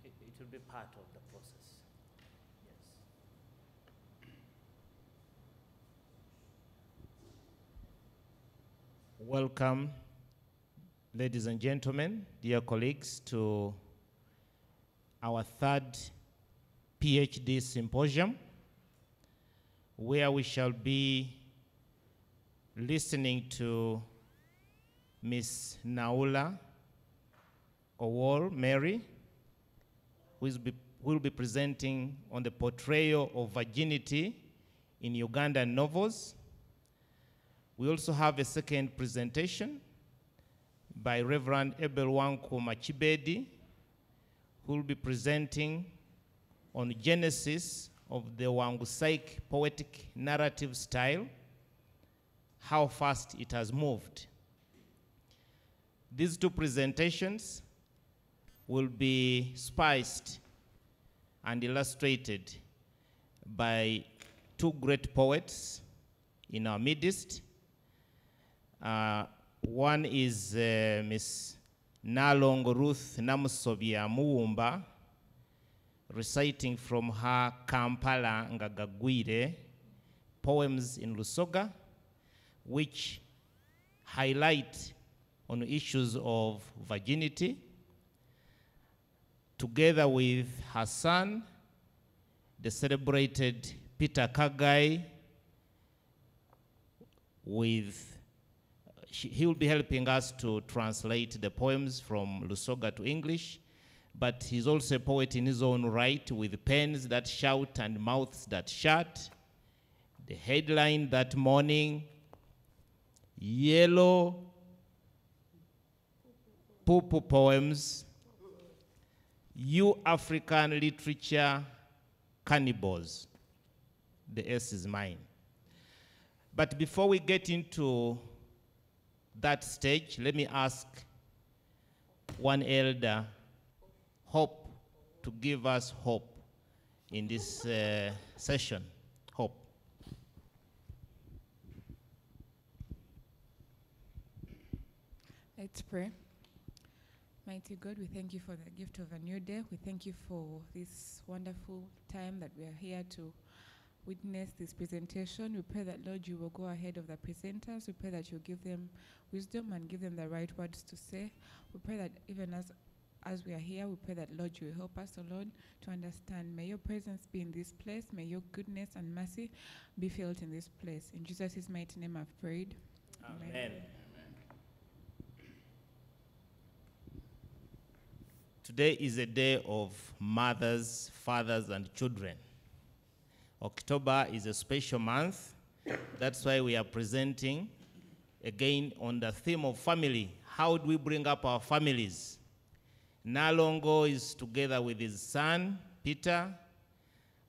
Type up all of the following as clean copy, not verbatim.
it will be part of the process. Yes. Welcome, ladies and gentlemen, dear colleagues, to our third PhD symposium, where we shall be listening to Miss Naula Mary, who will be presenting on the portrayal of virginity in Ugandan novels. We also have a second presentation by Reverend Abel Wanku, who will be presenting on genesis of the Wangusaic Poetic Narrative Style, how fast it has moved. These two presentations will be spiced and illustrated by two great poets in our midst. One is Miss Nalongo Ruth Namusobya Muwumba, reciting from her Kampala Ngagagwire poems in Lusoga, which highlight on issues of virginity, together with her son, the celebrated Peter Kagai, he will be helping us to translate the poems from Lusoga to English, but he's also a poet in his own right, with pens that shout and mouths that shut. The headline that morning, Yellow Poo-Poo Poems, You African Literature Cannibals. The S is mine. But before we get into that stage, let me ask one elder, Hope, to give us hope in this session. Hope. Let's pray. Mighty God, we thank you for the gift of a new day. We thank you for this wonderful time that we are here to witness this presentation. We pray that, Lord, you will go ahead of the presenters. We pray that you'll give them wisdom and give them the right words to say. We pray that even as we are here, we pray that, Lord, you will help us, O Lord, to understand. May your presence be in this place. May your goodness and mercy be felt in this place. In Jesus' mighty name I've prayed. Amen. Amen. Today is a day of mothers, fathers, and children. October is a special month. That's why we are presenting again on the theme of family. How do we bring up our families? Nalongo is together with his son, Peter.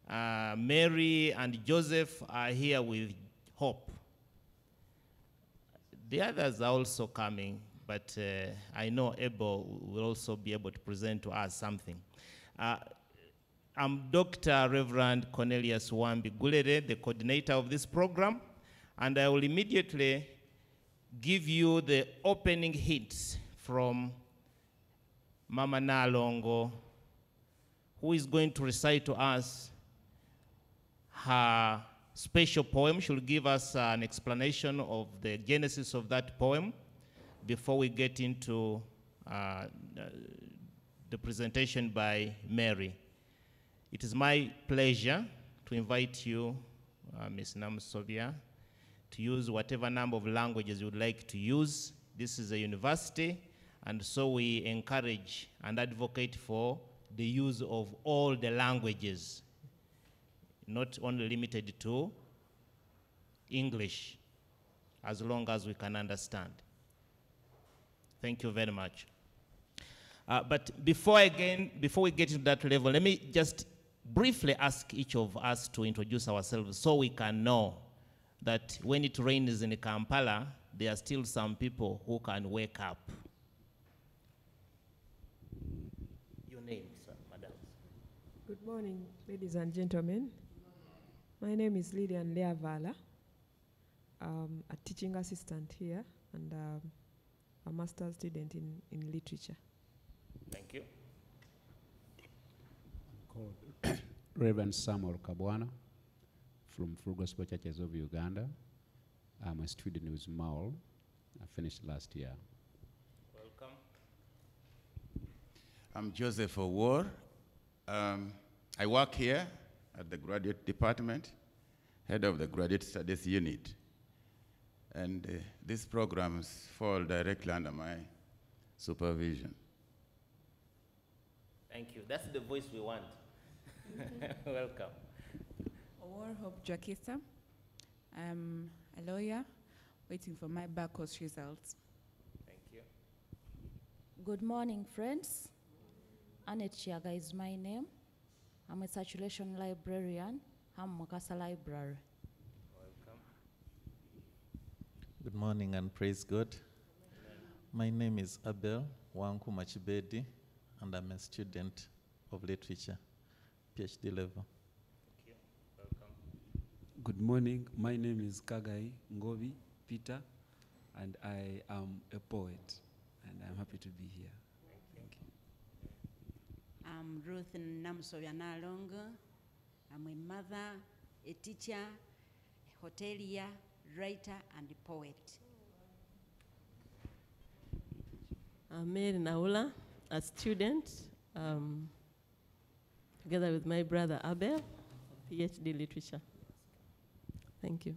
Mary and Joseph are here with Hope. The others are also coming, but I know Abel will also be able to present to us something. I'm Dr. Reverend Cornelius Wambi Gulere, the coordinator of this program, and I will immediately give you the opening hints from Mama Nalongo, who is going to recite to us her special poem. She'll give us an explanation of the genesis of that poem before we get into the presentation by Mary. It is my pleasure to invite you, Ms. Namusobya, to use whatever number of languages you would like to use. This is a university, and so we encourage and advocate for the use of all the languages, not only limited to English, as long as we can understand. Thank you very much. But before we get into that level, let me just briefly ask each of us to introduce ourselves so we can know that when it rains in Kampala, there are still some people who can wake up. Your name, sir, madam. Good morning, ladies and gentlemen. My name is Lydian Leavala. A teaching assistant here, and a master's student in literature. Thank you. Called Reverend Samuel Kabwana from Full Gospel Churches of Uganda. I'm a student with Maul. I finished last year. Welcome. I'm Joseph Owor. I work here at the graduate department, head of the graduate studies unit. And these programs fall directly under my supervision. Thank you. That's the voice we want. Welcome. Owor Hope Jakisa. I'm a lawyer waiting for my back course results. Thank you. Good morning, friends. Annette Chiaga is my name. I'm a circulation librarian. I'm Mokasa Library. Welcome. Good morning and praise God. Amen. My name is Abel Wanku Machibedi, and I'm a student of literature, PhD level. Thank you. Welcome. Good morning. My name is Kagai Ngovi Peter, and I am a poet, and I'm happy to be here. Thank you. I'm Ruth Namsovya Nalongo. I'm a mother, a teacher, a hotelier, writer, and a poet. I'm Mary Naula, a student, together with my brother Abel, PhD literature. Thank you.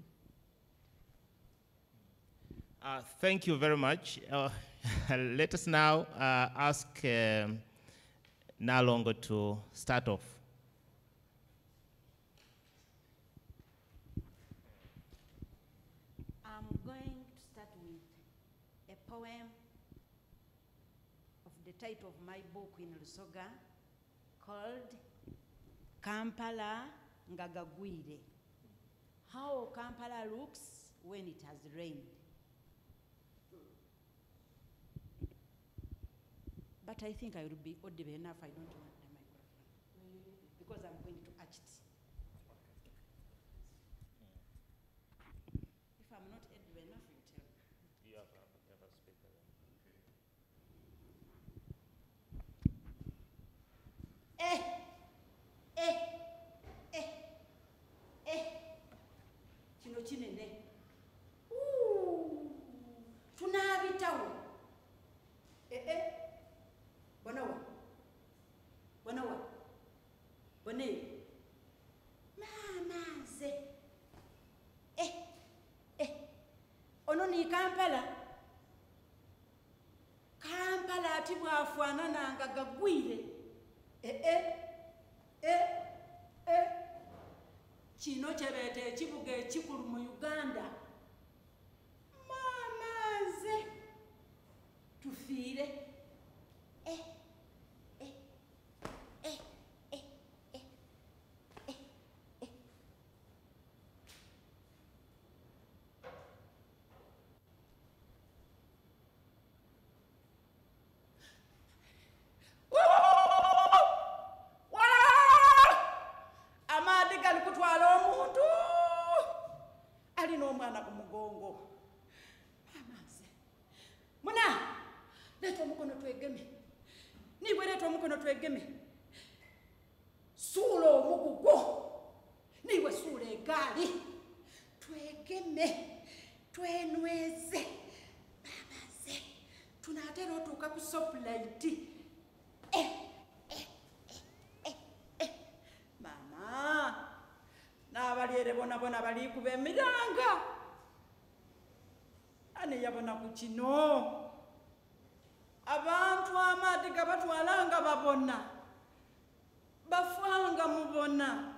Thank you very much. Let us now ask Nalongo to start off. I'm going to start with a poem of the title of my book in Lusoga called Kampala Ngagagwire. How Kampala looks when it has rained. But I think I will be audible enough. I don't want the microphone because I'm going to arch it. If I'm not audible enough, you tell me. You have a speaker. Kino kinene. Ooh, tunabitawo. Bonawa. Bonawa. Bone. Mamaze. Ono ni Kampala. Kampala ati bwafaanana nga gagwire. Kino kyebeeta ekibuga ekikulu mu Uganda. Mamaze. Tufiire. Omwana ku mugongo. Amaze. Muna, leta omukono twegeme. Niwe leta omukono twegeme. Suula omugugo. Niwe suula egaali. Twegeme. Twenweze. Amaze. Tunaatera otuuka ku sopulayiti. Mama. N'abaliere bona bali kuba emiranga. Ani yabona ku kino. Abantu amaadhi gabatwalanga babona. Bafanga mubona.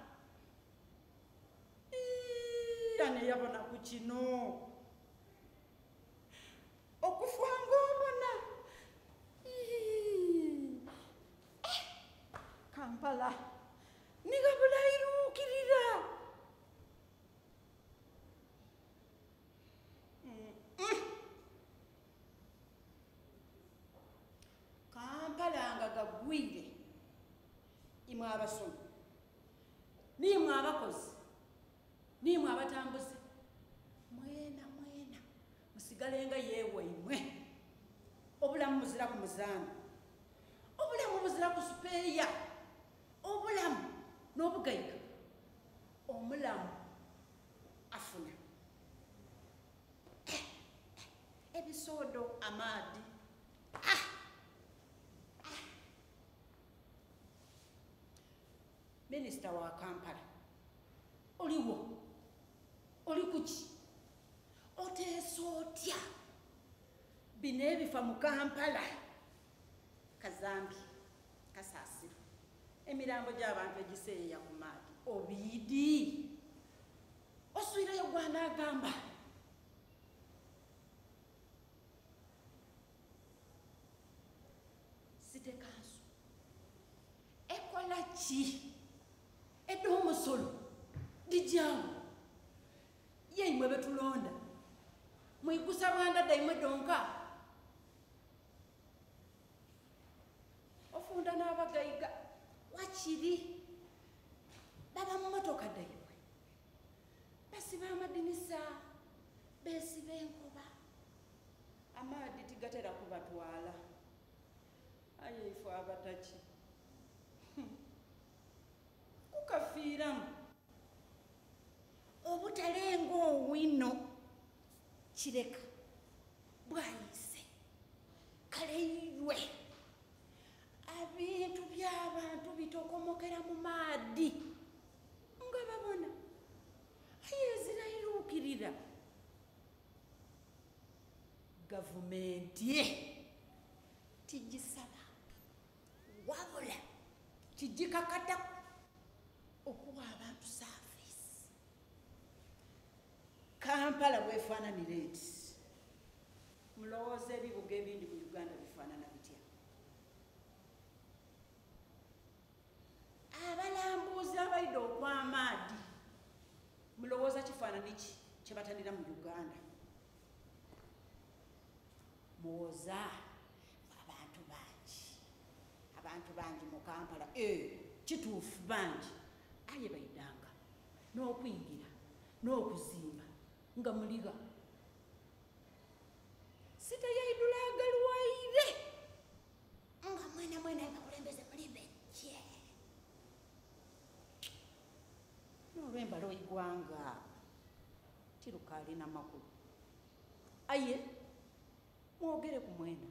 Ani yabona ku kino. Okufanga obona. Kampala. Nigabulairukirira. Kampala ngagagwire. Imwe abasomi. Nimwe abakozi. Nimwe abatambuze. Mwena. Musigalenga yewe imwe. obulamu buzira ku muzaana, obulamu buzira ku supeeya, obulamu n'obugayiga omulamu afuna. Ebisoodo amaadi. Minisita wa Kampala, oliwo, oli kuki? Oteesa otya bino ebifa mu Kampala? Kazambi, kasaasiro, emirambo gy'abantu egiseeyeeya ku maadi, obiidi osuireyo gw'anaagamba. Site kanso ekola ki edda omusolo dijjawo yeimwe betulonda mwigusa bwanda daimwe donka ofunda n'abagayiga wakiri baba mu motoka daimwe basiba amadinisa besiba enkuba amaadi tigatera kubatwala. Aye ife abataki kukafiiramu obutalenga owino kireka bwayise kaleirwe abintu by'abantu bitokomokera mu maadi nga babona aye ezirayiruukirira gavumenti tigisaba wabula kigikakata okuwa abantu service. Kampala bwefaananira eti mulowooza ebibuga ebindi mu Uganda bifaanana bitya? Abalambuuzi abayida okw'amaadi mulowooza kifaanani ki kye batanira mu Uganda? Muwoza abantu bangi mu Kampala, kituufu bangi, aye bayidanga n'okuyingira n'okuzimba nga muliga site yaidula agalwaire nga mwena abakulembeze mulimbe kye n'olwembala oigwanga tirukaalina makulu. Aye mwogere ku mwena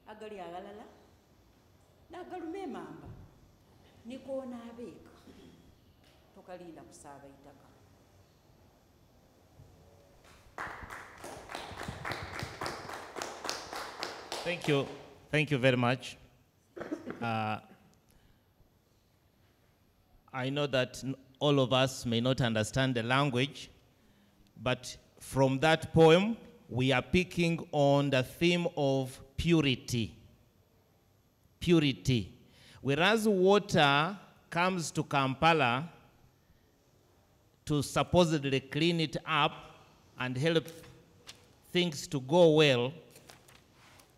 agali agalala n'agaluma emamba nikoona abeeka tokalinda kusaaba itaka. Thank you very much. I know that all of us may not understand the language, but from that poem we are picking on the theme of purity. Purity. Whereas water comes to Kampala to supposedly clean it up and help things to go well,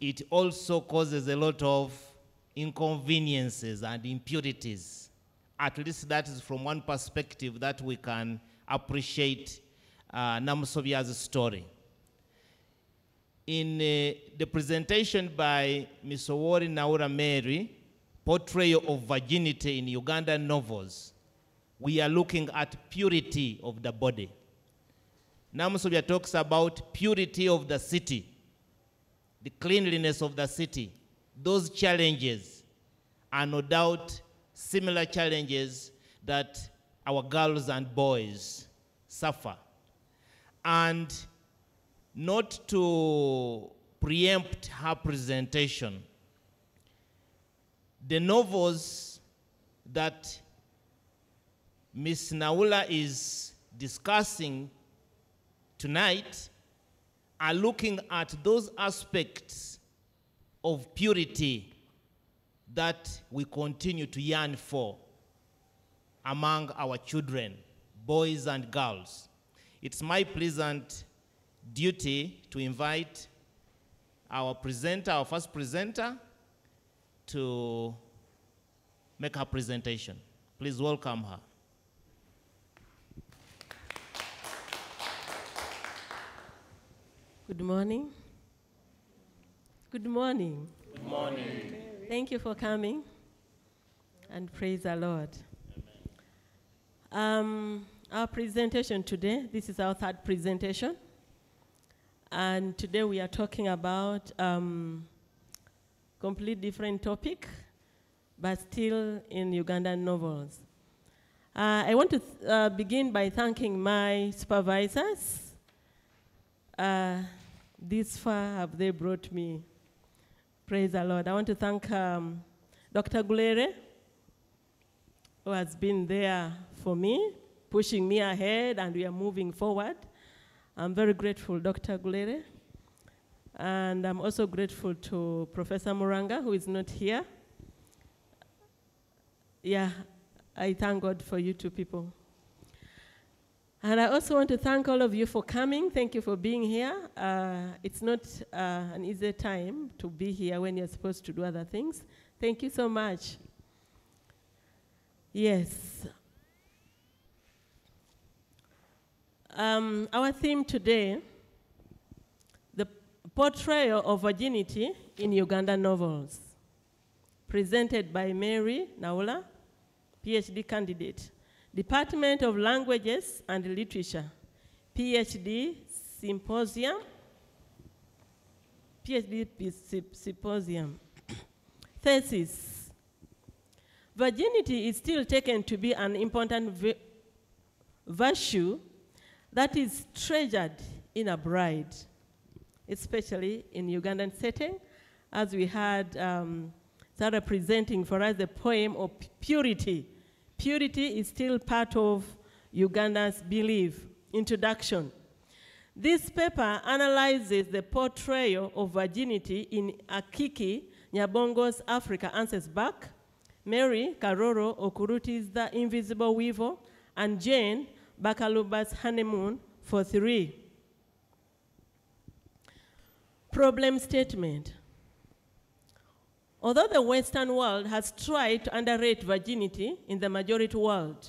it also causes a lot of inconveniences and impurities. At least that is from one perspective that we can appreciate Nansubuga's story. In the presentation by Ms. Owori Naula Mary, Portrayal of Virginity in Ugandan Novels, we are looking at purity of the body. Nansubuga talks about purity of the city, the cleanliness of the city. Those challenges are no doubt similar challenges that our girls and boys suffer. And not to preempt her presentation, the novels that Ms. Naula is discussing tonight are looking at those aspects of purity that we continue to yearn for among our children, boys and girls. It's my pleasant duty to invite our presenter, our first presenter, to make her presentation. Please welcome her. Good morning. Good morning. Good morning. Thank you for coming, and praise the Lord. Our presentation today, this is our third presentation, and today we are talking about complete different topic, but still in Ugandan novels. I want to begin by thanking my supervisors. This far have they brought me. Praise the Lord. I want to thank Dr. Gulere, who has been there for me, pushing me ahead, and we are moving forward. I'm very grateful, Dr. Gulere. And I'm also grateful to Professor Muranga, who is not here. Yeah, I thank God for you two people. And I also want to thank all of you for coming. Thank you for being here. It's not an easy time to be here when you're supposed to do other things. Thank you so much. Yes. Our theme today, the portrayal of virginity in Ugandan novels, presented by Mary Naula, PhD candidate, Department of Languages and Literature, PhD Symposium, thesis. Virginity is still taken to be an important virtue that is treasured in a bride, especially in Ugandan setting, as we had Sarah presenting for us the poem of purity. Purity is still part of Uganda's belief. Introduction. This paper analyzes the portrayal of virginity in Akiki Nyabongo's Africa Answers Back, Mary Karoro Okuruti's The Invisible Weaver, and Jane Bakaluba's Honeymoon for 3. Problem statement. Although the Western world has tried to underrate virginity in the majority world,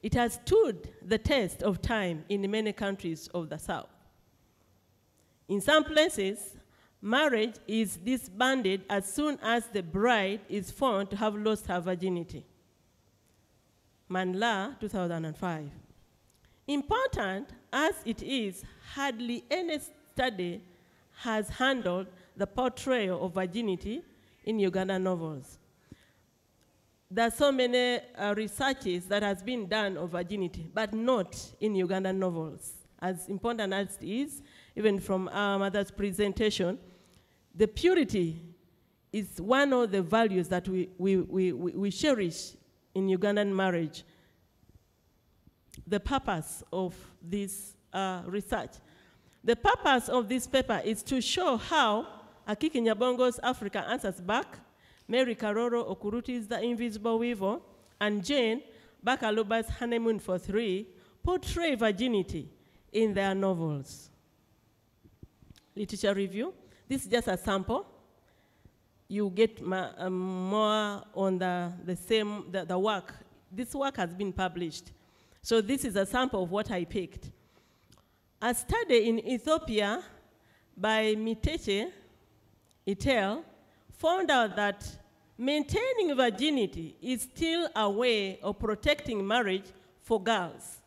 it has stood the test of time in many countries of the South. In some places, marriage is disbanded as soon as the bride is found to have lost her virginity. Manla, 2005. Important as it is, hardly any study has handled the portrayal of virginity in Ugandan novels. There are so many researches that has been done of virginity, but not in Ugandan novels. As important as it is, even from our mother's presentation, the purity is one of the values that we cherish in Ugandan marriage. The purpose of this research. The purpose of this paper is to show how Akiki Nyabongo's Africa Answers Back, Mary Karoro Okuruti's The Invisible Weaver, and Jane Bakaluba's Honeymoon for 3 portray virginity in their novels. Literature review. This is just a sample. You get more on the work. This work has been published. So this is a sample of what I picked. A study in Ethiopia by Miteche Itel found out that maintaining virginity is still a way of protecting marriage for girls,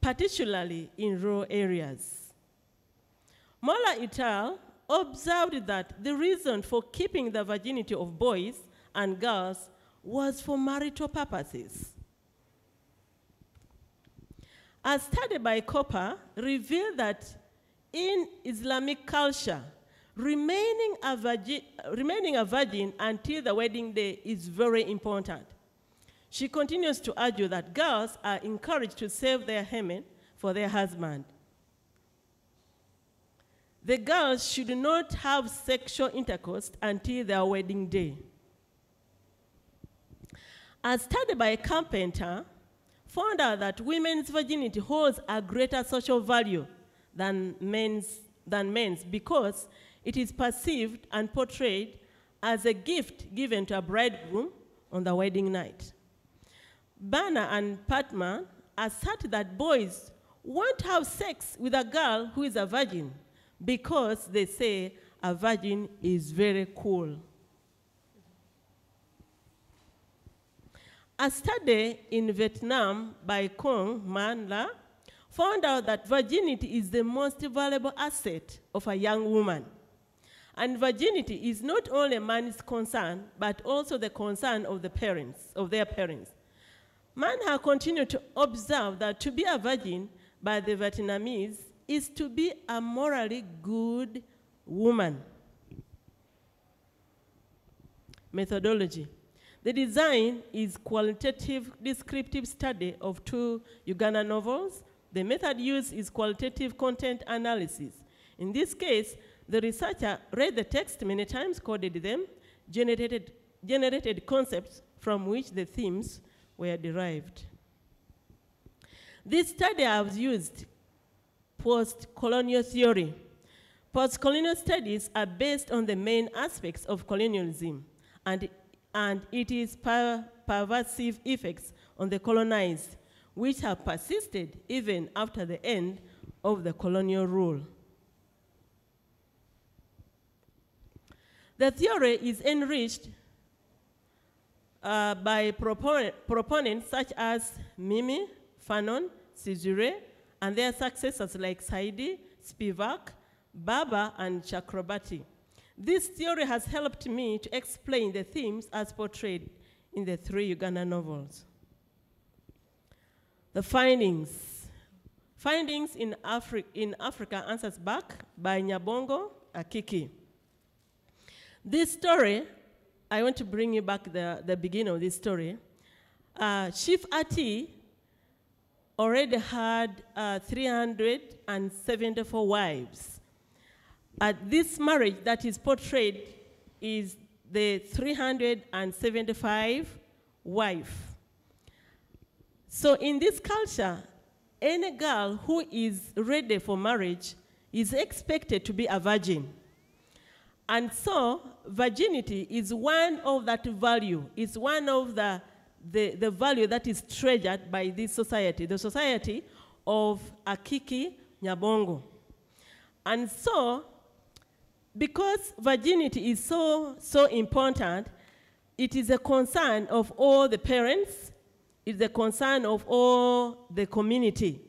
particularly in rural areas. Mola et al. Observed that the reason for keeping the virginity of boys and girls was for marital purposes. A study by Copper revealed that in Islamic culture, remaining a virgin until the wedding day is very important. She continues to argue that girls are encouraged to save their hymen for their husband. The girls should not have sexual intercourse until their wedding day. A study by Carpenter found out that women's virginity holds a greater social value than men's because it is perceived and portrayed as a gift given to a bridegroom on the wedding night. Banner and Patman assert that boys won't have sex with a girl who is a virgin because they say a virgin is very cool. A study in Vietnam by Cuong Manh found out that virginity is the most valuable asset of a young woman. And virginity is not only a man's concern, but also the concern of the parents, of their parents. Manh continued to observe that to be a virgin by the Vietnamese is to be a morally good woman. Methodology. The design is qualitative descriptive study of 2 Ugandan novels. The method used is qualitative content analysis. In this case, the researcher read the text many times, coded them, generated concepts from which the themes were derived. This study has used post-colonial theory. Post-colonial studies are based on the main aspects of colonialism, and it is pervasive effects on the colonized, which have persisted even after the end of the colonial rule. The theory is enriched by proponents such as Mimi, Fanon, Sizure, and their successors like Saidi, Spivak, Baba, and Chakrabarti. This theory has helped me to explain the themes as portrayed in the 3 Ugandan novels. The findings. Findings in Africa Answers Back by Nyabongo Akiki. This story, I want to bring you back the beginning of this story. Chief Ati already had 374 wives. This marriage that is portrayed is the 375 wife. So in this culture, any girl who is ready for marriage is expected to be a virgin. And so virginity is one of that value. It's one of the value that is treasured by this society, the society of Akiki Nyabongo. And so, because virginity is so important, it is a concern of all the parents, it's a concern of all the community.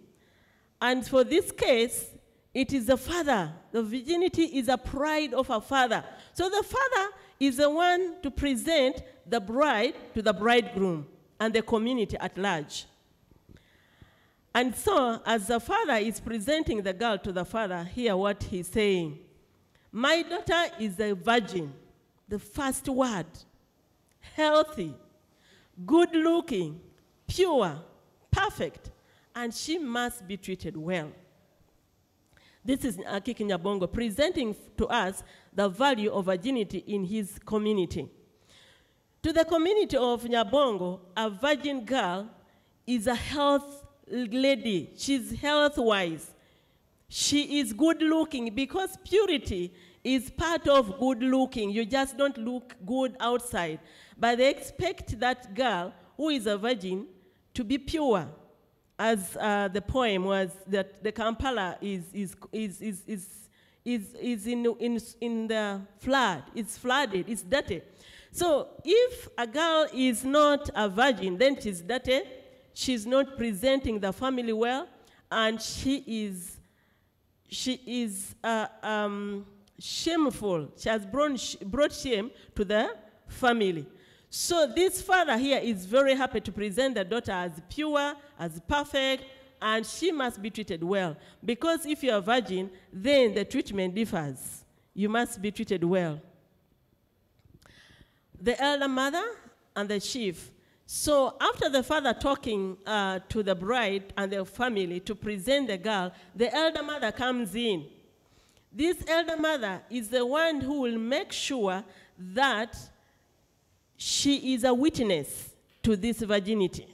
And for this case, it is the father. The virginity is a pride of a father. So the father is the one to present the bride to the bridegroom and the community at large. And so, as the father is presenting the girl to the father, hear what he's saying. My daughter is a virgin, the first word, healthy, good-looking, pure, perfect, and she must be treated well. This is Akiki Nyabongo presenting to us the value of virginity in his community. To the community of Nyabongo, a virgin girl is a health lady. She's health-wise. She is good-looking because purity is part of good-looking. You just don't look good outside. But they expect that girl who is a virgin to be pure. As the poem was, that the Kampala is in the flood. It's flooded, it's dirty. So if a girl is not a virgin, then she's dirty, she's not presenting the family well, and she is shameful. She has brought shame to the family. So this father here is very happy to present the daughter as pure, as perfect, and she must be treated well. Because if you're a virgin, then the treatment differs. You must be treated well. The elder mother and the chief. So after the father talking to the bride and the family to present the girl, the elder mother comes in. This elder mother is the one who will make sure that she is a witness to this virginity.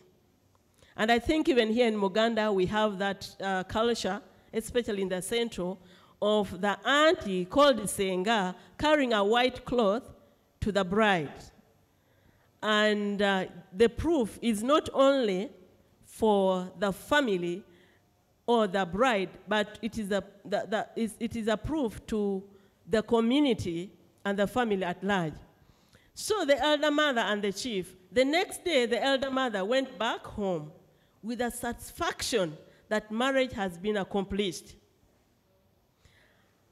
And I think even here in Muganda, we have that culture, especially in the central, of the auntie called Senga carrying a white cloth to the bride. And the proof is not only for the family or the bride, but it is a proof to the community and the family at large. So the elder mother and the chief, the next day the elder mother went back home with a satisfaction that marriage has been accomplished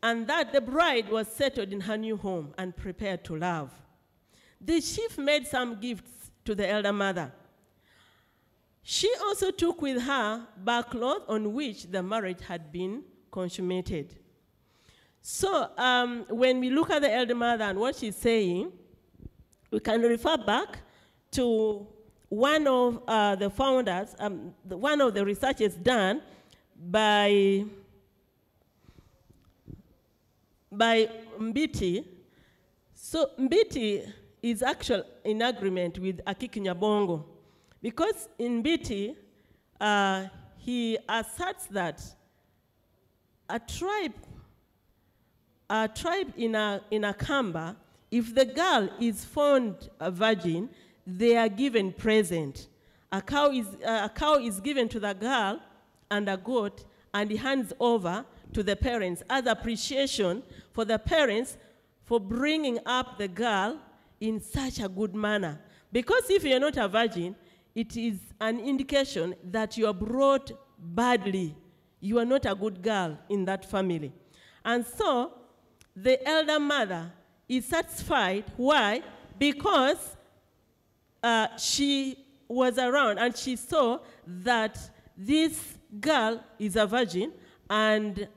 and that the bride was settled in her new home and prepared to love. The chief made some gifts to the elder mother. She also took with her backcloth on which the marriage had been consummated. So when we look at the elder mother and what she's saying, we can refer back to one of the founders, one of the researches done by Mbiti. So Mbiti is actually in agreement with Akiki Nyabongo, because in Mbiti, he asserts that a tribe in a Kamba, if the girl is found a virgin, they are given present. A cow is given to the girl and a goat, and he hands over to the parents as appreciation for the parents for bringing up the girl in such a good manner. Because if you're not a virgin, it is an indication that you are brought badly. You are not a good girl in that family. And so the elder mother is satisfied. Why? Because she was around and she saw that this girl is a virgin, and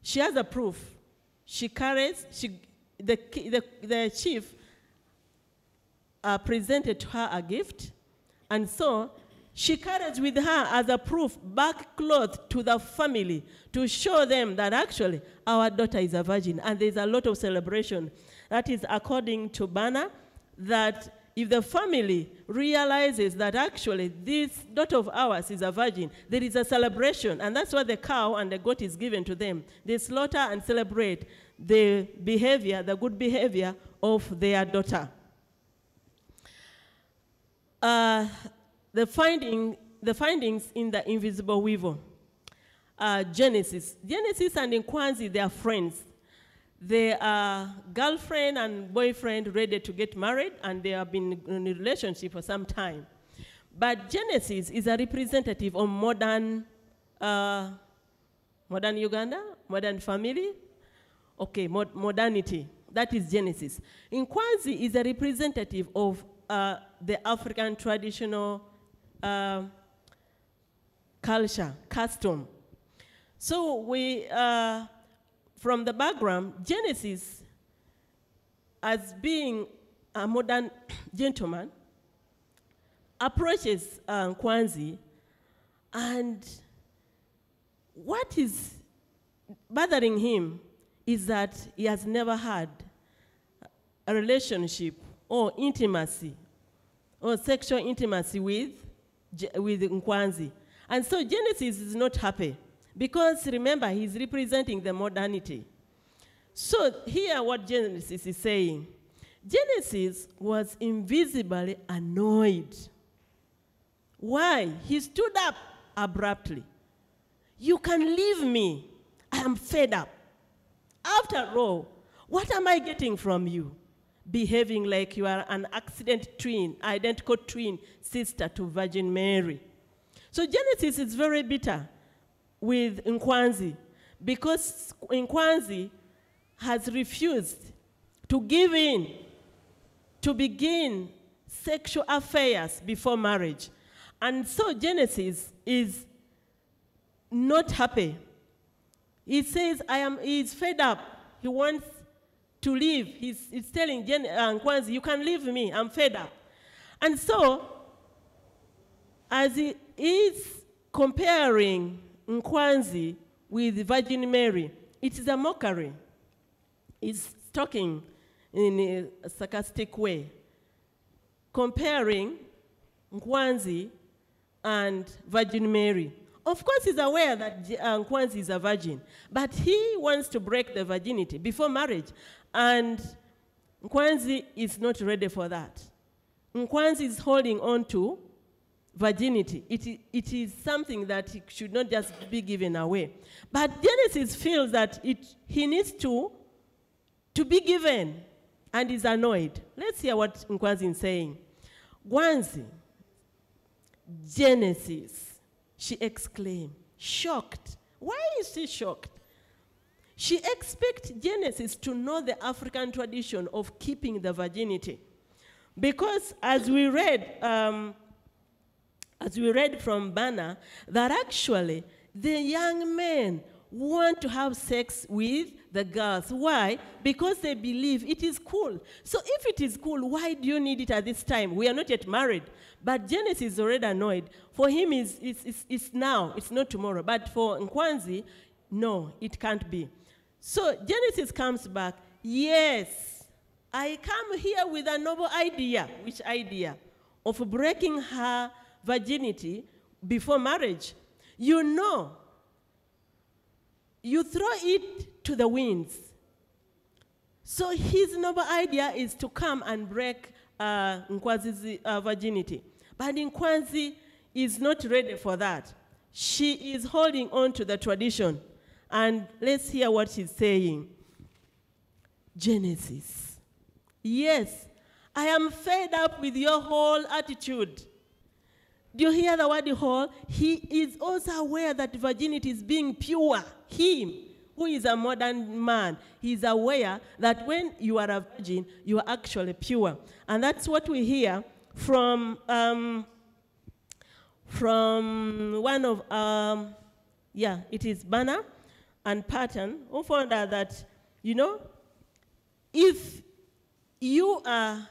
she has a proof. She carries, the chief presented to her a gift, and so she carries with her as a proof backcloth to the family to show them that actually our daughter is a virgin, and there's a lot of celebration. That is according to Bana, that if the family realizes that actually this daughter of ours is a virgin, there is a celebration, and that's why the cow and the goat is given to them. They slaughter and celebrate the behavior, the good behavior of their daughter. The findings in the Invisible Weevil. Genesis and Nkwanzi, they are friends. They are girlfriend and boyfriend ready to get married, and they have been in a relationship for some time. But Genesis is a representative of modern Uganda, modern family. Okay, modernity. That is Genesis. Nkwanzi is a representative of the African traditional culture, custom. So we, from the background, Genesis, as being a modern gentleman, approaches Nkwanzi, and what is bothering him is that he has never had a relationship or intimacy or sexual intimacy with Nkwanzi. And so Genesis is not happy because, remember, he's representing the modernity. So here what Genesis is saying, Genesis was invisibly annoyed. Why? He stood up abruptly. You can leave me. I am fed up. After all, what am I getting from you? Behaving like you are an identical twin sister to Virgin Mary. So Genesis is very bitter with Nkwanzi because Nkwanzi has refused to give in to begin sexual affairs before marriage. And so Genesis is not happy. He says, he's fed up. He wants to leave. He's telling Nkwanzi, you can leave me, I'm fed up. And so, as he is comparing Nkwanzi with Virgin Mary, it is a mockery. He's talking in a sarcastic way, comparing Nkwanzi and Virgin Mary. Of course, he's aware that Nkwanzi is a virgin, but he wants to break the virginity before marriage, and Nkwanzi is not ready for that. Nkwanzi is holding on to virginity. It is something that should not just be given away. But Genesis feels that he needs to be given and is annoyed. Let's hear what Nkwanzi is saying. Gwanzi, Genesis, she exclaimed, shocked. Why is she shocked? She expects Genesis to know the African tradition of keeping the virginity. Because as we read from Bana, that actually the young men want to have sex with the girls. Why? Because they believe it is cool. So if it is cool, why do you need it at this time? We are not yet married. But Genesis is already annoyed. For him, it's now, it's not tomorrow. But for Nkwanzi, no, it can't be. So Genesis comes back, yes, I come here with a noble idea. Which idea? Of breaking her virginity before marriage. You know, you throw it to the winds. So his noble idea is to come and break Nkwanzi's virginity. But Nkwanzi is not ready for that. She is holding on to the tradition. And let's hear what she's saying. Genesis. Yes, I am fed up with your whole attitude. Do you hear the word whole? He is also aware that virginity is being pure. Him, who is a modern man, he is aware that when you are a virgin, you are actually pure. And that's what we hear from one of, it is Bana and Patton, who found out that, you know, if you are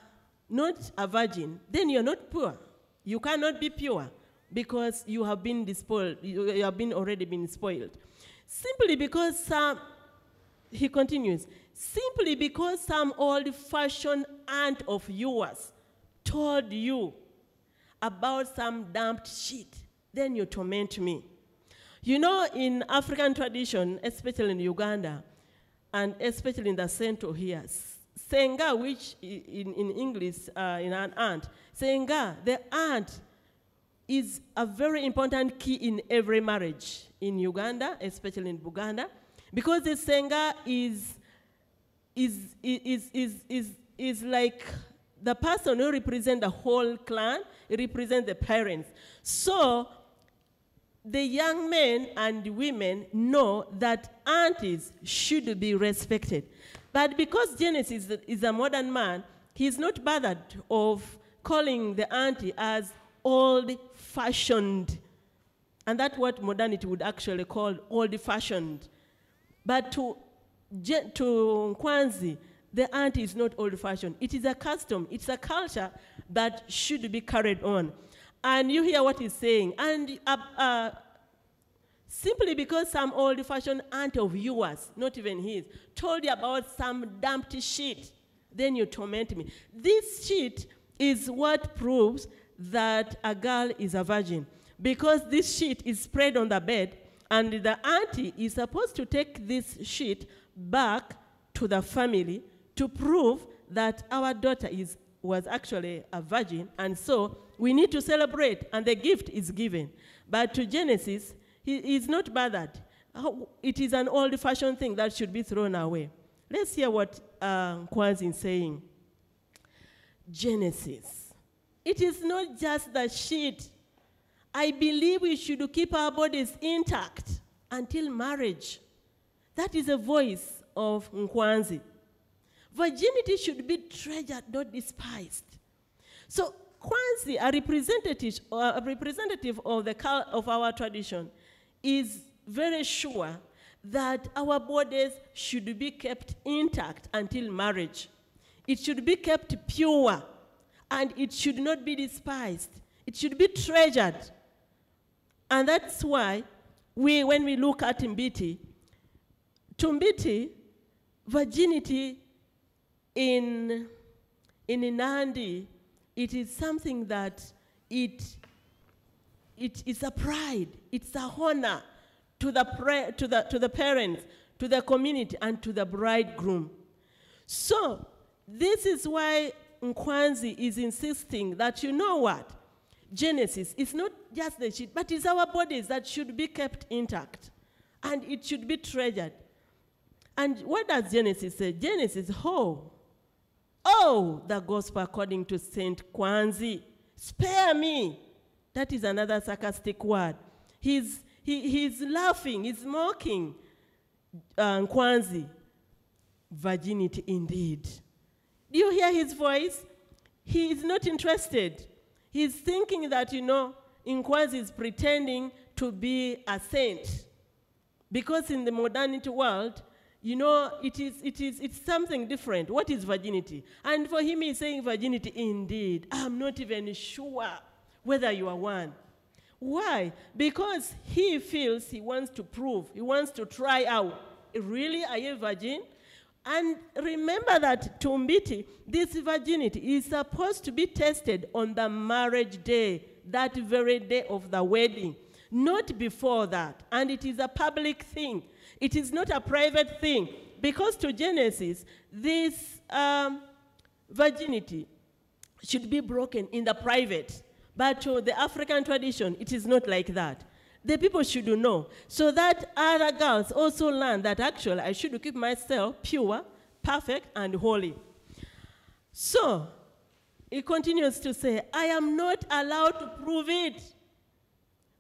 not a virgin, then you're not pure. You cannot be pure because you have been despoiled. You have already been spoiled. Simply because he continues, simply because some old-fashioned aunt of yours told you about some damped shit, then you torment me. You know, in African tradition, especially in Uganda, and especially in the central here, Senga, which in English, in an aunt, Senga, the aunt, is a very important key in every marriage in Uganda, especially in Buganda, because the Senga is like the person who represents the whole clan, it represents the parents. So the young men and women know that aunties should be respected. But because Genesis is a modern man, he's not bothered of calling the auntie as old-fashioned. And that's what modernity would actually call old-fashioned. But to Nkwanzi, the auntie is not old-fashioned. It is a custom. It's a culture that should be carried on. And you hear what he's saying. And simply because some old-fashioned aunt of yours, not even his, told you about some damped shit, then you torment me. This shit is what proves that a girl is a virgin. Because this shit is spread on the bed, and the auntie is supposed to take this shit back to the family to prove that our daughter was actually a virgin, and so we need to celebrate, and the gift is given. But to Genesis, he is not bothered. It is an old-fashioned thing that should be thrown away. Let's hear what Nkwanzi is saying. Genesis. It is not just the shit. I believe we should keep our bodies intact until marriage. That is a voice of Nkwanzi. Virginity should be treasured, not despised. So Nkwanzi, a representative of our tradition, is very sure that our bodies should be kept intact until marriage. It should be kept pure, and it should not be despised. It should be treasured. And that's why when we look at Mbiti, virginity in Nandi, it is something that it is a pride, it's a honor to the parents, to the community, and to the bridegroom. So this is why Nkwanzi is insisting that, you know what, Genesis is not just the sheet, but it's our bodies that should be kept intact. And it should be treasured. And what does Genesis say? Genesis, oh, the gospel according to Saint Kwanzi. Spare me. That is another sarcastic word. He's laughing, he's mocking Kwanzi. Virginity indeed. Do you hear his voice? He is not interested. He's thinking that, Kwanzi is pretending to be a saint. Because in the modernity world, it's something different. What is virginity? And for him, he's saying virginity indeed. I'm not even sure whether you are one. Why? Because he feels he wants to prove, he wants to try out. Really, are you a virgin? And remember that Tumbiti, this virginity is supposed to be tested on the marriage day, that very day of the wedding, not before that. And it is a public thing. It is not a private thing. Because to Genesis, this virginity should be broken in the private. But to the African tradition, it is not like that. The people should know, so that other girls also learn that actually I should keep myself pure, perfect, and holy. So, it continues to say, I am not allowed to prove it.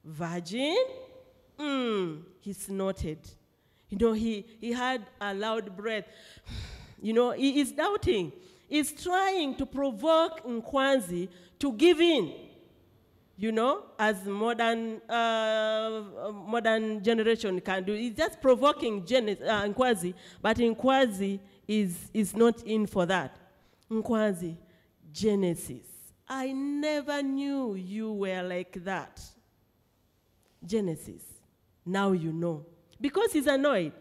Virgin? He snorted. He had a loud breath. He is doubting. He's trying to provoke Nkwanzi to give in. As modern generation can do. It's just provoking Nkwanzi, but Nkwanzi is not in for that. Nkwanzi, Genesis. I never knew you were like that. Genesis. Now you know. Because he's annoyed.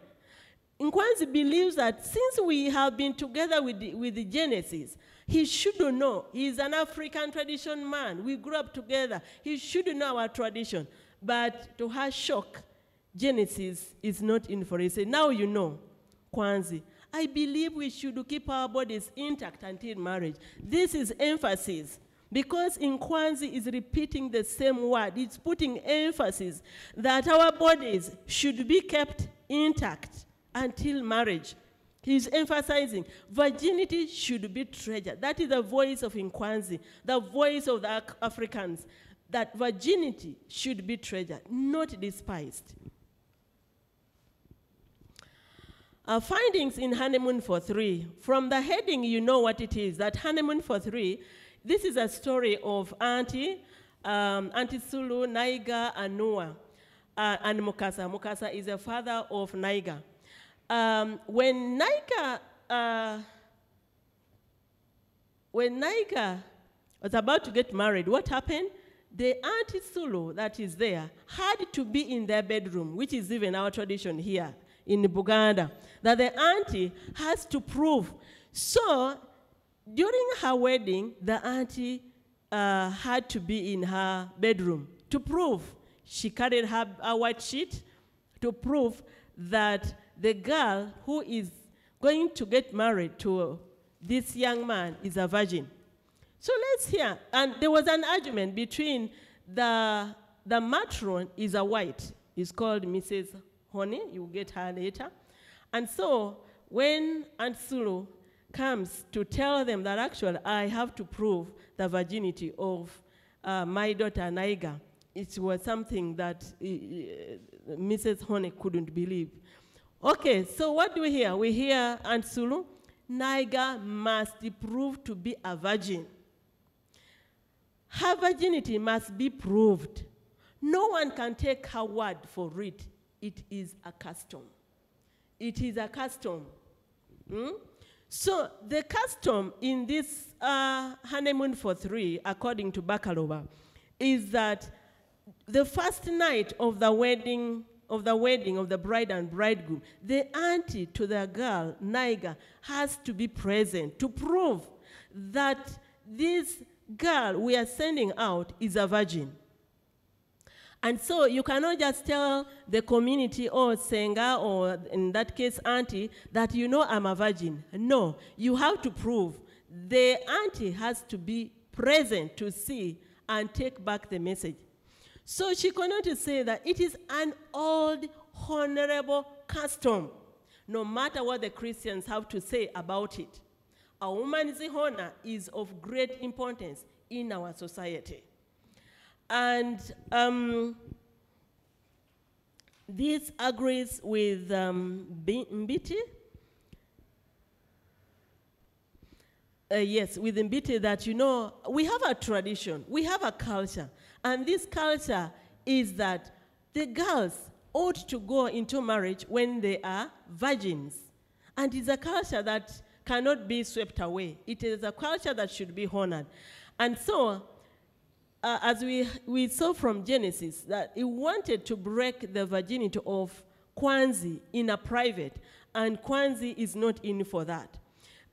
Nkwanzi believes that since we have been together with the Genesis, he should know. He's an African tradition man. We grew up together. He should know our tradition. But to her shock, Genesis is not in for it. He said, now you know, Kwanzi. I believe we should keep our bodies intact until marriage. This is emphasis. Because in Kwanzi is repeating the same word. It's putting emphasis that our bodies should be kept intact until marriage. He's emphasizing virginity should be treasured. That is the voice of Nkwanzi, the voice of the Africans, that virginity should be treasured, not despised. Findings in Honeymoon for Three. From the heading, you know what it is, that Honeymoon for Three, this is a story of Auntie Sulu, Naiga, and Noah, and Mukasa. Mukasa is the father of Naiga. When Naiga was about to get married, what happened? The Auntie Sulu that is there had to be in their bedroom, which is even our tradition here in Buganda, that the auntie has to prove. So during her wedding, the auntie had to be in her bedroom to prove. She carried a white sheet to prove that the girl who is going to get married to this young man is a virgin. So let's hear. And there was an argument between the matron is a white. It's called Mrs. Honey. You'll get her later. And so when Aunt Sulu comes to tell them that actually I have to prove the virginity of my daughter Naiga, it was something that Mrs. Honey couldn't believe. Okay, so what do we hear? We hear Aunt Sulu, Naiga must prove to be a virgin. Her virginity must be proved. No one can take her word for it. It is a custom. It is a custom. So the custom in this honeymoon for three, according to Bakalova, is that the first night of the wedding of the bride and bridegroom, the auntie to the girl, Naiga, has to be present to prove that this girl we are sending out is a virgin. And so you cannot just tell the community or Senga or in that case auntie that you know I'm a virgin. No, you have to prove. The auntie has to be present to see and take back the message. So she continued to say that it is an old, honorable custom, no matter what the Christians have to say about it. A woman's honor is of great importance in our society. And this agrees with Mbiti. Yes, with Mbiti that, you know, we have a tradition, we have a culture, and this culture is that the girls ought to go into marriage when they are virgins. And it's a culture that cannot be swept away. It is a culture that should be honored. And so, as we saw from Genesis, that he wanted to break the virginity of Kwanzi in a private, and Kwanzi is not in for that.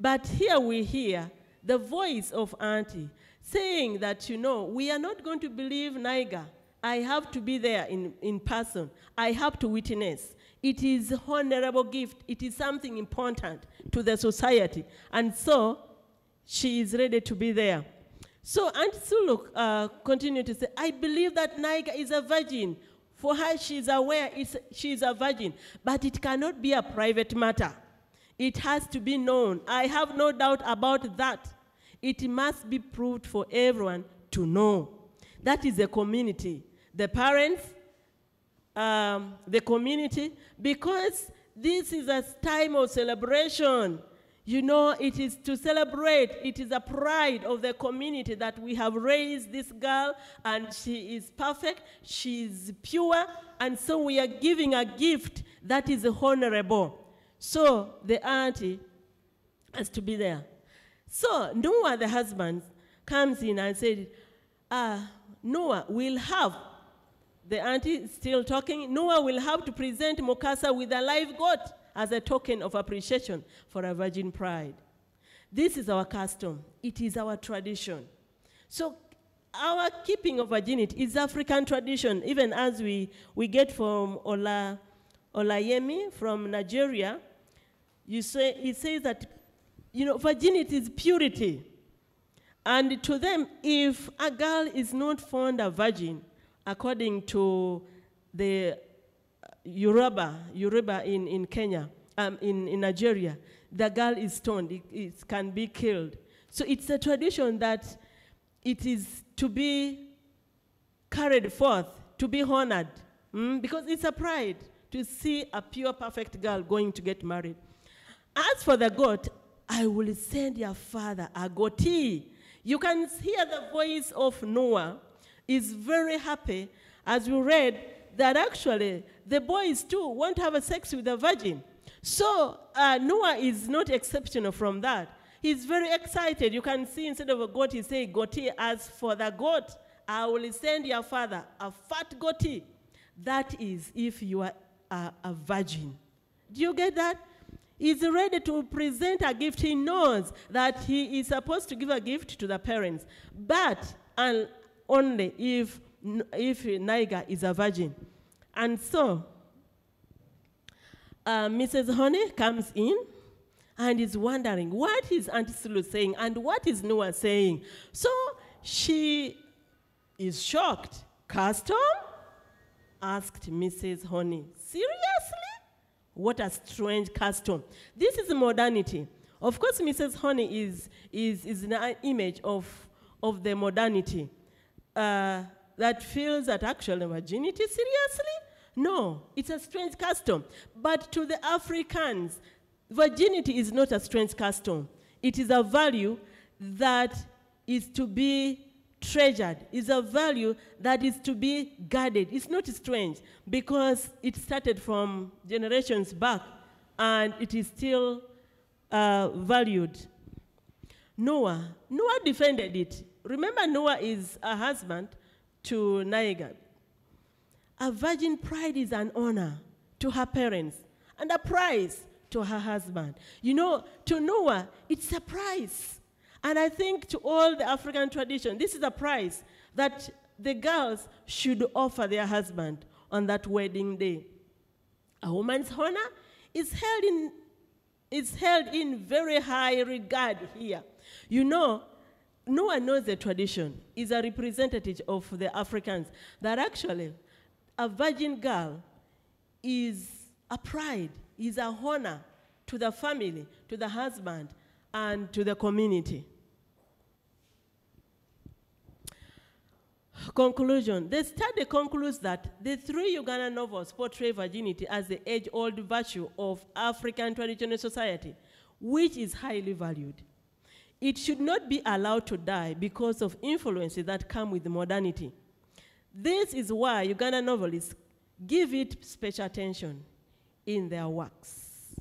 But here we hear the voice of Auntie saying that, you know, we are not going to believe Naiga. I have to be there in person. I have to witness. It is an honorable gift. It is something important to the society. And so she is ready to be there. So Auntie Sulu continued to say, I believe that Naiga is a virgin. For her, she is aware she is a virgin. But it cannot be a private matter. It has to be known. I have no doubt about that. It must be proved for everyone to know. That is the community. The parents, the community, because this is a time of celebration. You know, it is to celebrate. It is a pride of the community that we have raised this girl, and she is perfect, she is pure, and so we are giving a gift that is honorable. So the auntie has to be there. So Noah, the husband, comes in and said, Noah will have, the auntie is still talking, Noah will have to present Mukasa with a live goat as a token of appreciation for a virgin pride. This is our custom. It is our tradition. So our keeping of virginity is African tradition, even as we get from Olayemi from Nigeria. He says that, you know, virginity is purity. And to them, if a girl is not found a virgin, according to the Yoruba in Kenya, in Nigeria, the girl is stoned, it can be killed. So it's a tradition that it is to be carried forth, to be honored, because it's a pride to see a pure, perfect girl going to get married. As for the goat, I will send your father a goatee. You can hear the voice of Noah is very happy, as we read, that actually the boys too want to have a sex with a virgin. So Noah is not exceptional from that. He's very excited. You can see instead of a goat, he says goatee. As for the goat, I will send your father a fat goatee. That is if you are a virgin. Do you get that? He's ready to present a gift. He knows that he is supposed to give a gift to the parents, but only if Naiga is a virgin. And so Mrs. Honey comes in and is wondering, what is Auntie Sulu saying and what is Noah saying? So she is shocked. Custom? Asked Mrs. Honey. Seriously? What a strange custom. This is modernity. Of course, Mrs. Honey is an image of the modernity that feels that actually virginity, seriously? No, it's a strange custom. But to the Africans, virginity is not a strange custom. It is a value that is to be treasured. It's a value that is to be guarded. It's not strange because it started from generations back and it is still valued. Noah defended it. Remember, Noah is a husband to Naiga. A virgin pride is an honor to her parents and a prize to her husband. You know, to Noah, it's a prize. And I think to all the African tradition, this is a prize that the girls should offer their husband on that wedding day. A woman's honor is held in very high regard here. You know, no one knows the tradition is a representative of the Africans, that actually a virgin girl is a pride, is a honor to the family, to the husband, and to the community. Conclusion. The study concludes that the 3 Ugandan novels portray virginity as the age-old virtue of African traditional society, which is highly valued. It should not be allowed to die because of influences that come with modernity. This is why Ugandan novelists give it special attention in their works.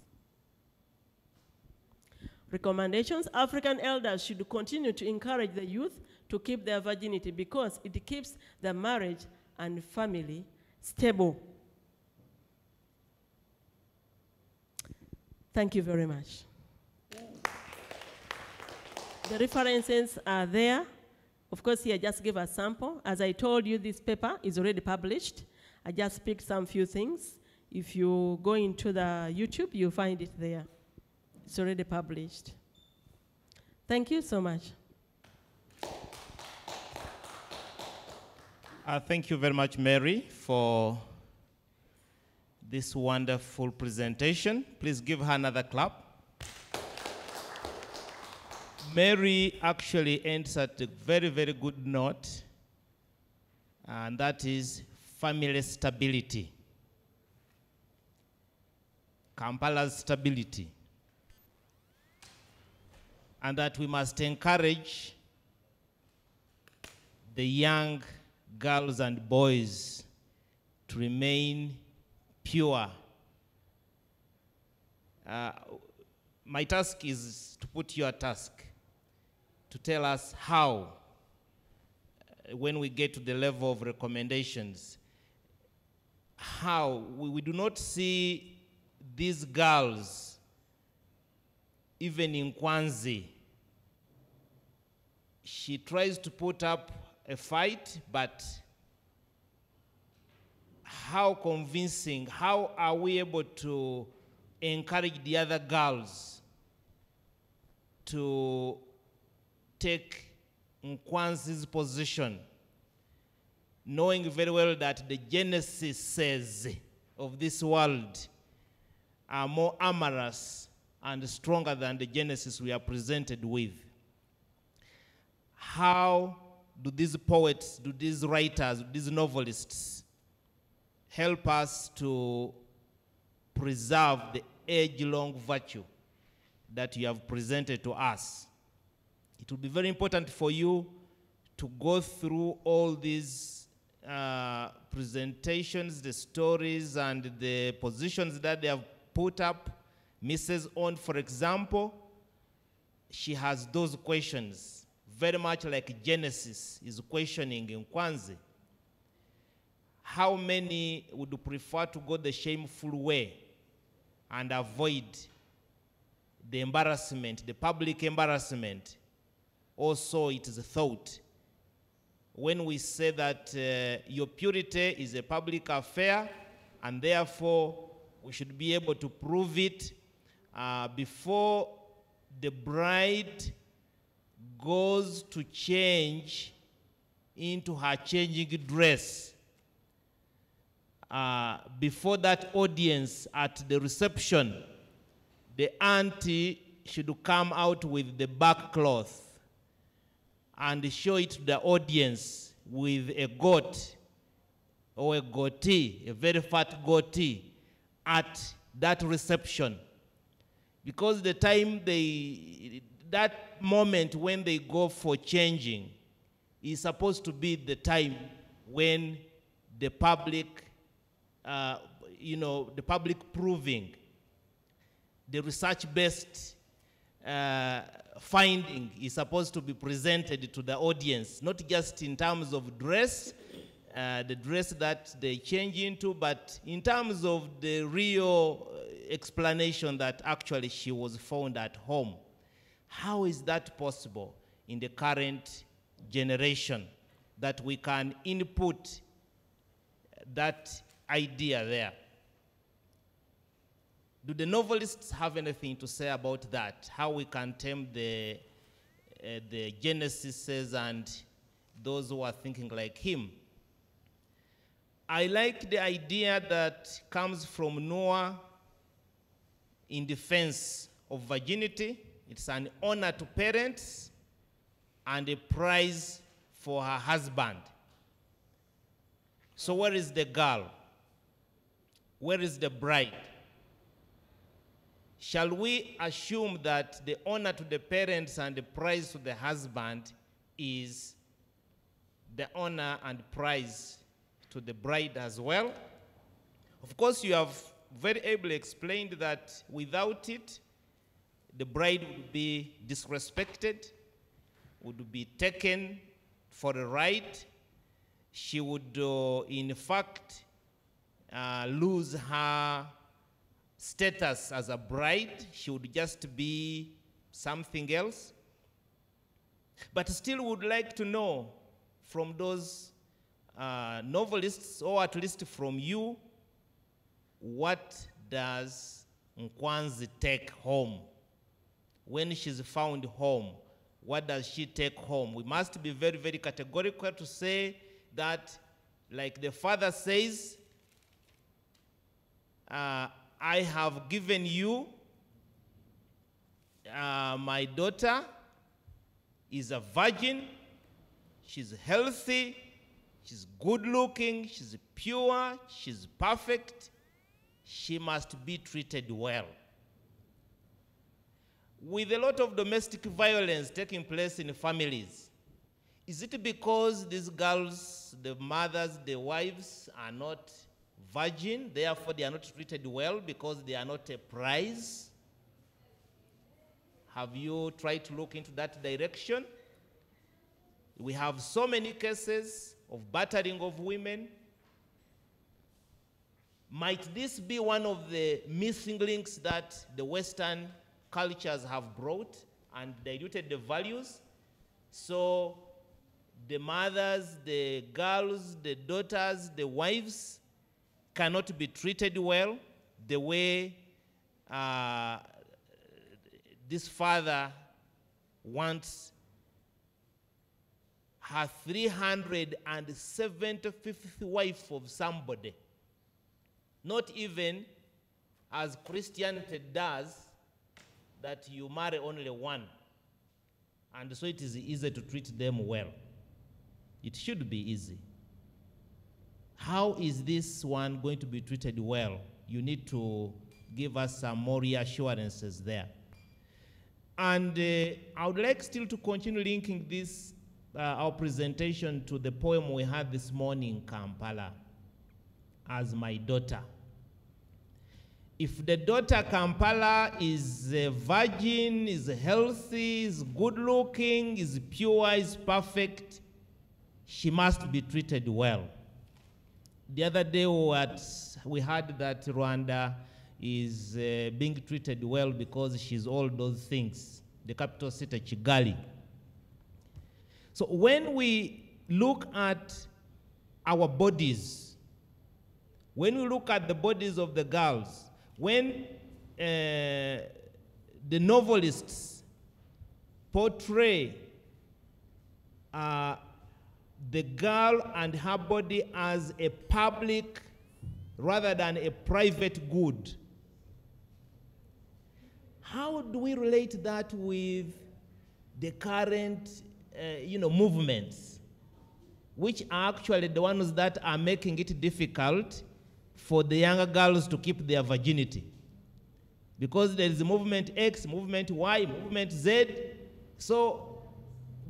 Recommendations: African elders should continue to encourage the youth to keep their virginity because it keeps the marriage and family stable. Thank you very much. The references are there. Of course, here I just give a sample. As I told you, this paper is already published. I just picked some few things. If you go into the YouTube, you'll find it there. It's already published. Thank you so much. Thank you very much, Mary, for this wonderful presentation. Please give her another clap. Mary actually ends at a very, very good note, and that is family stability. Kampala's stability. And that we must encourage the young girls and boys to remain pure. My task is to put your task, to tell us how, when we get to the level of recommendations, how we do not see these girls, even in Kwanzi. She tries to put up a fight, but how convincing, how are we able to encourage the other girls to take Nkwanzi's position, knowing very well that the genesis of this world are more amorous and stronger than the genesis we are presented with? How do these poets, do these writers, do these novelists help us to preserve the age-long virtue that you have presented to us? It will be very important for you to go through all these presentations, the stories, and the positions that they have put up. Mrs. On, for example, she has those questions, very much like Genesis is questioning in Kwanzi. How many would prefer to go the shameful way and avoid the embarrassment, the public embarrassment? Also, it is a thought. When we say that your purity is a public affair, and therefore we should be able to prove it before the bride goes to change into her changing dress, before that audience at the reception, the auntie should come out with the back cloth and show it to the audience with a goat or a goatee, a very fat goatee, at that reception. Because the time that moment when they go for changing is supposed to be the time when the public, the public proving, the research-based finding is supposed to be presented to the audience, not just in terms of dress, the dress that they change into, but in terms of the real explanation that actually she was found at home. How is that possible in the current generation that we can input that idea there? Do the novelists have anything to say about that? How we can tame the the Genesises and those who are thinking like him. I like the idea that comes from Noah in defense of virginity. It's an honor to parents and a prize for her husband. So where is the girl? Where is the bride? Shall we assume that the honor to the parents and the prize to the husband is the honor and prize to the bride as well? Of course, you have very ably explained that without it, the bride would be disrespected, would be taken for a ride. She would, in fact, lose her status as a bride. She would just be something else. But still would like to know from those novelists, or at least from you, what does Nkwanzi take home? When she's found home, what does she take home? We must be very, very categorical to say that, like the father says, I have given you my daughter is a virgin, she's healthy, she's good looking, she's pure, she's perfect, she must be treated well. With a lot of domestic violence taking place in families, is it because these girls, the mothers, the wives are not virgin, therefore they are not treated well because they are not a prize? Have you tried to look into that direction? We have so many cases of battering of women. Might this be one of the missing links that the Western cultures have brought and diluted the values? So the mothers, the girls, the daughters, the wives cannot be treated well the way this father wants her 375th wife of somebody. Not even as Christianity does, that you marry only one. And so it is easy to treat them well. It should be easy. How is this one going to be treated well? You need to give us some more reassurances there. And I would like still to continue linking this, our presentation, to the poem we had this morning, Kampala, as my daughter. If the daughter Kampala is a virgin, is healthy, is good looking, is pure, is perfect, she must be treated well. The other day we heard that Rwanda is being treated well because she's all those things. The capital city, Kigali. So when we look at our bodies, when we look at the bodies of the girls, when the novelists portray the girl and her body as a public rather than a private good, how do we relate that with the current movements, which are actually the ones that are making it difficult for the younger girls to keep their virginity? Because there is movement X, movement Y, movement Z. So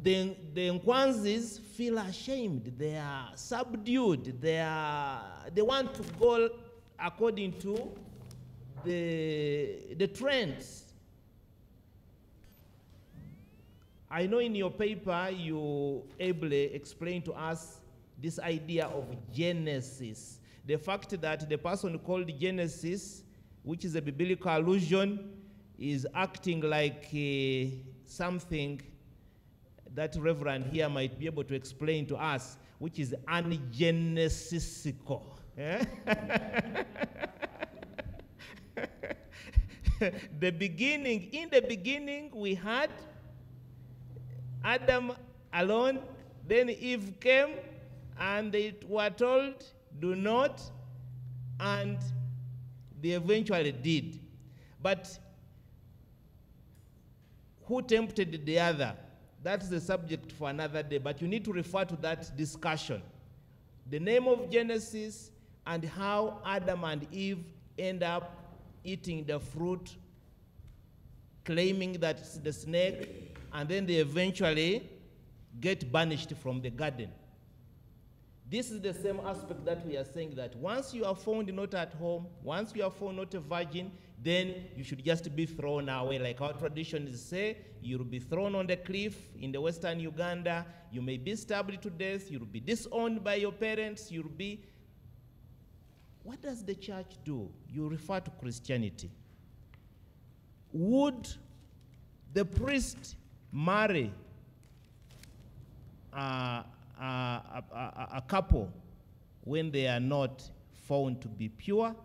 the Nkwanzis feel ashamed, they are subdued, they want to go according to the trends. I know in your paper you ably explain to us this idea of Genesis. The fact that the person called Genesis, which is a biblical allusion, is acting like something that Reverend here might be able to explain to us, which is ungenesical. In the beginning we had Adam alone, then Eve came, and they were told, do not, and they eventually did. But who tempted the other? That's the subject for another day, but you need to refer to that discussion. The name of Genesis and how Adam and Eve end up eating the fruit, claiming that it's the snake, and then they eventually get banished from the garden. This is the same aspect that we are saying, that once you are found not at home, once you are found not a virgin, then you should just be thrown away. Like our traditions say, you'll be thrown on the cliff in the western Uganda, you may be stabbed to death, you'll be disowned by your parents, you'll be... What does the church do? You refer to Christianity. Would the priest marry a couple when they are not found to be pure?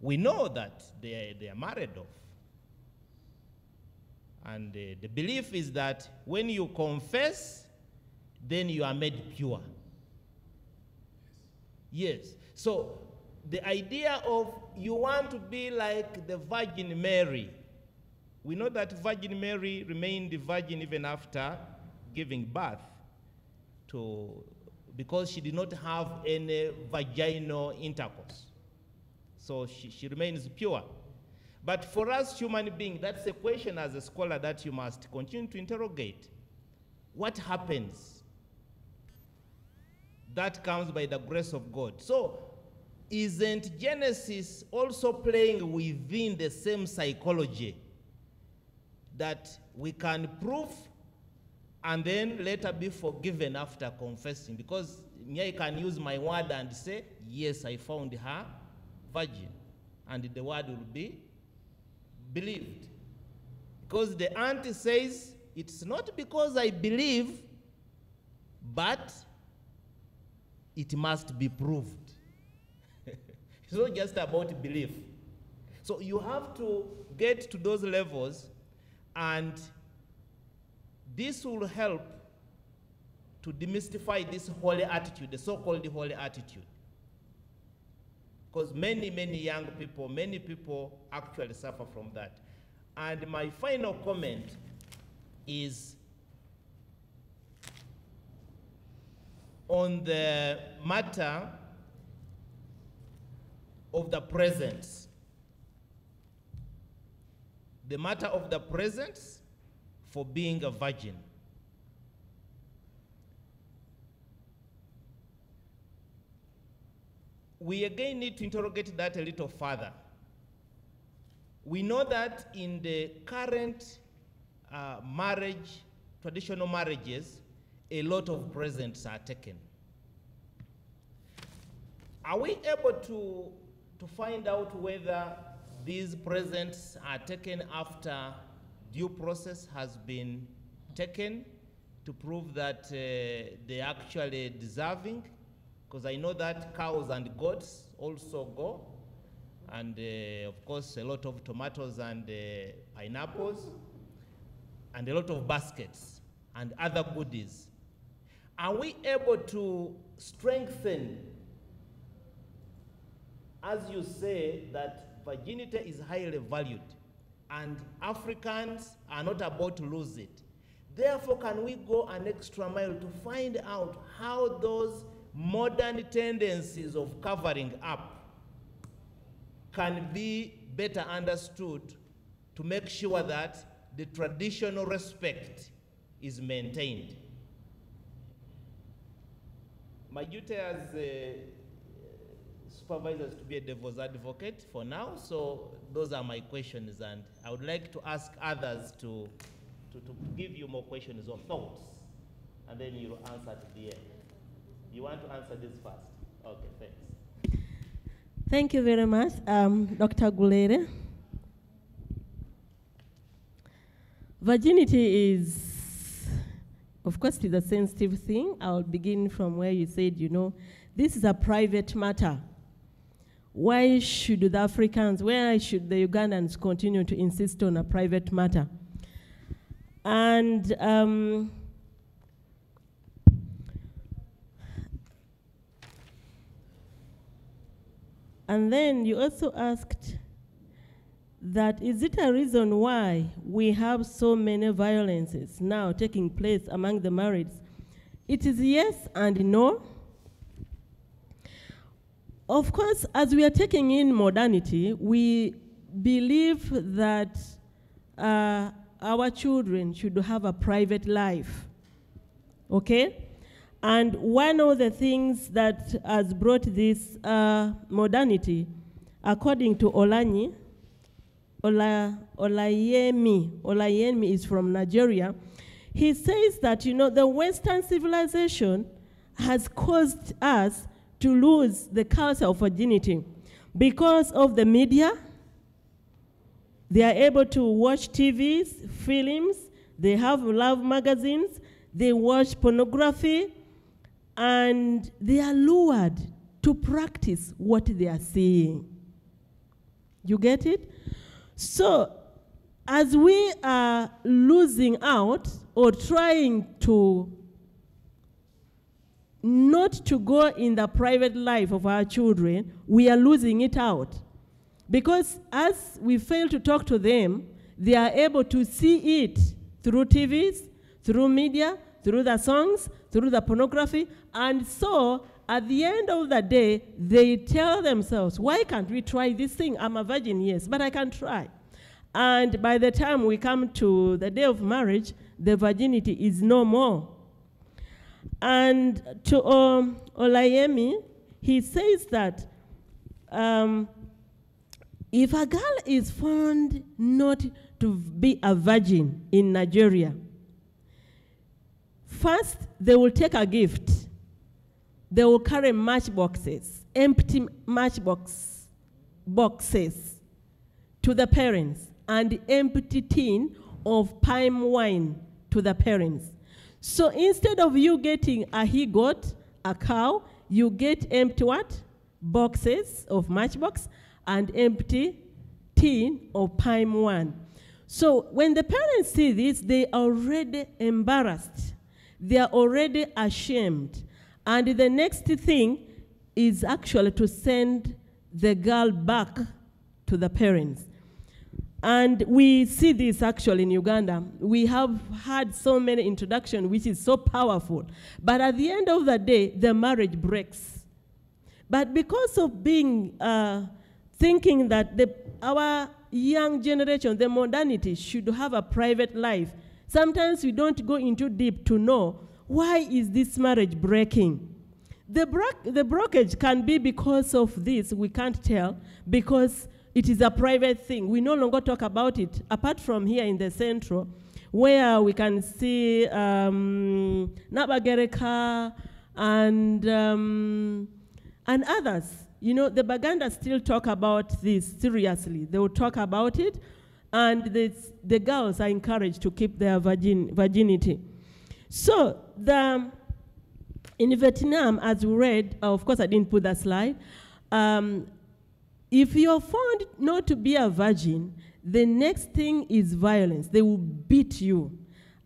We know that they are married off. And the belief is that when you confess, then you are made pure. Yes. So the idea of you want to be like the Virgin Mary. We know that Virgin Mary remained virgin even after giving birth, because she did not have any vaginal intercourse. So she remains pure. But for us human beings, that's a question as a scholar that you must continue to interrogate. What happens? That comes by the grace of God. So, isn't Genesis also playing within the same psychology that we can prove and then later be forgiven after confessing? Because I can use my word and say, yes, I found her virgin, and the word will be believed. Because the auntie says, it's not because I believe, but it must be proved. It's not just about belief. So you have to get to those levels, and this will help to demystify this holy attitude, the so-called holy attitude. Because many young people, many people actually suffer from that. And my final comment is on the matter of the presence. The matter of the presence for being a virgin. We again need to interrogate that a little further. We know that in the current traditional marriages, a lot of presents are taken. Are we able to find out whether these presents are taken after due process has been taken to prove that they're actually deserving? Because I know that cows and goats also go, and of course a lot of tomatoes and pineapples, and a lot of baskets and other goodies. Are we able to strengthen, as you say, that virginity is highly valued and Africans are not about to lose it? Therefore, can we go an extra mile to find out how those modern tendencies of covering up can be better understood to make sure that the traditional respect is maintained? My duty as a supervisor is to be a devil's advocate for now, so those are my questions, and I would like to ask others to give you more questions or thoughts, and then you'll answer at the end. You want to answer this first? Okay, thanks. Thank you very much, Dr. Gulere. Virginity is, of course, it is a sensitive thing. I'll begin from where you said, this is a private matter. Why should the Africans, why should the Ugandans continue to insist on a private matter? And then you also asked that is it a reason why we have so many violences now taking place among the married? It is yes and no. Of course, as we are taking in modernity, we believe that our children should have a private life, okay? And one of the things that has brought this modernity, according to Olayemi is from Nigeria, he says that, you know, the Western civilization has caused us to lose the culture of virginity because of the media. They are able to watch TVs, films, they have love magazines, they watch pornography, and they are lured to practice what they are seeing. You get it? So, as we are losing out or trying to not to go in the private life of our children, we are losing it out. Because as we fail to talk to them, they are able to see it through TVs, through media, through the songs, through the pornography, and so at the end of the day, they tell themselves, why can't we try this thing? I'm a virgin, yes, but I can try. And by the time we come to the day of marriage, the virginity is no more. And to Olayemi, he says that if a girl is found not to be a virgin in Nigeria, first, they will take a gift. They will carry matchboxes, empty boxes to the parents, and empty tin of palm wine to the parents. So instead of you getting a he-goat, a cow, you get empty what? Boxes of matchbox and empty tin of palm wine. So when the parents see this, they are already embarrassed. They are already ashamed. And the next thing is actually to send the girl back to the parents. And we see this actually in Uganda. We have had so many introductions, which is so powerful. But at the end of the day, the marriage breaks. But because of being, thinking that our young generation, the modernity, should have a private life, sometimes we don't go into deep to know why is this marriage breaking. The breakage can be because of this, we can't tell, because it is a private thing. We no longer talk about it, apart from here in the central, where we can see Nabagereka and others. You know, the Bagandas still talk about this seriously. They will talk about it, and the girls are encouraged to keep their virginity. So, in Vietnam, as we read, of course I didn't put that slide, if you're found not to be a virgin, the next thing is violence. They will beat you.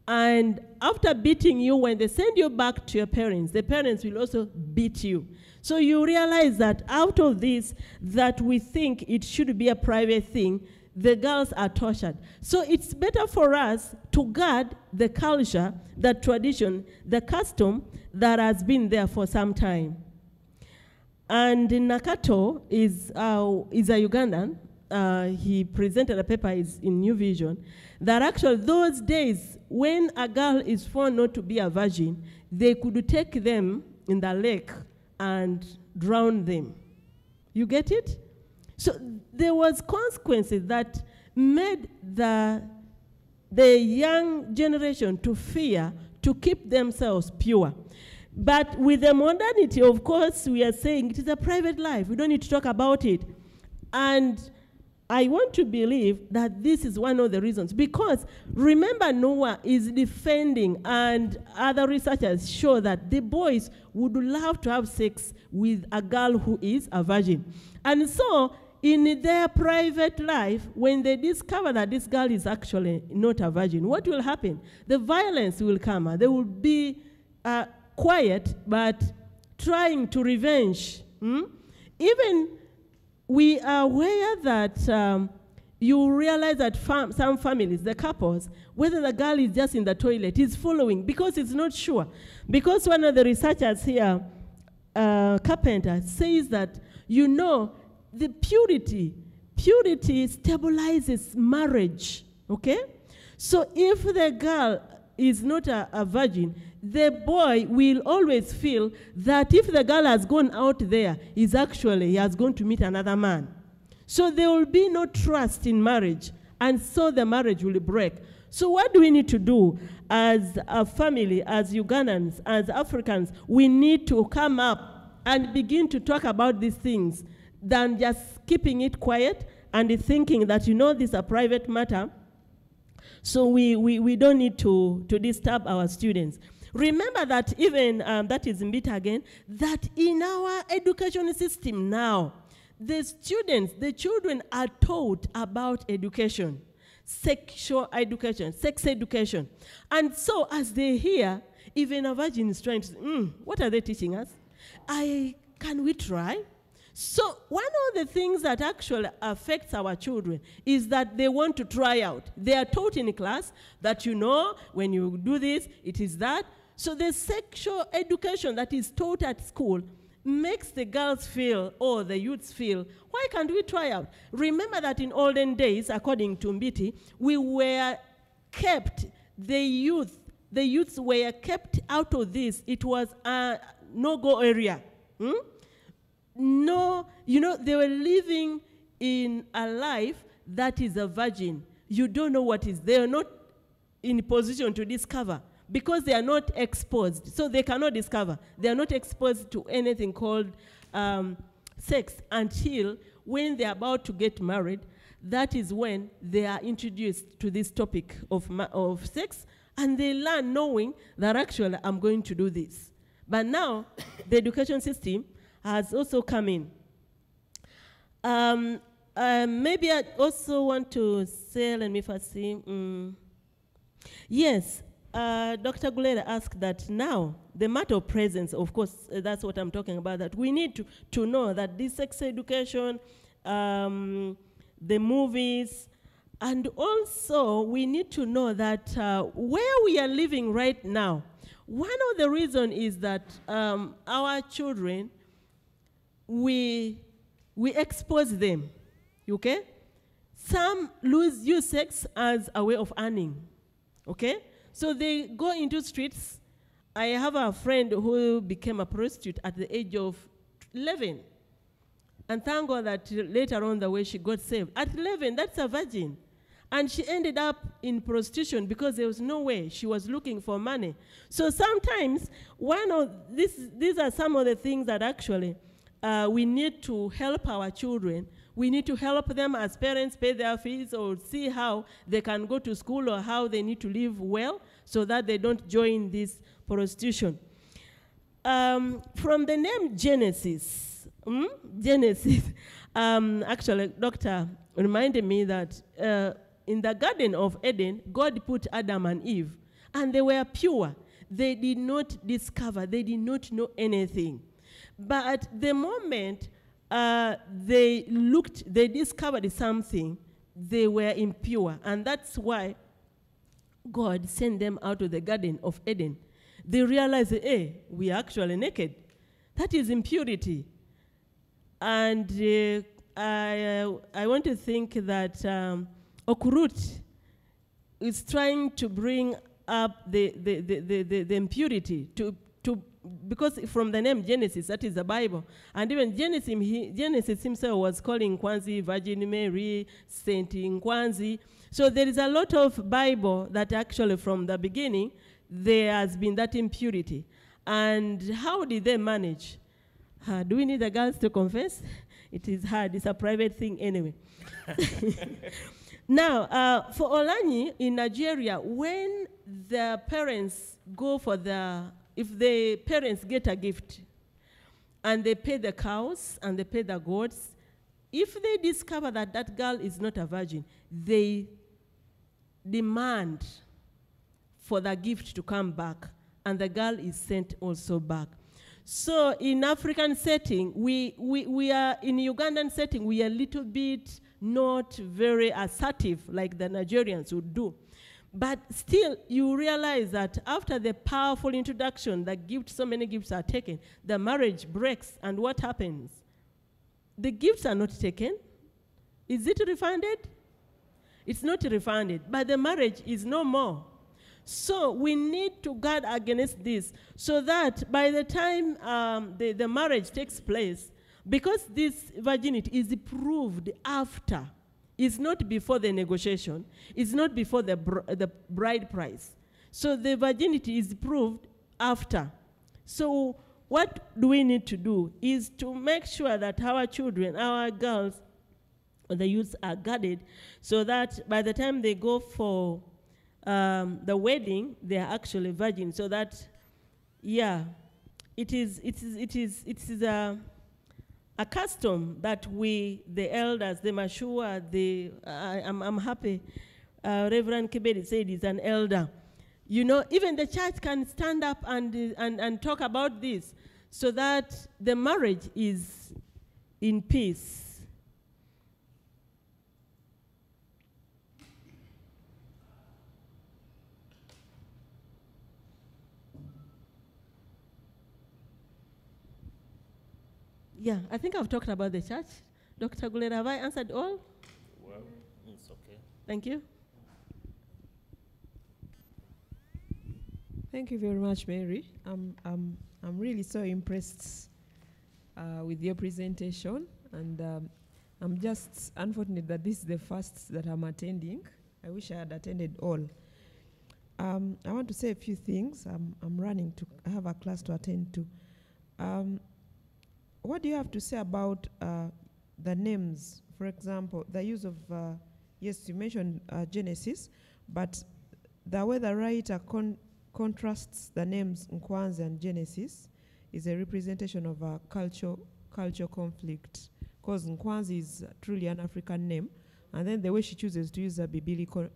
And after beating you, when they send you back to your parents, the parents will also beat you. So you realize that out of this, that we think it should be a private thing, the girls are tortured. So it's better for us to guard the culture, the tradition, the custom that has been there for some time. And Nakato is a Ugandan. He presented a paper in New Vision that actually those days when a girl is found not to be a virgin, they could take them in the lake and drown them. You get it? So there was consequences that made the young generation to fear to keep themselves pure. But with the modernity, of course, we are saying it is a private life. We don't need to talk about it. And I want to believe that this is one of the reasons. Because remember, Noah is defending, and other researchers show that the boys would love to have sex with a girl who is a virgin. And so in their private life, when they discover that this girl is actually not a virgin, what will happen? The violence will come. They will be quiet, but trying to revenge. Even we are aware that you realize that some families, the couples, whether the girl is just in the toilet, is following because it's not sure. Because one of the researchers here, Carpenter, says that, you know, the purity stabilizes marriage, okay? So if the girl is not a virgin, the boy will always feel that if the girl has gone out there, he has gone to meet another man. So there will be no trust in marriage, and so the marriage will break. So what do we need to do as a family, as Ugandans, as Africans? We need to come up and begin to talk about these things than just keeping it quiet and thinking that, you know, this is a private matter, so we don't need to disturb our students. Remember that even, that is Mbita again, that in our education system now, the children are taught about education, sexual education, sex education. And so as they hear, even a virgin is trying to say, what are they teaching us? Can we try? So one of the things that actually affects our children is that they want to try out. They are taught in class that, you know, when you do this, it is that. So the sexual education that is taught at school makes the girls feel, or the youths feel, why can't we try out? Remember that in olden days, according to Mbiti, we were kept, the youths were kept out of this. It was a no-go area. No, you know, they were living in a life that is a virgin. You don't know what is. They are not in a position to discover because they are not exposed. So they cannot discover. They are not exposed to anything called sex until when they are about to get married. That is when they are introduced to this topic of sex, and they learn knowing that actually I'm going to do this. But now the education system has also come in. Maybe I also want to say, let me first see. Yes, Dr. Gulera asked that now, the matter of presence, of course, that's what I'm talking about, that we need to know that this sex education, the movies, and also we need to know that where we are living right now, one of the reasons is that our children, we expose them, okay? Some use sex as a way of earning, okay? So they go into streets. I have a friend who became a prostitute at the age of 11. And thank God that later on the way she got saved. At 11, that's a virgin. And she ended up in prostitution because there was no way. She was looking for money. So sometimes, these are some of the things that actually we need to help our children. We need to help them as parents pay their fees or see how they can go to school or how they need to live well so that they don't join this prostitution. From the name Genesis, actually, Doctor reminded me that in the Garden of Eden, God put Adam and Eve, and they were pure. They did not discover, they did not know anything. But the moment they discovered something, they were impure. And that's why God sent them out of the Garden of Eden. They realized, hey, we are actually naked. That is impurity. And I want to think that Okurut is trying to bring up the impurity because from the name Genesis, that is the Bible. And even Genesis himself was calling Nkwanzi Virgin Mary, Saint Nkwanzi. So there is a lot of Bible that actually from the beginning, there has been that impurity. And how did they manage? Do we need the girls to confess? It is hard. It's a private thing anyway. Now, for Olanyi in Nigeria, when the parents go for if the parents get a gift and they pay the cows and they pay the goats, if they discover that that girl is not a virgin, they demand for the gift to come back, and the girl is sent also back. So in African setting, we are, in Ugandan setting, we are a little bit not very assertive like the Nigerians would do. But still, you realize that after the powerful introduction, the gift, so many gifts are taken, the marriage breaks, and what happens? The gifts are not taken. Is it refunded? It's not refunded, but the marriage is no more. So we need to guard against this, so that by the time the marriage takes place, because this virginity is proved after, it's not before the negotiation, it's not before the bride price. So the virginity is proved after. So what do we need to do is to make sure that our children, our girls, the youths are guarded, so that by the time they go for the wedding, they are actually virgin. So that, yeah, it is a custom that we, the elders, the mature, I'm happy Reverend Kebedi said he's an elder. You know, even the church can stand up and talk about this, so that the marriage is in peace. Yeah, I think I've talked about the church. Dr. Gulera, have I answered all? Well, it's okay. Thank you. Thank you very much, Mary. I'm really so impressed with your presentation, and I'm just unfortunate that this is the first that I'm attending. I wish I had attended all. I want to say a few things. I'm running to, I have a class to attend to. What do you have to say about the names? For example, the use of, yes, you mentioned Genesis, but the way the writer contrasts the names Nkwanzi and Genesis is a representation of a cultural conflict, because Nkwanzi is truly an African name, and then the way she chooses to use a biblical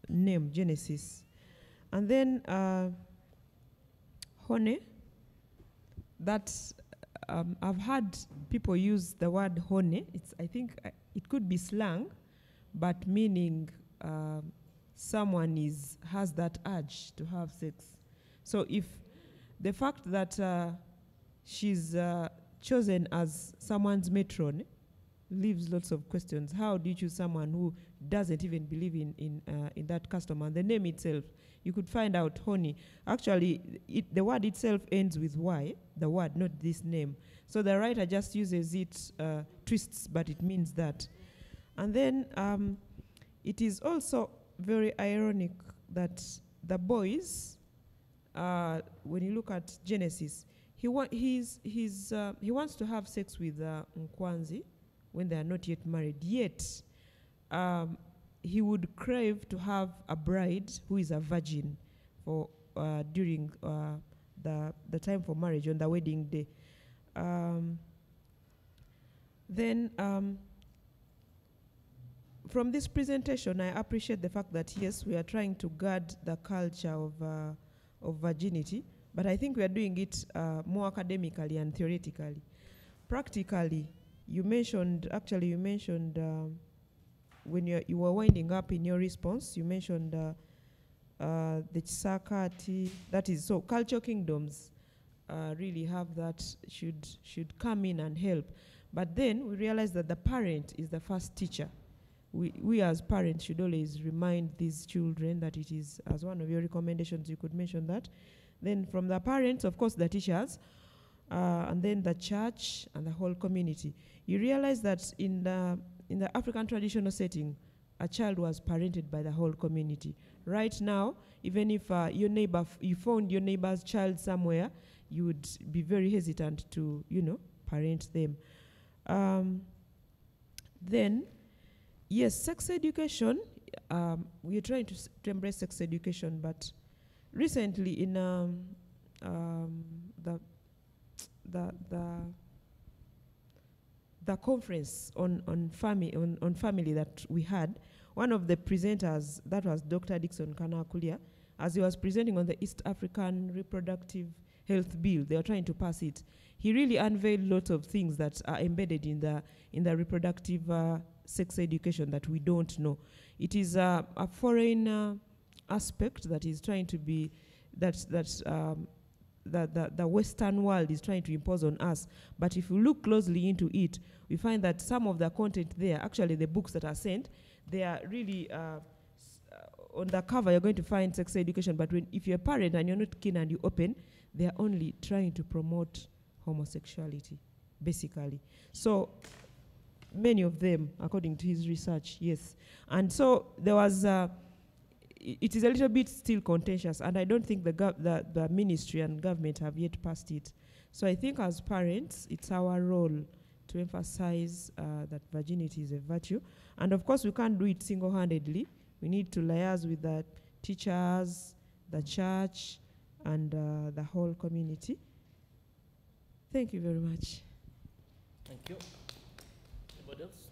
name, Genesis. And then Hone, that I've had people use the word hone. I think it could be slang, but meaning someone has that urge to have sex. So if the fact that she's chosen as someone's matron leaves lots of questions. How do you choose someone who doesn't even believe in that custom? And the name itself, you could find out honey. Actually, the word itself ends with Y, the word, not this name. So the writer just uses it, twists, but it means that. And then it is also very ironic that the boys, when you look at Genesis, he wants to have sex with Nkwanzi when they are not yet married. Yet, he would crave to have a bride who is a virgin for during the time for marriage, on the wedding day. From this presentation, I appreciate the fact that, yes, we are trying to guard the culture of virginity, but I think we are doing it more academically and theoretically. Practically, you mentioned when you were winding up in your response, you mentioned the Chisakati, that is, so culture kingdoms really have that, should come in and help. But then we realize that the parent is the first teacher. We as parents should always remind these children that it is, as one of your recommendations, you could mention that. Then from the parents, of course, the teachers, and then the church and the whole community. You realize that in the African traditional setting, a child was parented by the whole community. Right now, even if you found your neighbor's child somewhere, you would be very hesitant to, parent them. Then, yes, sex education, we are trying to embrace sex education, but recently in the conference on family that we had, one of the presenters, that was Dr. Dickson Kanakulia, as he was presenting on the East African Reproductive Health Bill, they were trying to pass it. He really unveiled lots of things that are embedded in the reproductive sex education that we don't know. It is a foreign aspect that is trying to be, that the Western world is trying to impose on us. But if you look closely into it, we find that some of the content there, actually the books that are sent, they are really, on the cover you're going to find sex education, but if you're a parent and you're not keen and you open, they're only trying to promote homosexuality, basically. So many of them, according to his research, yes. And so there was, it is a little bit still contentious, and I don't think the ministry and government have yet passed it. So I think as parents, it's our role to emphasize that virginity is a virtue. And of course, we can't do it single-handedly. We need to liaise with the teachers, the church, and the whole community. Thank you very much. Thank you. Anybody else?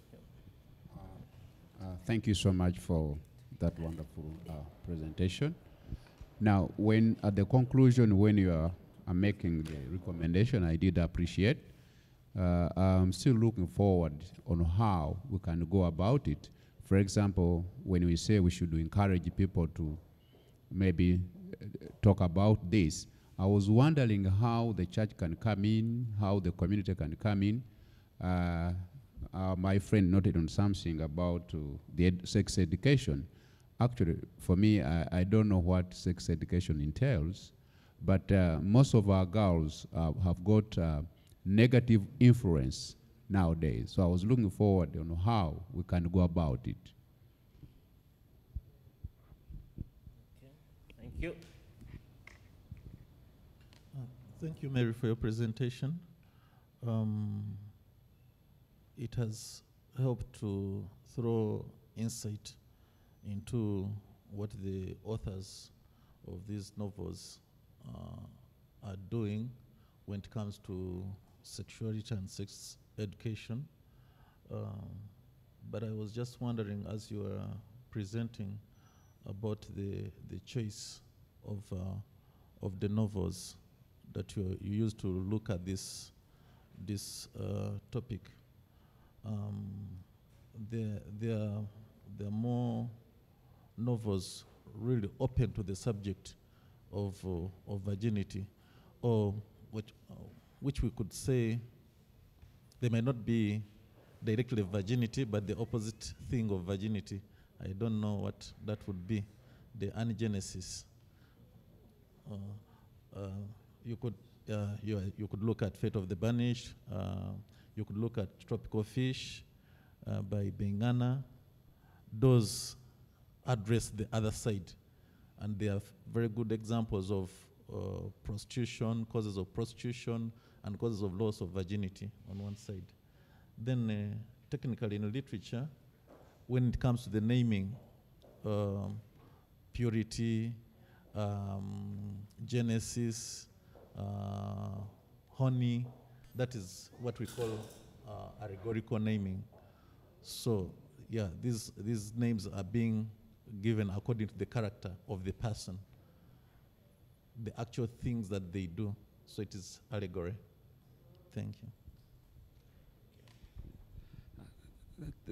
Thank you so much for that wonderful presentation. Now, when at the conclusion, when you are making the recommendation, I did appreciate. I'm still looking forward on how we can go about it. For example, when we say we should encourage people to maybe talk about this, I was wondering how the church can come in, how the community can come in. My friend noted on something about the sex education. Actually, for me, I don't know what sex education entails, but most of our girls have got negative influence nowadays. So I was looking forward on how we can go about it. Okay. Thank you. Thank you, Mary, for your presentation. It has helped to throw insight into what the authors of these novels are doing when it comes to sexuality and sex education. But I was just wondering, as you were presenting about the choice of the novels that you used to look at this topic, there are more novels really open to the subject of virginity, or which we could say they may not be directly virginity, but the opposite thing of virginity. I don't know what that would be. The anagenesis. You could look at Fate of the Banished. You could look at Tropical Fish by Bengana. Those address the other side, and they are very good examples of prostitution, causes of prostitution, and causes of loss of virginity on one side. Then technically in literature, when it comes to the naming, purity, genesis, honey, that is what we call allegorical naming. So yeah, these names are being given according to the character of the person, the actual things that they do. So it is allegory. Thank you.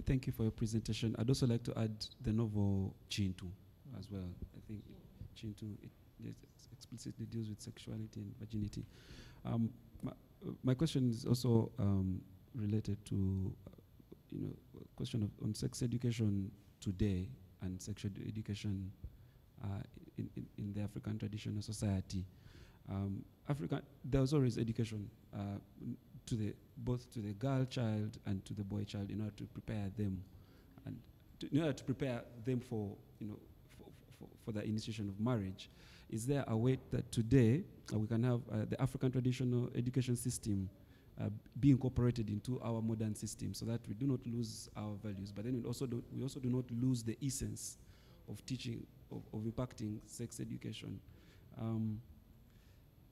Thank you for your presentation. I'd also like to add the novel Chintu as well. I think Chintu it explicitly deals with sexuality and virginity. My question is also related to question on sex education today and sexual education in the African traditional society. There was always education both to the girl child and to the boy child in order to prepare them, and in order to prepare them for the initiation of marriage. Is there a way that today we can have the African traditional education system be incorporated into our modern system, so that we do not lose our values, but then we also do not lose the essence of teaching, of impacting sex education?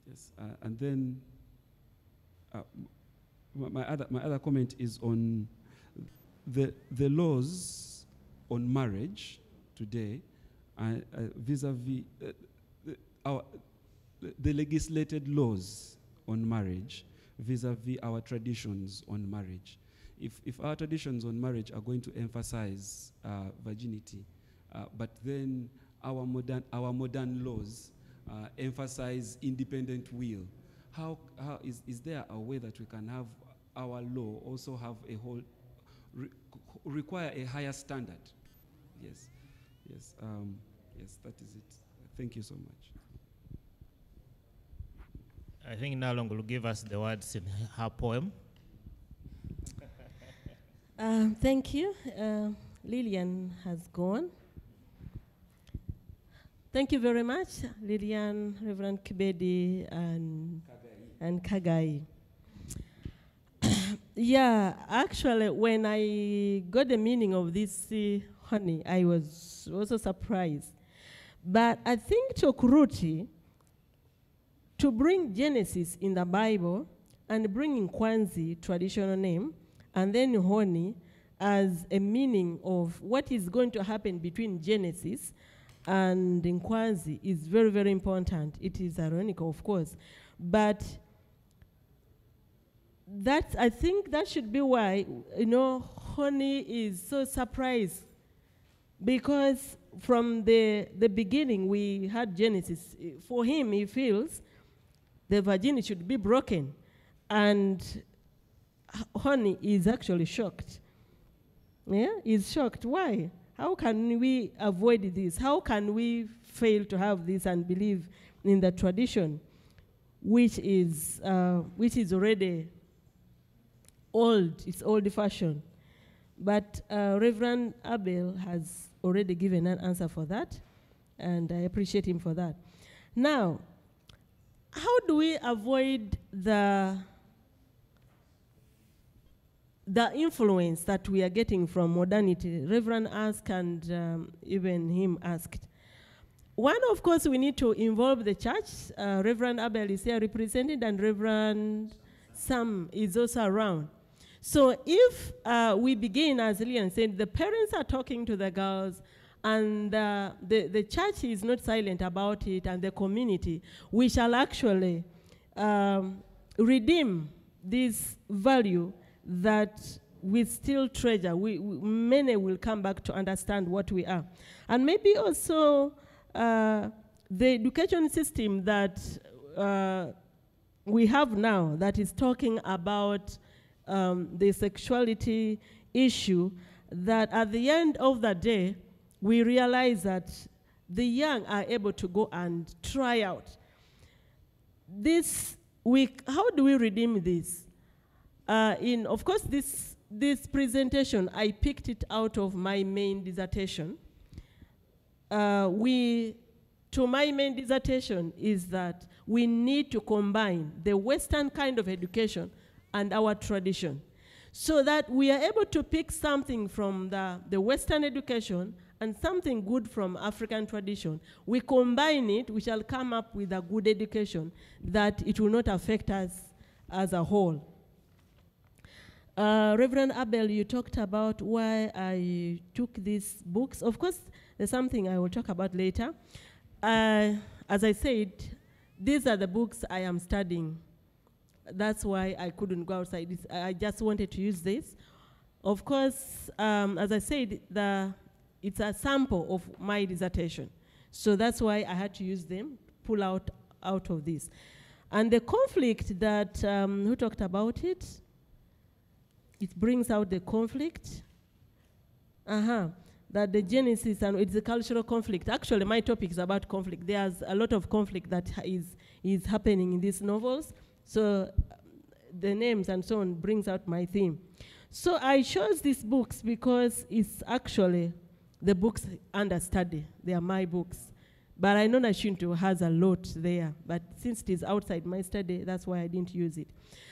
Yes, and then my other comment is on the laws on marriage today, vis-a-vis the legislated laws on marriage vis-a-vis our traditions on marriage. If our traditions on marriage are going to emphasize virginity, but then our modern laws emphasize independent will, how is there a way that we can have our law also have a whole require a higher standard? Yes, yes, yes. That is it. Thank you so much. I think Naula will give us the words in her poem. Thank you. Lillian has gone. Thank you very much, Lillian, Reverend Kibedi, and Kagai. Yeah, actually, when I got the meaning of this honey, I was also surprised. But I think Chokuruti, to bring Genesis in the Bible and bringing Kwanzi, traditional name, and then honey as a meaning of what is going to happen between Genesis and Nkwanzi is very, very important. It is ironical, of course. But I think that should be why, honey is so surprised. Because from the beginning, we had Genesis. For him, he feels the virginity should be broken. And honey is actually shocked. Yeah, he's shocked. Why? How can we avoid this? How can we fail to have this and believe in the tradition, which is already old? It's old-fashioned. But Reverend Abel has already given an answer for that, and I appreciate him for that. Now, how do we avoid the influence that we are getting from modernity? Reverend asked, and even him asked. One, of course, we need to involve the church. Reverend Abel is here represented, and Reverend Sam is also around. So if we begin, as Lillian said, the parents are talking to the girls, and the church is not silent about it, and the community, we shall actually redeem this value that we still treasure. Many will come back to understand what we are. And maybe also the education system that we have now that is talking about the sexuality issue, that at the end of the day, we realize that the young are able to go and try out. How do we redeem this? Of course, this presentation, I picked it out of my main dissertation. To my main dissertation is that we need to combine the Western kind of education and our tradition, so that we are able to pick something from the Western education and something good from African tradition. We combine it, we shall come up with a good education that it will not affect us as a whole. Reverend Abel, you talked about why I took these books. Of course, there's something I will talk about later. As I said, these are the books I am studying. That's why I couldn't go outside. I just wanted to use this. Of course, as I said, it's a sample of my dissertation. So that's why I had to use them, pull out of this. And the conflict that, who talked about it? It brings out the conflict. That the Genesis, and it's a cultural conflict. Actually, my topic is about conflict. There's a lot of conflict that is happening in these novels. So the names and so on brings out my theme. So I chose these books because it's actually the books under study. They are my books. But I know Nashinto has a lot there. But since it is outside my study, that's why I didn't use it.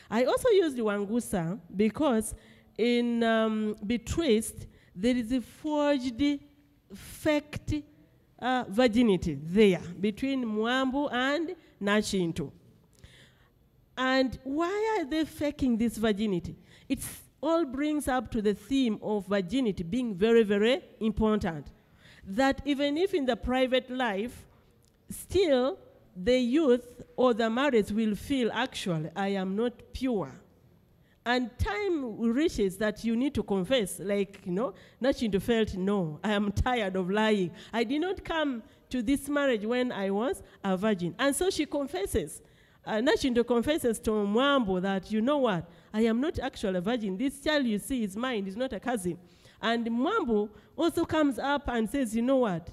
I also used Wangusa because in Betrayed, there is a forged fake virginity there between Mwambu and Nashinto. And why are they faking this virginity? It all brings up to the theme of virginity being very, very important. That even if in the private life, still the youth or the married will feel, actually, I am not pure. And time reaches that you need to confess, like, Nachinto felt, no, I am tired of lying. I did not come to this marriage when I was a virgin. And so she confesses. Nachinto confesses to Mwambo that, you know what, I am not actually a virgin. This child you see is mine, is not a cousin. And Mwambo also comes up and says, you know what,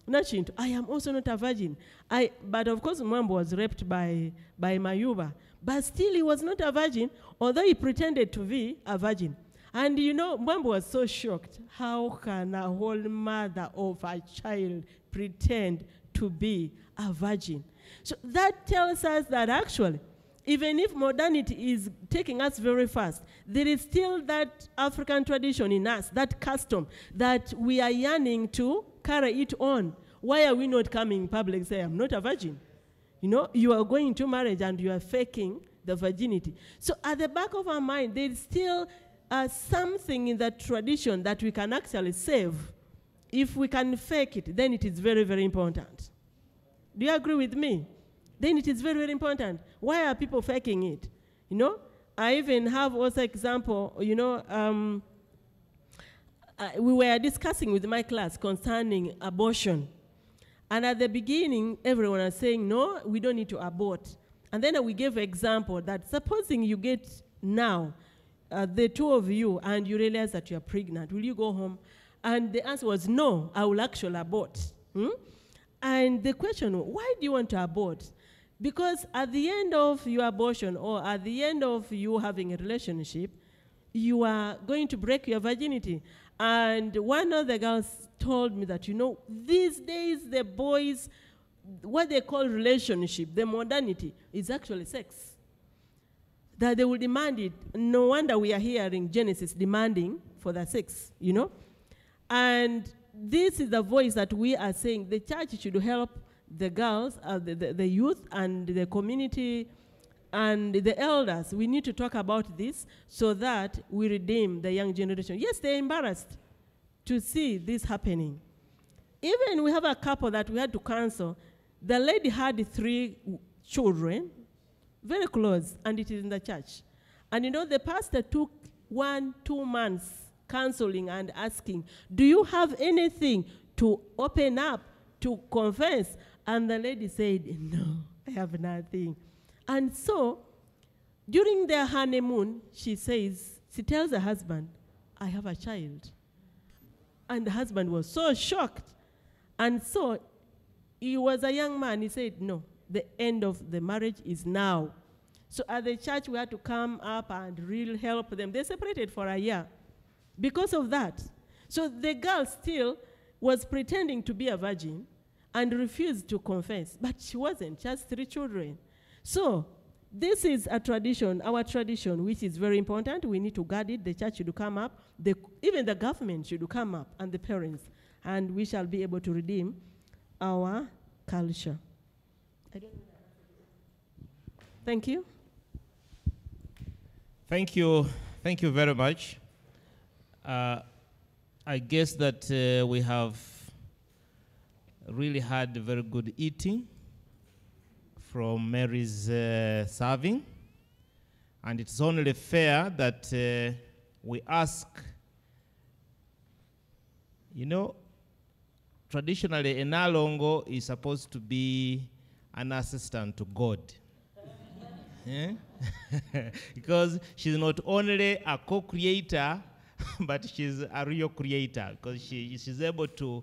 Nachinto, I am also not a virgin. But of course, Mwambo was raped by Mayuba. But still, he was not a virgin, although he pretended to be a virgin. And Mwambo was so shocked. How can a whole mother of a child pretend to be a virgin? So that tells us that actually, even if modernity is taking us very fast, there is still that African tradition in us, that custom, that we are yearning to carry it on. Why are we not coming in public and say, I'm not a virgin? You are going to marriage and you are faking the virginity. So at the back of our mind, there is still something in that tradition that we can actually save. If we can fake it, then it is very, very important. Do you agree with me? Then it is very, very important. Why are people faking it? I even have also example, we were discussing with my class concerning abortion. And at the beginning, everyone was saying, no, we don't need to abort. And then we gave an example that supposing you get now, the two of you, and you realize that you are pregnant, will you go home? And the answer was, no, I will actually abort. And the question, why do you want to abort? Because at the end of your abortion or at the end of you having a relationship, you are going to break your virginity. And one of the girls told me that, these days the boys, what they call relationship, the modernity, is actually sex. That they will demand it. No wonder we are hearing Genesis demanding for the sex, And this is the voice that we are saying the church should help the girls, the youth, and the community, and the elders. We need to talk about this so that we redeem the young generation. Yes, they're embarrassed to see this happening. Even we have a couple that we had to cancel. The lady had 3 children, very close, and it is in the church. And the pastor took 1-2 months counseling and asking, do you have anything to open up, to confess? And the lady said, no, I have nothing. And so, during their honeymoon, she tells her husband, I have a child. And the husband was so shocked. And so, he was a young man. He said, no, the end of the marriage is now. So at the church, we had to come up and really help them. They separated for a year because of that. So the girl still was pretending to be a virgin and refused to confess. But she wasn't, she has 3 children. So this is a tradition, our tradition, which is very important. We need to guard it. The church should come up. Even the government should come up, and the parents. And we shall be able to redeem our culture. Thank you. Thank you. Thank you very much. I guess that we have really had very good eating from Mary's serving. And it's only fair that we ask, traditionally, Enalongo is supposed to be an assistant to God. Because she's not only a co-creator, but she's a real creator, because she's able to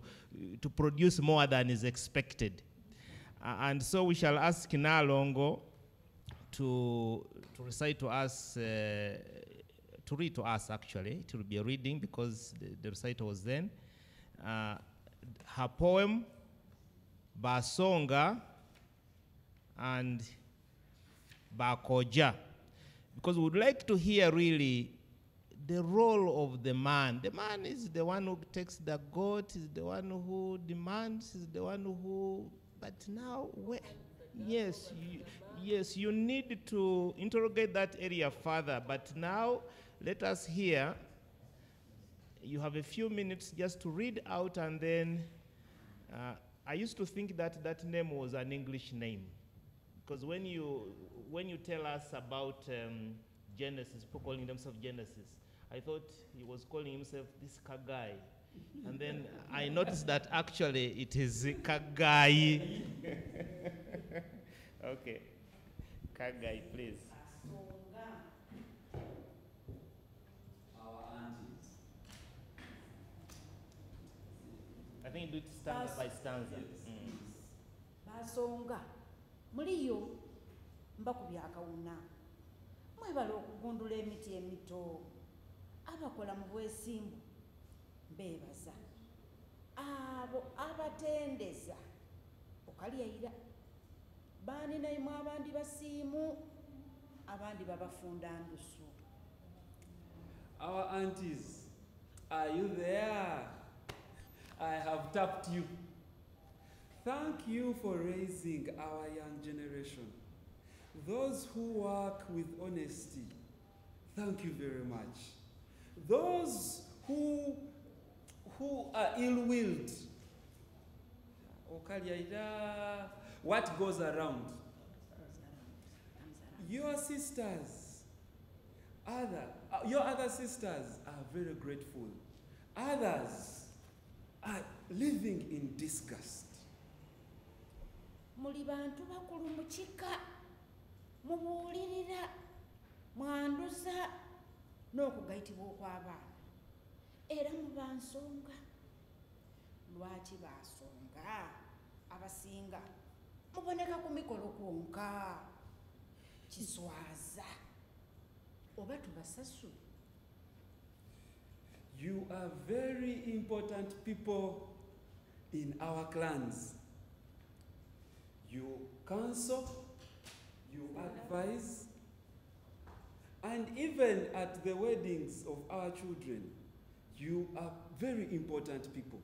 produce more than is expected. And so we shall ask Nalongo to recite to us, to read to us actually. It will be a reading because the recital was then. Her poem, Basonga and Bakoja. Because we would like to hear really the role of the man. The man is the one who takes the goat, is the one who demands, is the one who, but now, where? Yes, you need to interrogate that area further, but now let us hear. You have a few minutes just to read out, and then I used to think that that name was an English name, because when you tell us about Genesis, people calling themselves Genesis, I thought he was calling himself this Kagai. And then I noticed that actually it is Kagai. Okay. Kagai, please. Our aunties. I think do it stanza by stanza. Yes. Basonga muliyo mbakubya akawuna mwebala okugundula emiti emito abakola mu bwesimbu beebaza abo abatendeza okalyayira baninaimu abandi basiimu abandi babafunda ndusu. Our aunties, are you there? I have tapped you. Thank you for raising our young generation. Those who work with honesty, thank you very much. Those who are ill-willed, what goes around? Your sisters, your other sisters are very grateful. Others are living in disgust. Muli bantu bakulu mu kika mubuulirira mwanduza n'okugayitibwa okw'abaana era mubansonga. Lwaki basonga? Abasinga muboneka ku mikolo kwonka kiswaza oba tubasasula. You are very important people in our clans. You counsel, you advise, and even at the weddings of our children, you are very important people.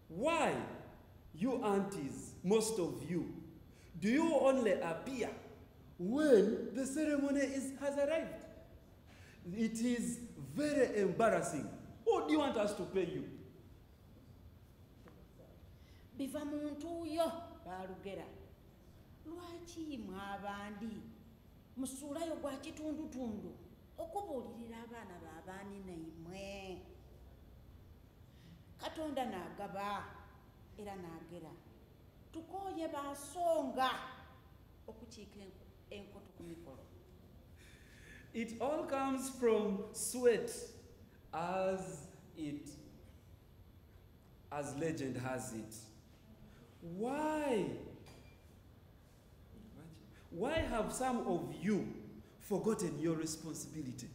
Why, you aunties, most of you, do you only appear when the ceremony has arrived? It is very embarrassing. What do you want us to pay you? Biva muntu yo balugera. Lwaki mwabandi musuulayo gwa kitundutundu okubuulirira abaana b'abaani naimwe. Katonda n'agaba era n'agera. Tukooye basonga okukiika enkoto ku mikolo. It all comes from sweat, as legend has it. Why have some of you forgotten your responsibility,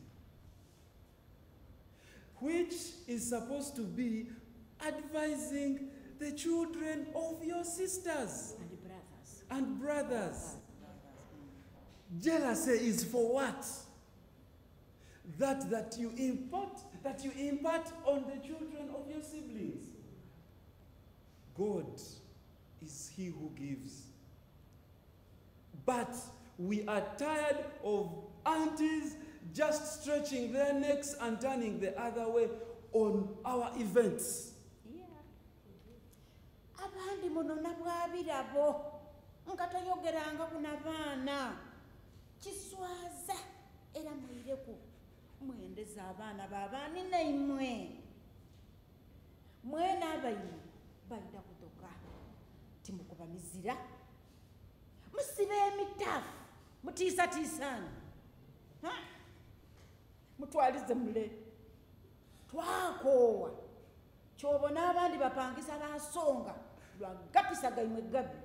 which is supposed to be advising the children of your sisters and brothers? Jealousy is for what? That you impart on the children of your siblings. God is he who gives. But we are tired of aunties just stretching their necks and turning the other way on our events. Abandi munona bwabirabo nga toyogeranga ku n'abaana kiswaza era muyireku mwendeza abaana b'abaani naimwe mwena abayi balina kutoka timukuba mizira musibe emitaafu mutiisatiisana mutwalize mule twakoowa kyobona abandi bapangisa basonga lwagapisa gaimwe gabi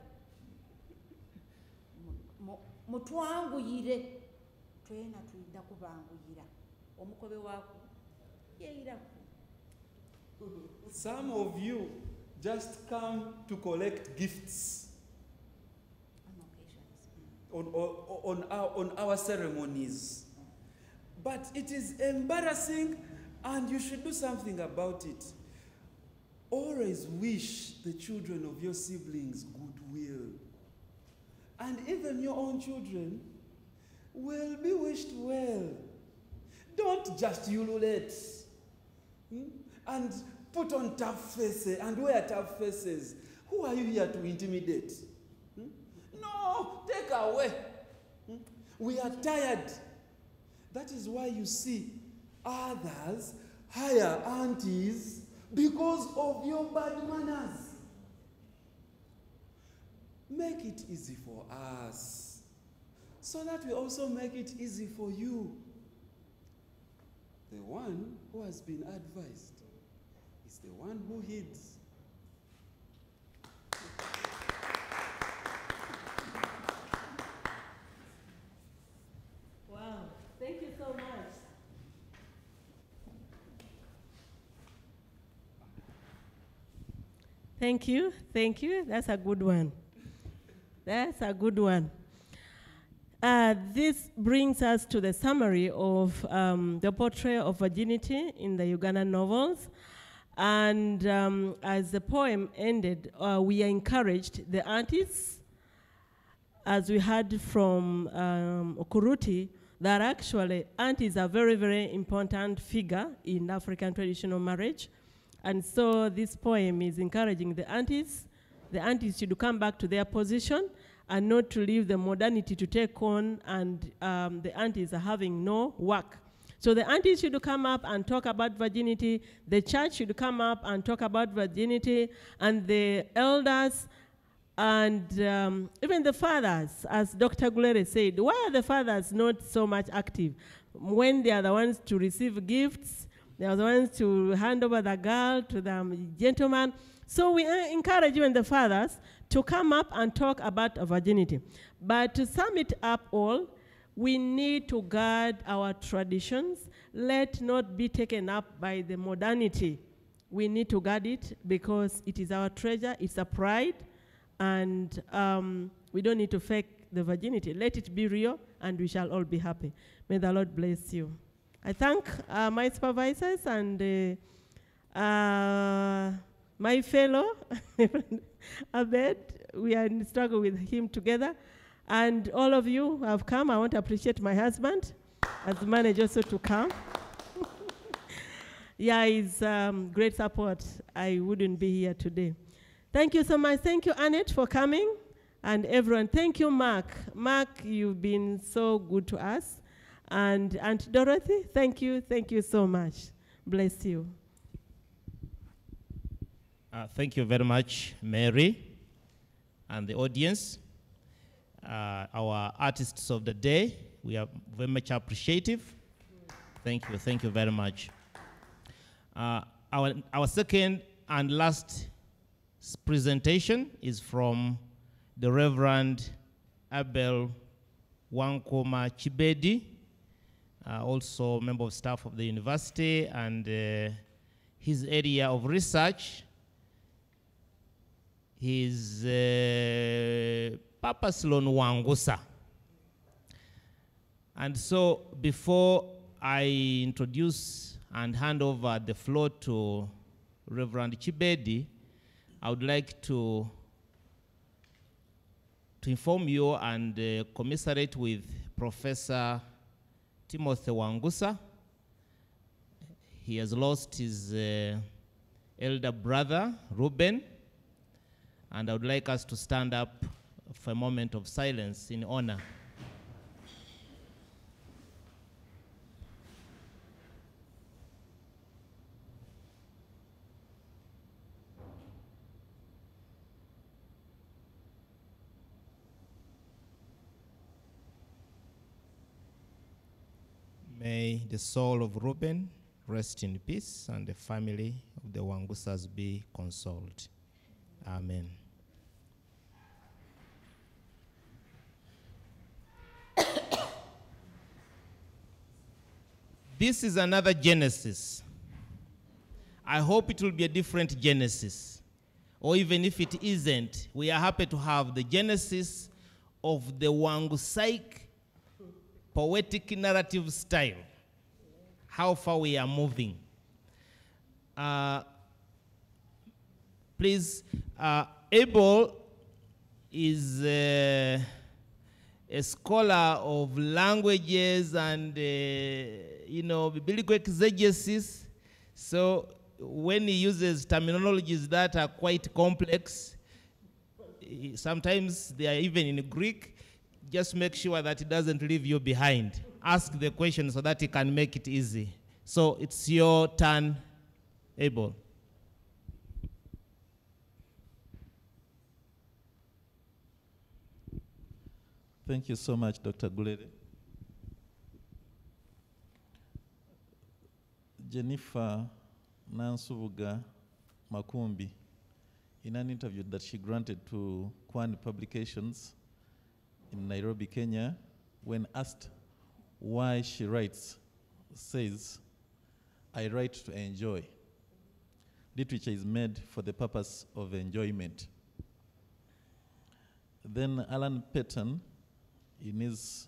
mutwanguyire twena tuyinza kubanguyira omukobe waako yeiraku. Some of you just come to collect gifts on our ceremonies. But it is embarrassing and you should do something about it. Always wish the children of your siblings goodwill. and even your own children will be wished well. Don't just ululate and put on tough faces and wear tough faces. Who are you here to intimidate? No, take away. We are tired. That is why you see others hire aunties because of your bad manners. Make it easy for us so that we also make it easy for you. The one who has been advised is the one who heeds. Wow, thank you so much. Thank you, thank you. That's a good one. That's a good one. This brings us to the summary of the portrayal of virginity in the Ugandan novels. And as the poem ended, we encouraged the aunties, as we heard from Okuruti, that actually aunties are very, very important figure in African traditional marriage. And so this poem is encouraging the aunties should come back to their position and not to leave the modernity to take on, and the aunties are having no work. So the aunties should come up and talk about virginity, the church should come up and talk about virginity, and the elders and even the fathers, as Dr. Gulere said. Why are the fathers not so much active? When they are the ones to receive gifts, they are the ones to hand over the girl to the gentleman. So we encourage even the fathers to come up and talk about virginity. But to sum it up all, we need to guard our traditions. Let not be taken up by the modernity. We need to guard it because it is our treasure, it's a pride, and we don't need to fake the virginity. Let it be real, and we shall all be happy. May the Lord bless you. I thank my supervisors and my fellow, Abed. We are in struggle with him together. And all of you who have come, I want to appreciate my husband as managed also to come. Yeah, he's great support. I wouldn't be here today. Thank you so much. Thank you, Annette, for coming. And everyone, thank you, Mark. Mark, you've been so good to us. And Aunt Dorothy, thank you so much. Bless you. Thank you very much, Mary, and the audience. Our artists of the day, we are very much appreciative. Thank you very much. Our second and last presentation is from the Reverend Abel Wankoma Chibedi, also member of staff of the university, and his area of research, his Papa Sloan Wangusa. And so before I introduce and hand over the floor to Reverend Chibedi, I would like to inform you and commiserate with Professor Timothy Wangusa. He has lost his elder brother, Ruben, and I would like us to stand up for a moment of silence in honor. May the soul of Reuben rest in peace, and the family of the Wangusas be consoled. Amen. This is another Genesis. I hope it will be a different Genesis. Or even if it isn't, we are happy to have the Genesis of the Wangusaic Poetic Narrative Style. How far we are moving. Please, Abel is a scholar of languages and, biblical exegesis. So when he uses terminologies that are quite complex, sometimes they are even in Greek, just make sure that it doesn't leave you behind. Ask the question so that he can make it easy. So it's your turn, Abel. Thank you so much, Dr. Gulede. Jennifer Nansubuga Makumbi, in an interview that she granted to Kwani Publications in Nairobi, Kenya, when asked why she writes, says, "I write to enjoy. Literature is made for the purpose of enjoyment." Then Alan Patton, in his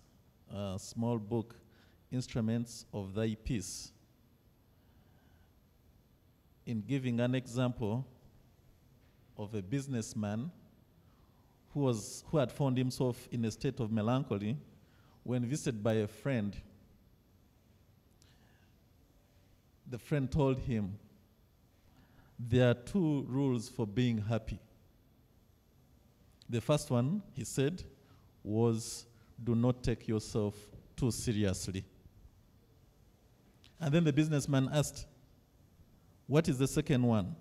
small book, Instruments of Thy Peace, in giving an example of a businessman who had found himself in a state of melancholy when visited by a friend. The friend told him, "There are 2 rules for being happy." The first one, he said, was, "Do not take yourself too seriously." And then the businessman asked, "What is the second one?"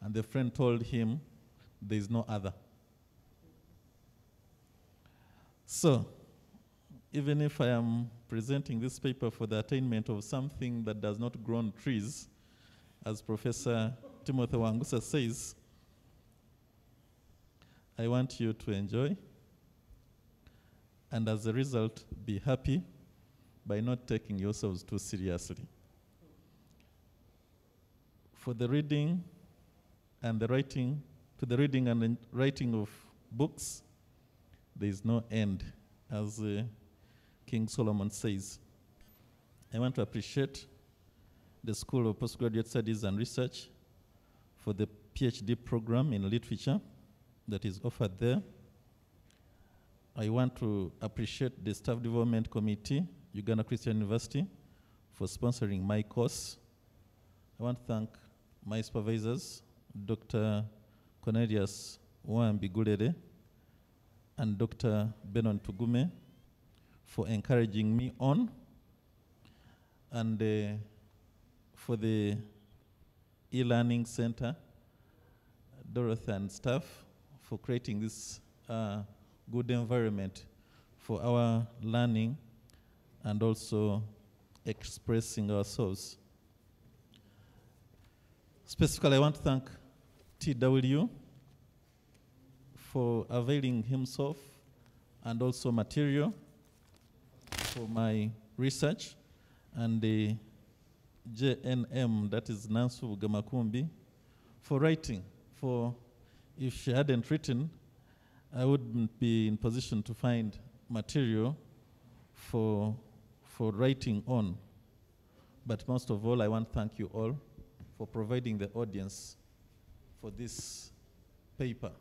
And the friend told him, "There is no other." So, even if I am presenting this paper for the attainment of something that does not grow on trees, as Professor Timothy Wangusa says, I want you to enjoy, and as a result, be happy by not taking yourselves too seriously. For the reading and the writing, to the reading and the writing of books, there is no end, as King Solomon says. I want to appreciate the School of Postgraduate Studies and Research for the PhD program in literature that is offered there. I want to appreciate the Staff Development Committee, Uganda Christian University, for sponsoring my course. I want to thank my supervisors, Dr. Cornelius Wambigulere and Dr. Benon Tugume, for encouraging me on, and for the e-learning center, Dorothy and staff, for creating this good environment for our learning and also expressing ourselves. Specifically, I want to thank TW for availing himself and also material for my research, and the JNM, that is Nansubuga Makumbi, for writing. For if she hadn't written, I wouldn't be in position to find material for writing on. But most of all, I want to thank you all for providing the audience for this paper.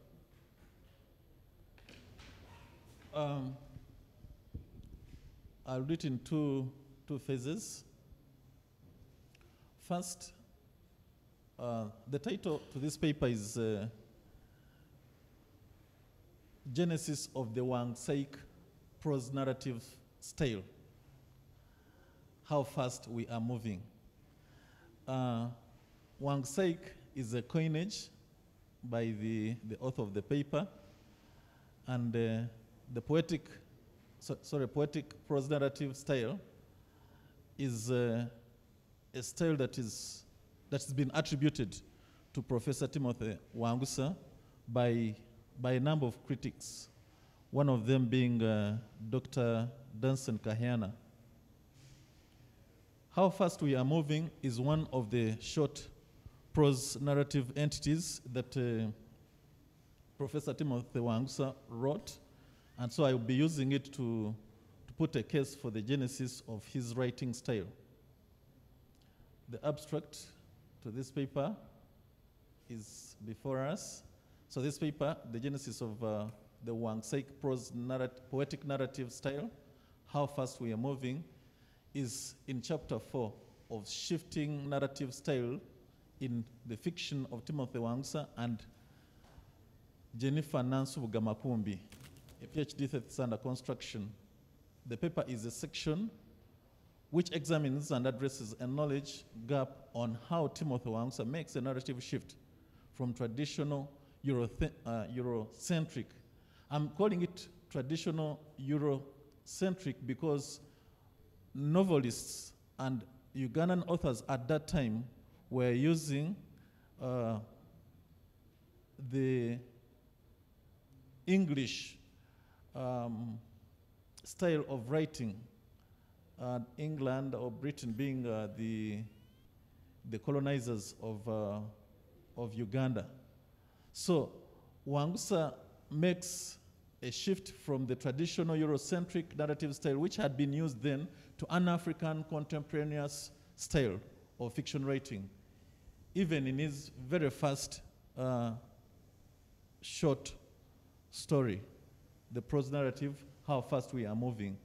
I'll do it in two phases. First, the title to this paper is Genesis of the Wangusaic Prose Narrative Style. How fast we are moving. Wangusaic is a coinage by the author of the paper, and the poetic prose narrative style is a style that's been attributed to Professor Timothy Wangusa by a number of critics, one of them being Dr. Duncan Kahiana. How fast we are moving is one of the short prose narrative entities that Professor Timothy Wangusa wrote, and so I will be using it to put a case for the genesis of his writing style. The abstract to this paper is before us. So this paper, the genesis of the Wangusaic poetic narrative style, how fast we are moving, is in chapter 4 of shifting narrative style in the fiction of Timothy Wangusa and Jennifer Nansubuga Makumbi, a PhD thesis under construction. The paper is a section which examines and addresses a knowledge gap on how Timothy Wangusa makes a narrative shift from traditional Eurocentric. I'm calling it traditional Eurocentric because novelists and Ugandan authors at that time were using the English style of writing, England or Britain being the colonizers of Uganda. So Wangusa makes a shift from the traditional Eurocentric narrative style, which had been used then, to an African contemporaneous style of fiction writing. Even in his very first short story, the prose narrative, How Fast We Are Moving.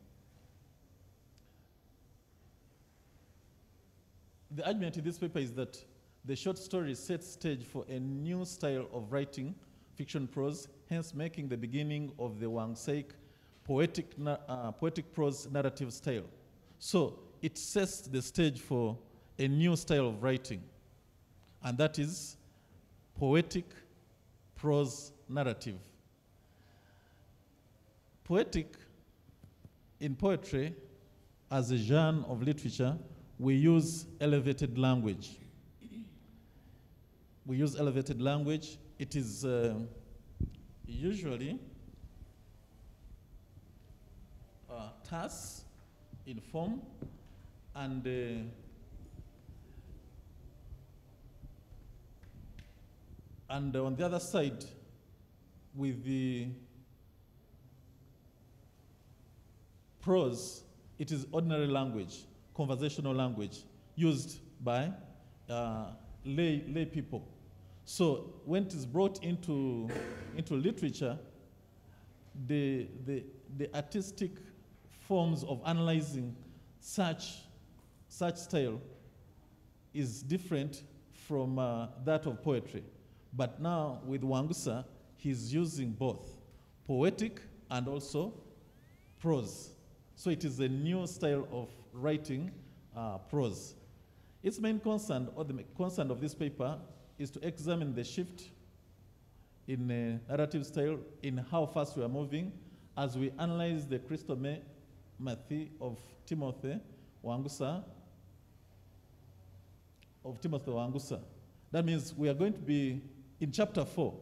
The argument in this paper is that the short story sets stage for a new style of writing fiction prose, hence making the beginning of the Wangusaic poetic prose narrative style. So it sets the stage for a new style of writing, and that is poetic prose narrative. Poetic, in poetry, as a genre of literature, we use elevated language. We use elevated language. It is usually terse in form, and on the other side, with the prose, it is ordinary language, conversational language, used by lay people. So when it is brought into literature, the artistic forms of analyzing such style is different from that of poetry. But now with Wangusa, he's using both poetic and also prose. So it is a new style of writing prose. Its main concern, or the concern of this paper, is to examine the shift in narrative style, in how fast we are moving, as we analyze the chrestomathy of Timothy Wangusa. That means we are going to be in chapter 4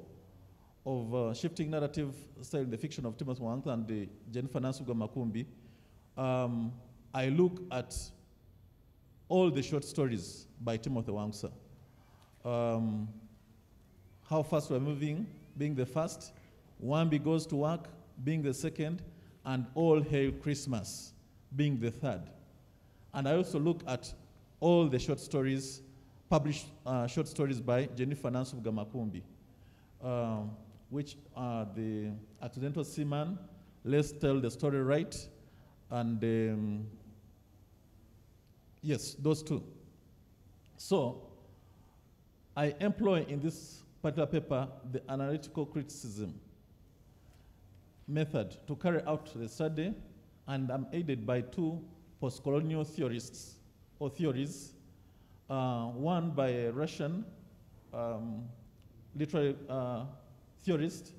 of shifting narrative style in the fiction of Timothy Wangusa and the Jennifer Nansubuga Makumbi. I look at all the short stories by Timothy Wangusa. How Fast We're Moving being the first, Wambi Goes to Work being the second, and All Hail Christmas being the third. And I also look at all the short stories, published short stories by Jennifer Nansubuga Makumbi, which are The Accidental Seaman, Let's Tell the Story Right, and yes, those two. So I employ in this particular paper the analytical criticism method to carry out the study, and I'm aided by two post-colonial theorists or theories, one by a Russian literary theorist,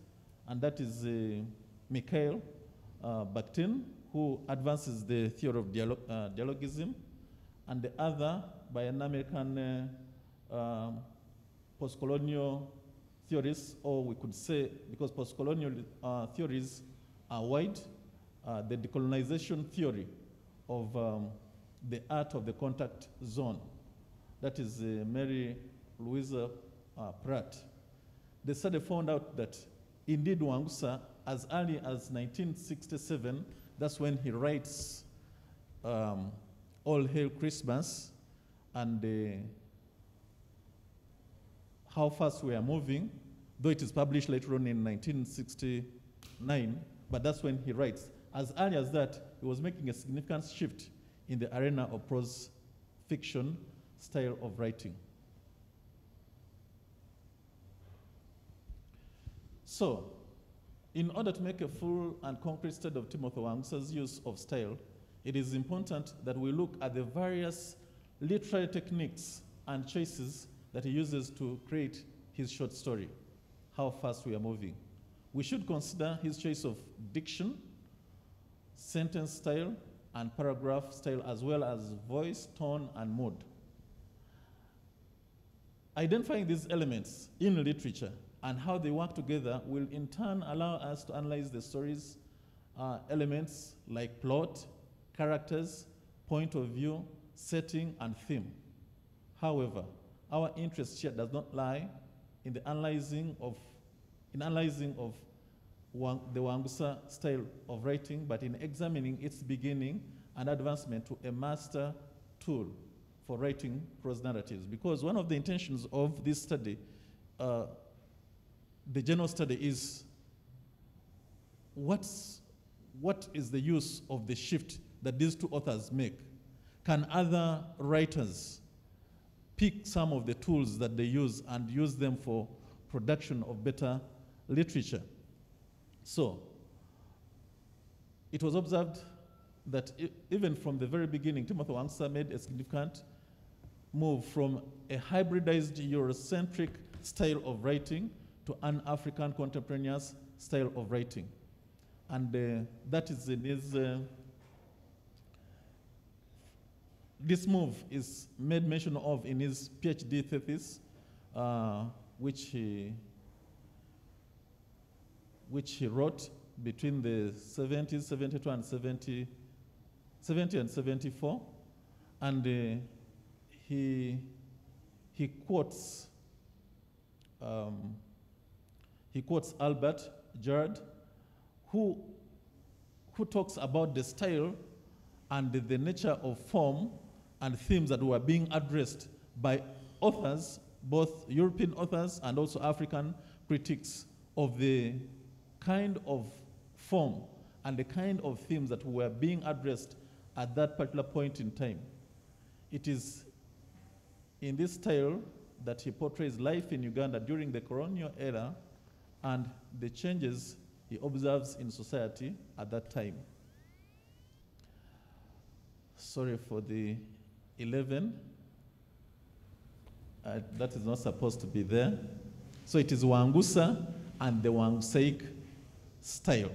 and that is Mikhail Bakhtin, who advances the theory of dialogism, and the other by an American post-colonial theorist, or we could say, because post-colonial theories are wide, the decolonization theory of the art of the contact zone. That is Mary Louisa Pratt. The study found out that indeed Wangusa, as early as 1967, that's when he writes All Hail Christmas and How Fast We Are Moving, though it is published later on in 1960, 1949, but that's when he writes. As early as that, he was making a significant shift in the arena of prose fiction style of writing. So, in order to make a full and concrete study of Timothy Wangusa's use of style, it is important that we look at the various literary techniques and choices that he uses to create his short story, How Fast We Are Moving. We should consider his choice of diction, sentence style, and paragraph style, as well as voice, tone, and mood. Identifying these elements in literature and how they work together will in turn allow us to analyze the story's elements like plot, characters, point of view, setting, and theme. However, our interest here does not lie in the analyzing of the Wangusa style of writing, but in examining its beginning and advancement to a master tool for writing prose narratives. Because one of the intentions of this study, the general study, is what is the use of the shift that these two authors make? Can other writers pick some of the tools that they use and use them for production of better literature? So, it was observed that even from the very beginning, Timothy Wangusa made a significant move from a hybridized Eurocentric style of writing to an African Contemporaneous style of writing. And that is in his, this move is made mention of in his PhD thesis, which he wrote between the 70s, 72 and 70 and 74. And he quotes Albert Gerard, who talks about the style and the nature of form and themes that were being addressed by authors, both European authors and also African critics, of the kind of form and the kind of themes that were being addressed at that particular point in time. It is in this style that he portrays life in Uganda during the colonial era and the changes he observes in society at that time. Sorry for the 11. That is not supposed to be there. So it is Wangusa and the Wangusaic style.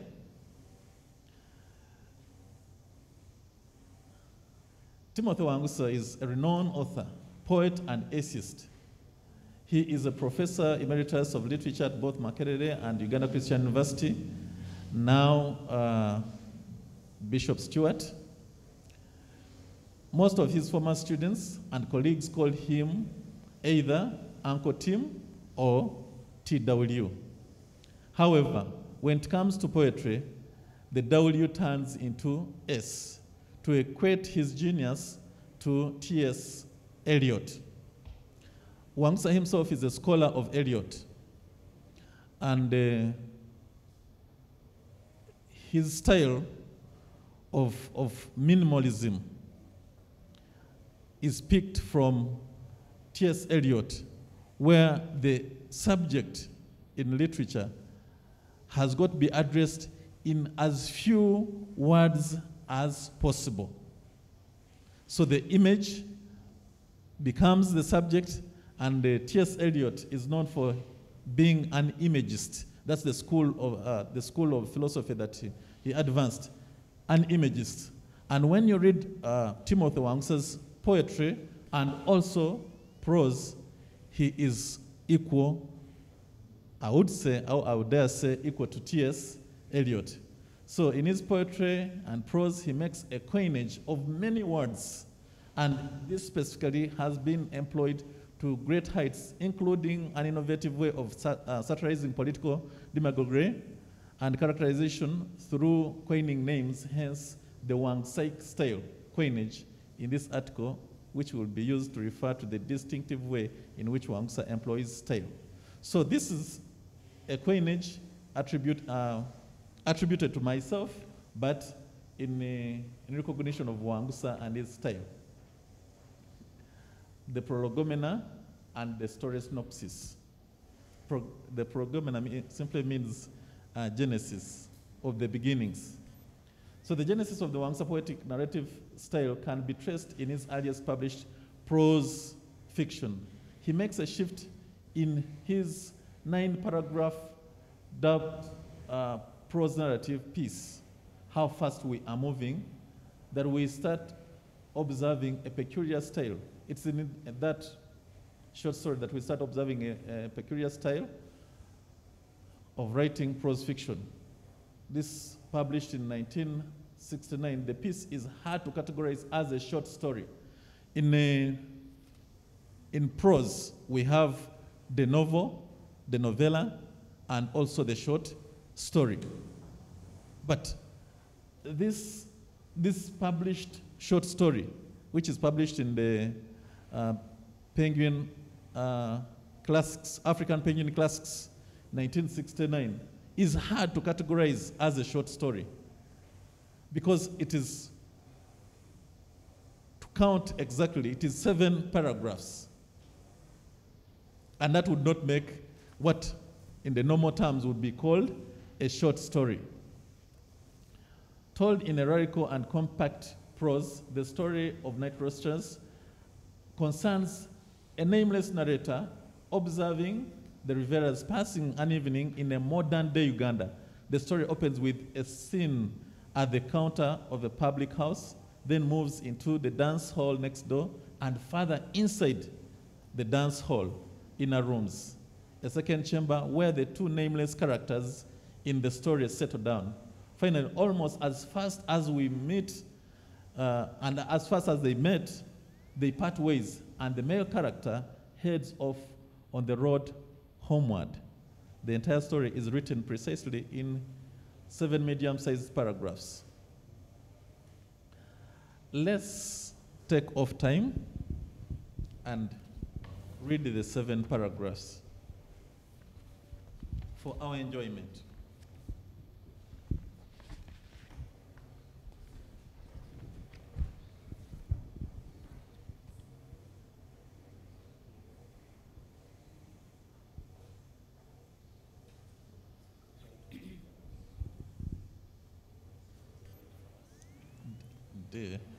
Timothy Wangusa is a renowned author, poet, and essayist. He is a professor emeritus of literature at both Makerere and Uganda Christian University, now Bishop Stewart. Most of his former students and colleagues called him either Uncle Tim or TW. However, when it comes to poetry, the W turns into S to equate his genius to T.S. Eliot. Wangusa himself is a scholar of Eliot, and his style of minimalism is picked from T.S. Eliot, where the subject in literature has got to be addressed in as few words as possible. So the image becomes the subject, and T.S. Eliot is known for being an imagist. That's the school of philosophy that he advanced, an imagist. And when you read Timothy Wangusa's poetry and also prose, he is equal, I would dare say, equal to T.S. Eliot. So in his poetry and prose, he makes a coinage of many words, and this specifically has been employed to great heights, including an innovative way of satirizing political demagoguery and characterization through coining names, hence the Wangusaic style coinage in this article, which will be used to refer to the distinctive way in which Wangusa employs style. So this is a coinage attribute attributed to myself, but in recognition of Wangusa and his style. The prolegomena and the story synopsis. The prolegomena simply means genesis of the beginnings. So the genesis of the Wangusa poetic narrative style can be traced in his earliest published prose fiction. He makes a shift in his 9-paragraph dubbed prose narrative piece, How Fast We Are Moving, that we start observing a peculiar style. It's in that short story that we start observing a peculiar style of writing prose fiction. This published in 1969. The piece is hard to categorize as a short story. In prose, we have the novel, the novella, and also the short story. But this published short story, which is published in the Penguin Classics, African Penguin Classics, 1969, is hard to categorize as a short story because it is, to count exactly, it is 7 paragraphs. And that would not make what in the normal terms would be called a short story. Told in a radical and compact prose, the story of Necrosis concerns a nameless narrator observing the Riveras passing an evening in a modern-day Uganda. The story opens with a scene at the counter of a public house, then moves into the dance hall next door, and further inside the dance hall, inner rooms, a second chamber where the 2 nameless characters in the story settle down. Finally, almost as fast as we meet, and as fast as they met, they part ways, and the male character heads off on the road homeward. The entire story is written precisely in 7 medium-sized paragraphs. Let's take off time and read the 7 paragraphs for our enjoyment.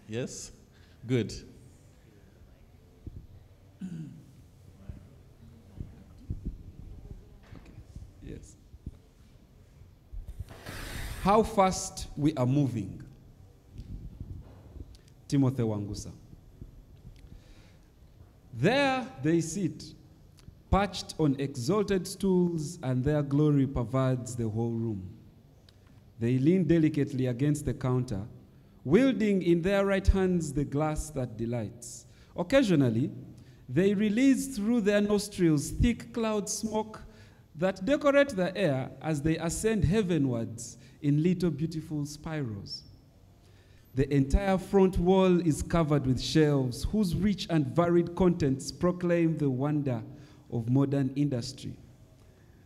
Yes? Good. Yes. How fast we are moving. Timothy Wangusa. There they sit, perched on exalted stools, and their glory pervades the whole room. They lean delicately against the counter, wielding in their right hands the glass that delights. Occasionally, they release through their nostrils thick cloud smoke that decorate the air as they ascend heavenwards in little beautiful spirals. The entire front wall is covered with shelves whose rich and varied contents proclaim the wonder of modern industry.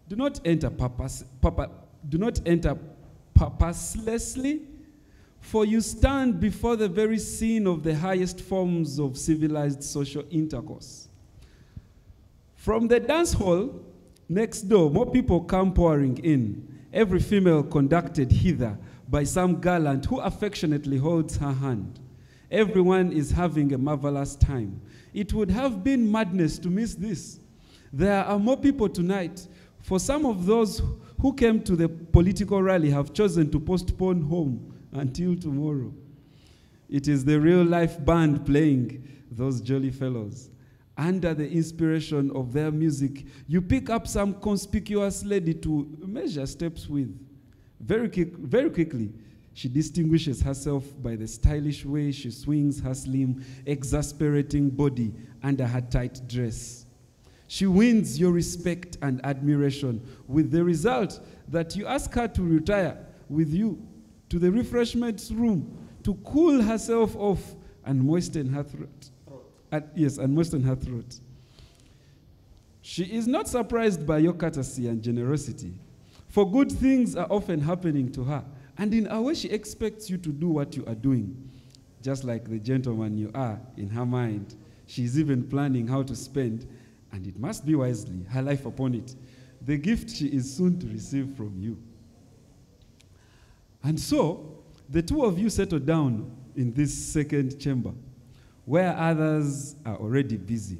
Do not enter purposelessly, for you stand before the very scene of the highest forms of civilized social intercourse. From the dance hall next door, more people come pouring in, every female conducted hither by some gallant who affectionately holds her hand. Everyone is having a marvelous time. It would have been madness to miss this. There are more people tonight, for some of those who came to the political rally have chosen to postpone home until tomorrow. It is the real-life band playing, those jolly fellows. Under the inspiration of their music, you pick up some conspicuous lady to measure steps with. Very quickly, she distinguishes herself by the stylish way she swings her slim, exasperating body under her tight dress. She wins your respect and admiration, with the result that you ask her to retire with you to the refreshments room to cool herself off and moisten her throat. And moisten her throat. She is not surprised by your courtesy and generosity, For good things are often happening to her, and in a way she expects you to do what you are doing. Just like the gentleman you are, in her mind, she is even planning how to spend, and it must be wisely, her life upon it, the gift she is soon to receive from you. And so, the two of you settle down in this second chamber, where others are already busy.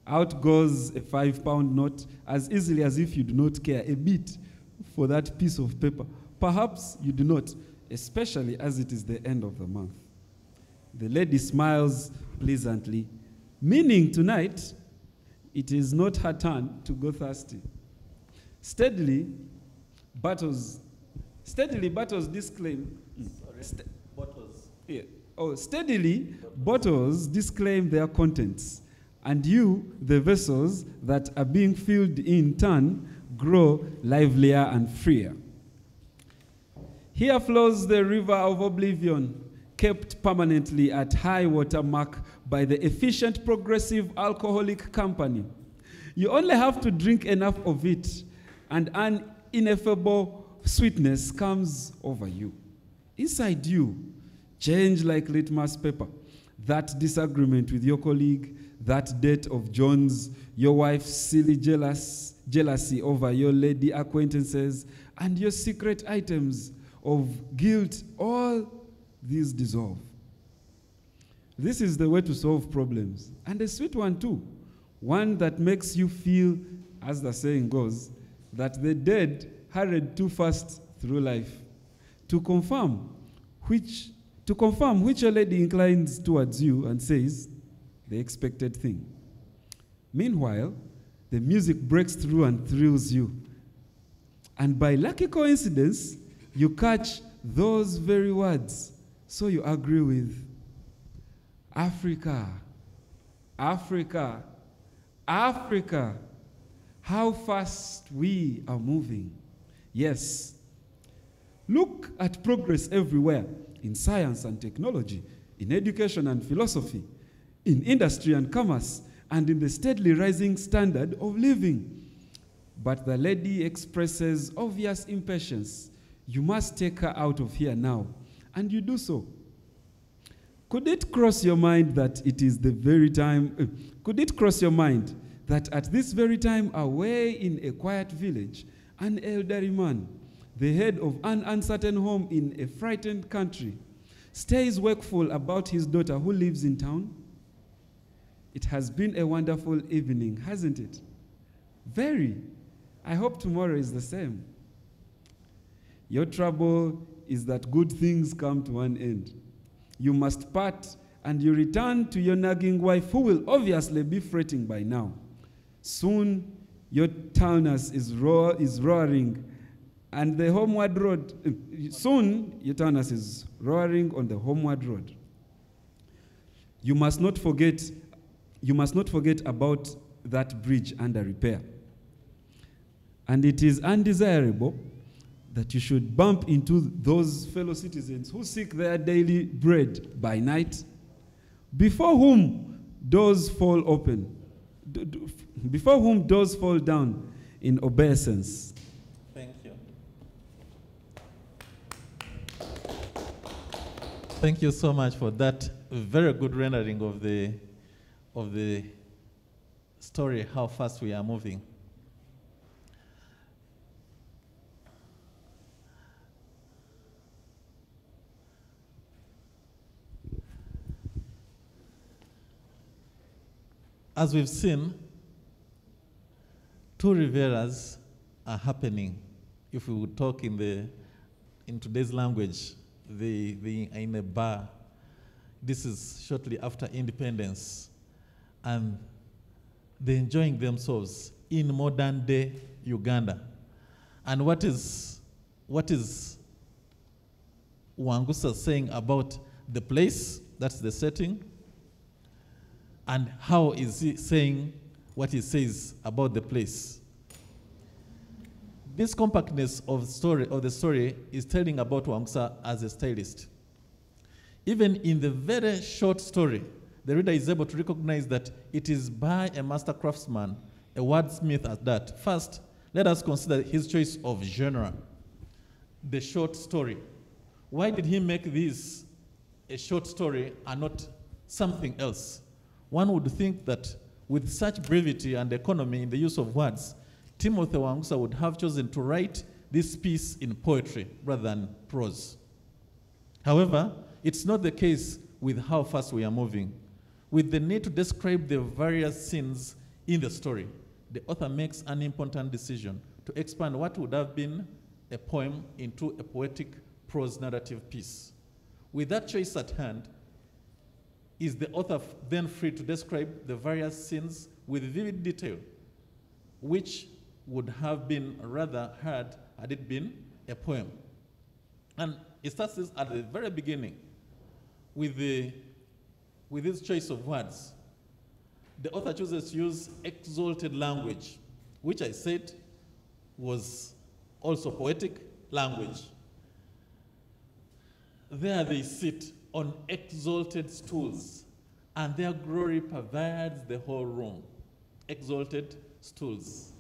Out goes a 5-pound note as easily as if you do not care a bit for that piece of paper. Perhaps you do not, especially as it is the end of the month. The lady smiles pleasantly, meaning tonight it is not her turn to go thirsty. Steadily, Battles disclaim. Steadily, bottles disclaim their contents, and you, the vessels that are being filled in turn, grow livelier and freer. Here flows the river of oblivion, kept permanently at high water mark by the efficient progressive alcoholic company. You only have to drink enough of it, and an ineffable sweetness comes over you. Inside you, change like litmus paper. That disagreement with your colleague, that debt of John's, your wife's silly jealousy over your lady acquaintances, and your secret items of guilt, all these dissolve. This is the way to solve problems, and a sweet one too, one that makes you feel, as the saying goes, that the dead hurried too fast through life. To confirm which your lady inclines towards you and says the expected thing. Meanwhile, the music breaks through and thrills you. And by lucky coincidence, you catch those very words. So you agree with Africa, Africa, Africa. How fast we are moving. Yes. Look at progress everywhere, in science and technology, in education and philosophy, in industry and commerce, and in the steadily rising standard of living. But the lady expresses obvious impatience. You must take her out of here now, and you do so. Could it cross your mind that it is the very time, could it cross your mind that at this very time, away in a quiet village, an elderly man, the head of an uncertain home in a frightened country, stays wakeful about his daughter who lives in town? It has been a wonderful evening, hasn't it? Very. I hope tomorrow is the same. Your trouble is that good things come to an end. You must part, and you return to your nagging wife, who will obviously be fretting by now. Soon, your Taunus is roaring, and the homeward road. Soon, your Taunus is roaring on the homeward road. You must not forget about that bridge under repair. And it is undesirable that you should bump into those fellow citizens who seek their daily bread by night, before whom doors fall open, before whom doors fall down in obeisance. Thank you. Thank you so much for that very good rendering of the story, how fast we are moving. As we've seen, two Riveras are happening. If we would talk in today's language, they are in a bar. This is shortly after independence, and they're enjoying themselves in modern day Uganda. And what is Wangusa saying about the place? That's the setting. And how is he saying what he says about the place? This compactness of the story is telling about Wangusa as a stylist. Even in the very short story, the reader is able to recognize that it is by a master craftsman, a wordsmith at that. First, let us consider his choice of genre, the short story. Why did he make this a short story and not something else? One would think that with such brevity and economy in the use of words, Timothy Wangusa would have chosen to write this piece in poetry rather than prose. However, it's not the case with how fast we are moving. With the need to describe the various scenes in the story, the author makes an important decision to expand what would have been a poem into a poetic prose narrative piece. With that choice at hand, is the author then free to describe the various scenes with vivid detail, which would have been rather hard had it been a poem? And it starts this at the very beginning with this choice of words. The author chooses to use exalted language, which I said was also poetic language. There they sit on exalted stools, and their glory pervades the whole room. Exalted stools,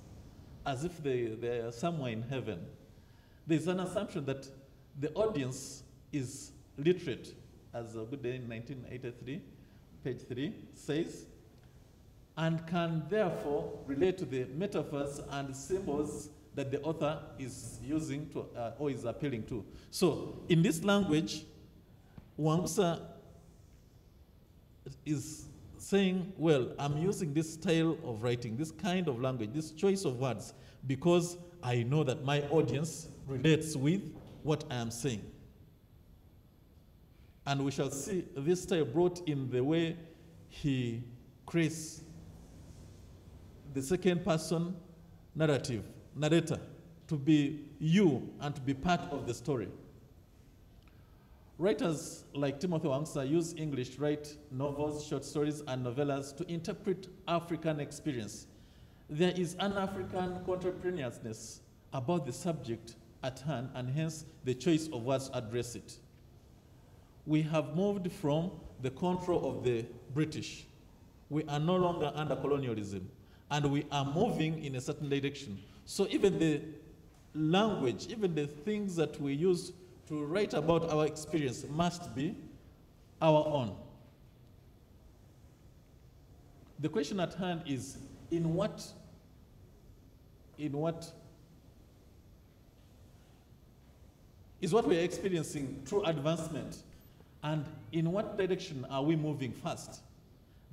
as if they are somewhere in heaven. There's an assumption that the audience is literate, as a good day in 1983, page 3, says, and can therefore relate to the metaphors and symbols that the author is using to, or is appealing to. So in this language, Wangusa is saying, well, I'm using this style of writing, this kind of language, this choice of words, because I know that my audience relates with what I am saying. And we shall see this style brought in the way he creates the second person narrator, to be you and to be part of the story. Writers like Timothy Wangusa use English to write novels, short stories, and novellas to interpret African experience. There is an African contemporaneousness about the subject at hand, and hence the choice of words to address it. We have moved from the control of the British. We are no longer under colonialism, and we are moving in a certain direction. So even the language, even the things that we use to write about our experience must be our own. The question at hand is, in what is what we are experiencing true advancement, and in what direction are we moving fast?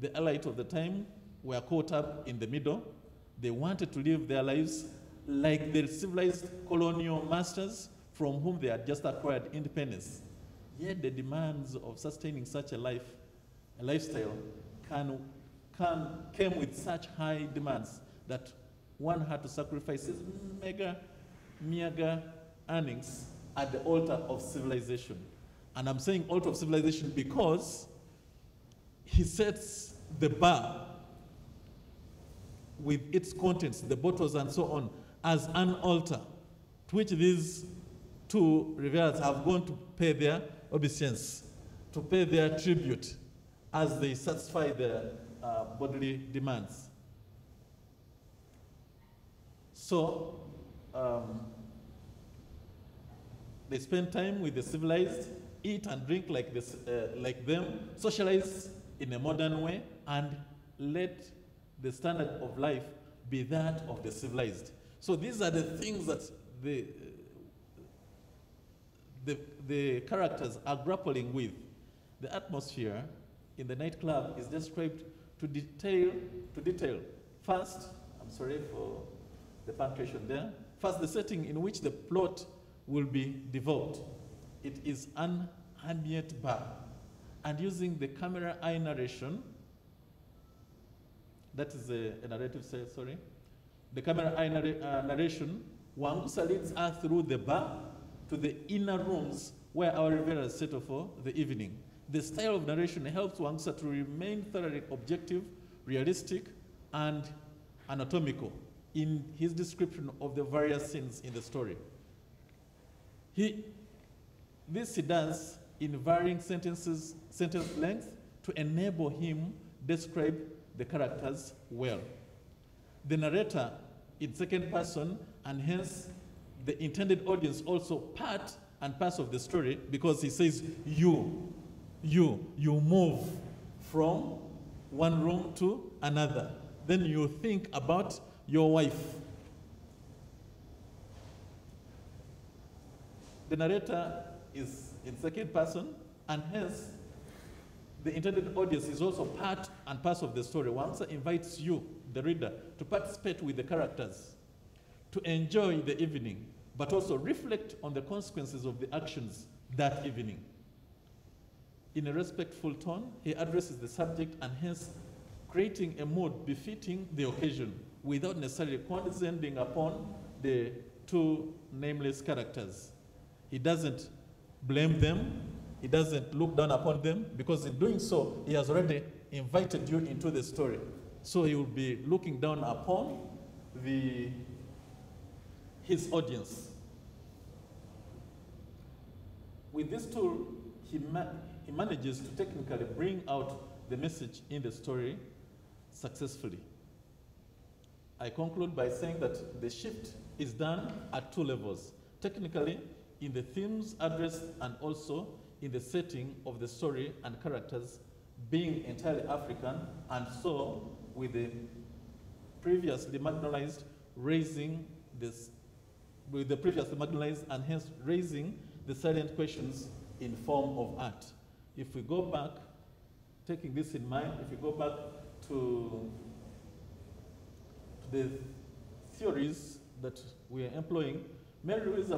The elite of the time were caught up in the middle. They wanted to live their lives like the civilized colonial masters from whom they had just acquired independence. Yet the demands of sustaining such a lifestyle came with such high demands that one had to sacrifice his meager earnings at the altar of civilization. And I'm saying altar of civilization because he sets the bar with its contents, the bottles and so on, as an altar to which these two revelers have gone to pay their obeisance, to pay their tribute as they satisfy their bodily demands. So they spend time with the civilized, eat and drink like them, socialize in a modern way, and let the standard of life be that of the civilized. So these are the things that the characters are grappling with. The atmosphere in the nightclub is described to detail. First, I'm sorry for the punctuation there. First, the setting in which the plot will be developed. It is an ambient bar, and using the camera eye narration, that is a narrative style, sorry. The camera eye narration, Wangusa leads us through the bar to the inner rooms where our revelers settle for the evening. The style of narration helps Wangusa to remain thoroughly objective, realistic, and anatomical in his description of the various scenes in the story. This he does in varying sentence length to enable him describe the characters well. The narrator in second person and hence the intended audience also part and parcel of the story, because he says you move from one room to another. Then you think about your wife. The narrator is in second person, and hence the intended audience is also part and parcel of the story. Wangsa invites you, the reader, to participate with the characters, to enjoy the evening, but also reflect on the consequences of the actions that evening. In a respectful tone, he addresses the subject and hence creating a mood befitting the occasion without necessarily condescending upon the two nameless characters. He doesn't blame them, he doesn't look down upon them, because in doing so, he has already invited you into the story. So he will be looking down upon his audience. With this tool, he manages to technically bring out the message in the story successfully. I conclude by saying that the shift is done at two levels. Technically, in the themes addressed and also in the setting of the story and characters being entirely African, and so with the previously marginalized and hence raising the salient questions in form of art. If we go back, taking this in mind, if we go back to the theories that we are employing, Mary Louisa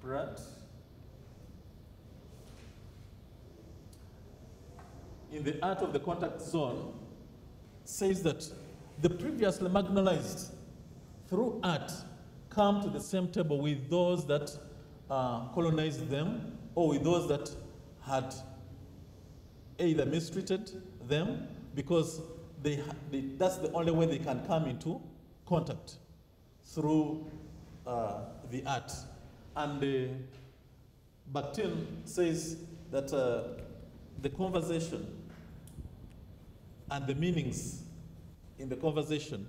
Platt in The Art of the Contact Zone says that the previously marginalized through art come to the same table with those that colonized them, or with those that had either mistreated them, because that's the only way they can come into contact, through the art. And Bakhtin says that the conversation and the meanings in the conversation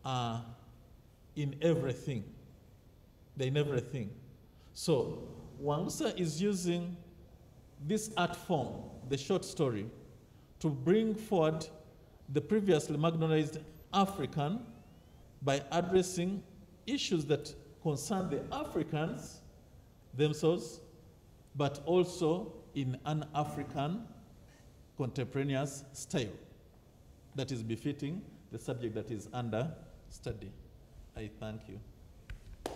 are in everything. They're in everything. So Wangusa is using this art form, the short story, to bring forward the previously marginalized African by addressing issues that concern the Africans themselves, but also in an African contemporaneous style that is befitting the subject that is under study. I thank you. Let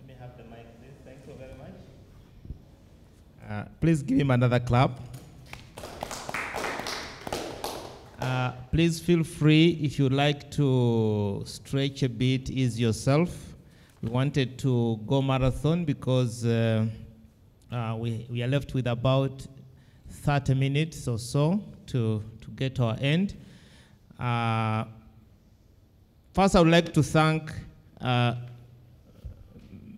me have the mic, please. Thank you very much. Please give him another clap. Please feel free, if you'd like to stretch a bit, ease yourself. We wanted to go marathon because we are left with about 30 minutes or so to get to our end. First, I would like to thank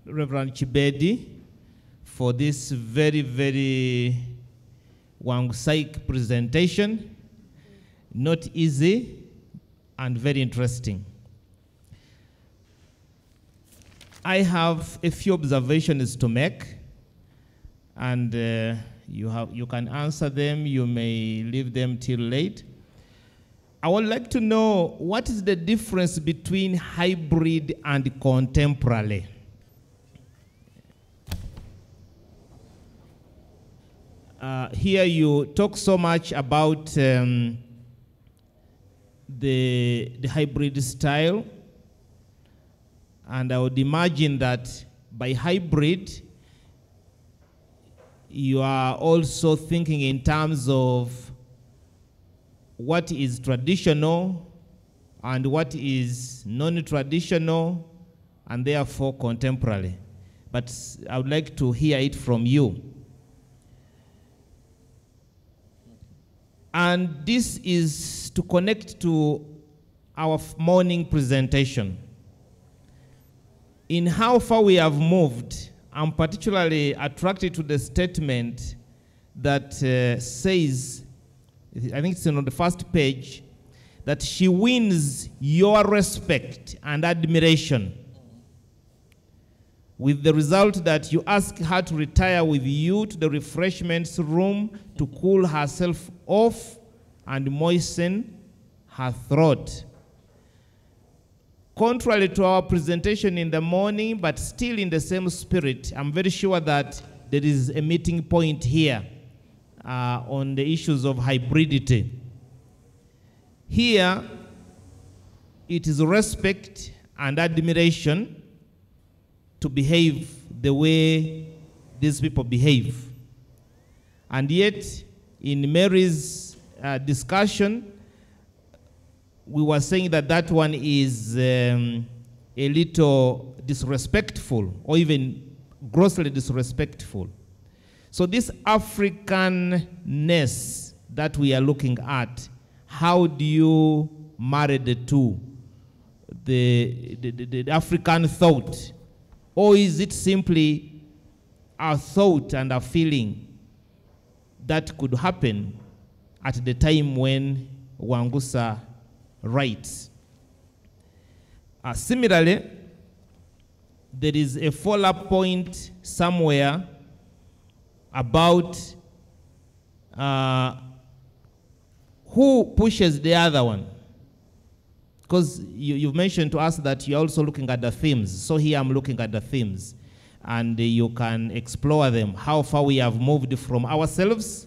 Reverend Chibedi for this very, very Wangusaic presentation. Not easy and very interesting. I have a few observations to make, and you can answer them. You may leave them till late. I would like to know, what is the difference between hybrid and contemporary? Here you talk so much about the hybrid style, and I would imagine that by hybrid you are also thinking in terms of what is traditional and what is non-traditional and therefore contemporary. But I would like to hear it from you. And this is to connect to our morning presentation. In how far we have moved, I'm particularly attracted to the statement that says, I think it's on the first page, that she wins your respect and admiration, with the result that you ask her to retire with you to the refreshments room to cool herself off and moisten her throat. Contrary to our presentation in the morning, but still in the same spirit, I'm very sure that there is a meeting point here on the issues of hybridity. Here, it is respect and admiration to behave the way these people behave. And yet, in Mary's discussion, we were saying that that one is a little disrespectful, or even grossly disrespectful. So this Africanness that we are looking at, how do you marry the two? The African thought, or is it simply a thought and a feeling that could happen at the time when Wangusa writes? Similarly, there is a follow-up point somewhere about who pushes the other one. Because you've mentioned to us that you're also looking at the themes. So here I'm looking at the themes. And you can explore them, how far we have moved from ourselves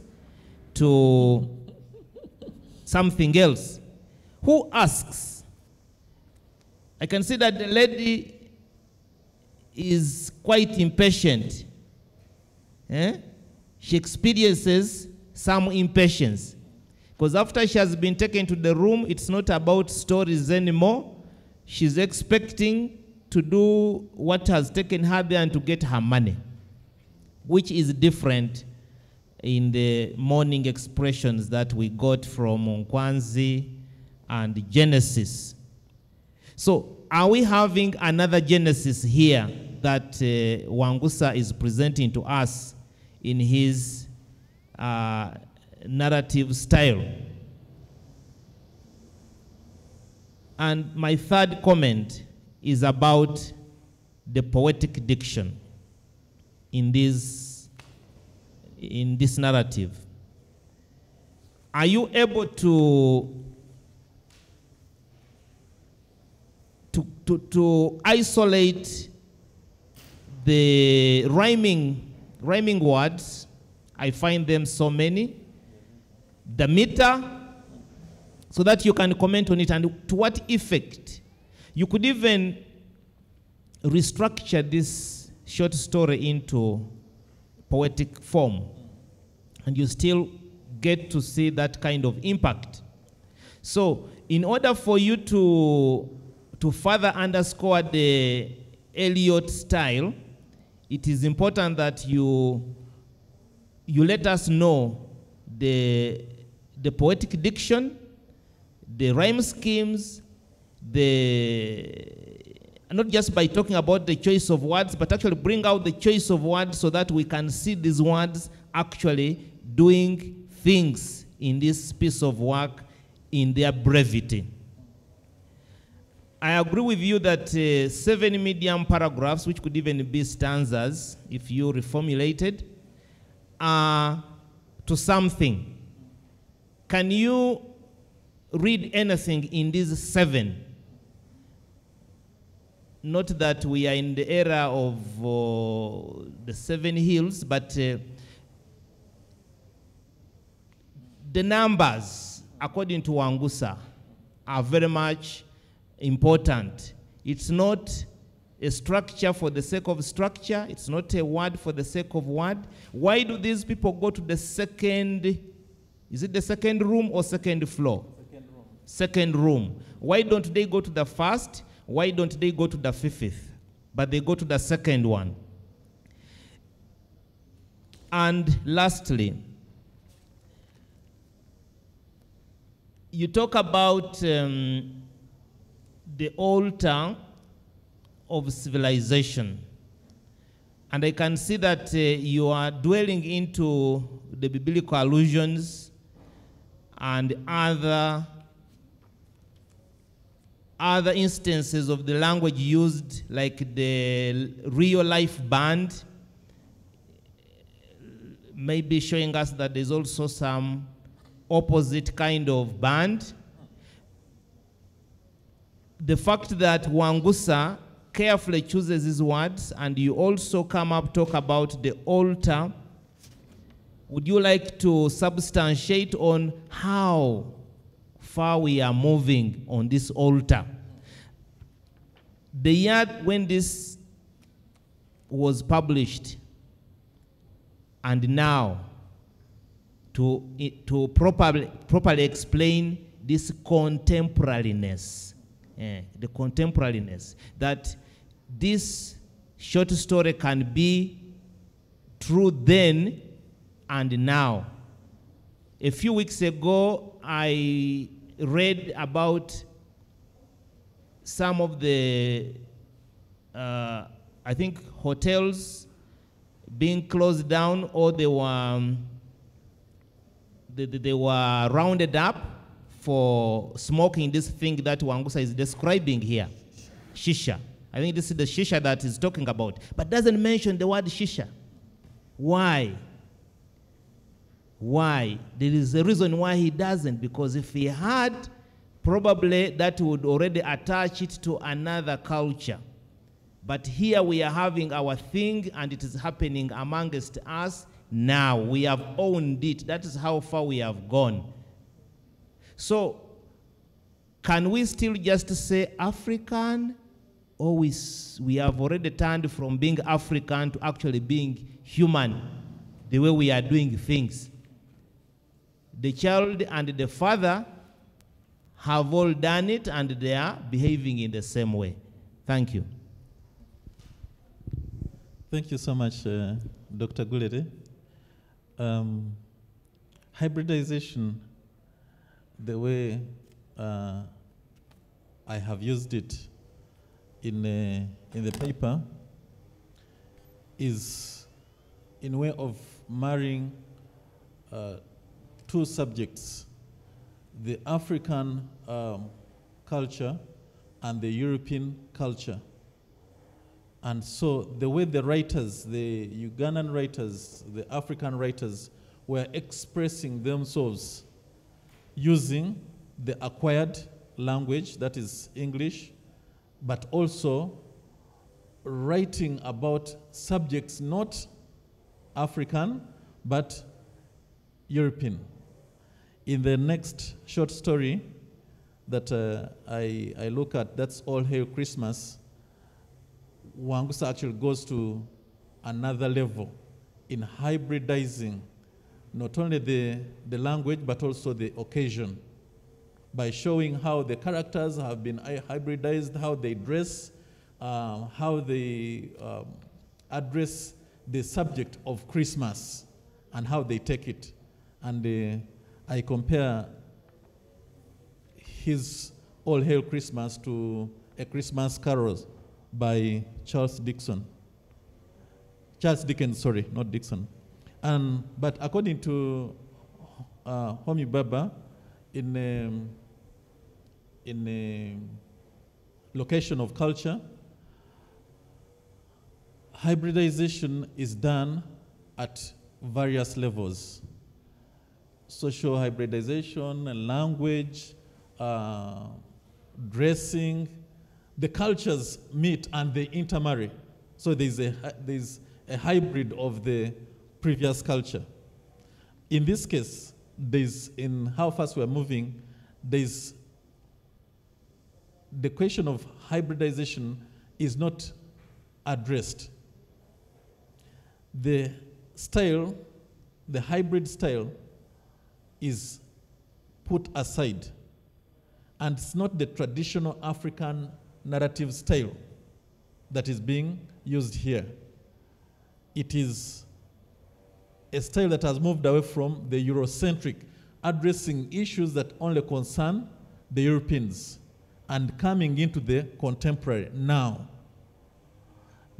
to something else. Who asks? I can see that the lady is quite impatient. She experiences some impatience. Because after she has been taken to the room, it's not about stories anymore. She's expecting to do what has taken her there and to get her money, which is different in the morning expressions that we got from Nkwanzi and Genesis. So are we having another Genesis here that Wangusa is presenting to us in his narrative style? And my third comment is about the poetic diction in this narrative. Are you able to isolate the rhyming words? I find them so many. The meter, so that you can comment on it, and to what effect. You could even restructure this short story into poetic form, and you still get to see that kind of impact. So in order for you to further underscore the Eliot style, it is important that you let us know the poetic diction, the rhyme schemes, not just by talking about the choice of words, but actually bring out the choice of words so that we can see these words actually doing things in this piece of work in their brevity. I agree with you that 7 medium paragraphs, which could even be stanzas if you reformulated, are to something. Can you read anything in these 7? Not that we are in the era of the 7 hills, but the numbers, according to Wangusa, are very much important. It's not a structure for the sake of structure. It's not a word for the sake of word. Why do these people go to the second, is it the second room or second floor? Second room. Second room. Why don't they go to the first? Why don't they go to the 5th? But they go to the second one. And lastly, you talk about the altar of civilization. And I can see that you are dwelling into the biblical allusions and other instances of the language used, like the real life band, maybe showing us that there's also some opposite kind of band. The fact that Wangusa carefully chooses his words, and you also talk about the altar. Would you like to substantiate on how far we are moving on this altar? The year when this was published, and now to properly explain this contemporariness, the contemporariness, that this short story can be true then and now. A few weeks ago, I read about some of the, I think, hotels being closed down, or they were rounded up for smoking this thing that Wangusa is describing here, shisha. I think this is the shisha that he's talking about, but doesn't mention the word shisha. Why? Why? There is a reason why he doesn't, because if he had, probably that would already attach it to another culture. But here we are having our thing, and it is happening amongst us now. We have owned it. That is how far we have gone. So, can we still just say African, or we have already turned from being African to actually being human, the way we are doing things? The child and the father have all done it, and they are behaving in the same way. Thank you. Thank you so much, Dr. Gulede. Hybridization, the way I have used it in the paper, is in way of marrying two subjects, the African culture and the European culture. And so the way the writers, the Ugandan writers, the African writers, were expressing themselves using the acquired language, that is English, but also writing about subjects not African, but European. In the next short story that I look at, that's All Hail Christmas, Wangusa actually goes to another level in hybridizing not only the language but also the occasion, by showing how the characters have been hybridized, how they dress, how they address the subject of Christmas and how they take it. And I compare his All Hail Christmas to A Christmas Carol by Charles Dickens, sorry, not Dixon. But according to Homi Baba, in a location of culture, hybridization is done at various levels. Social hybridization, language, dressing. The cultures meet and they intermarry. So there's a hybrid of the previous culture. In this case, in how fast we're moving, there's the question of hybridization is not addressed. The style, the hybrid style, is put aside. And it's not the traditional African narrative style that is being used here. It is a style that has moved away from the Eurocentric, addressing issues that only concern the Europeans and coming into the contemporary now.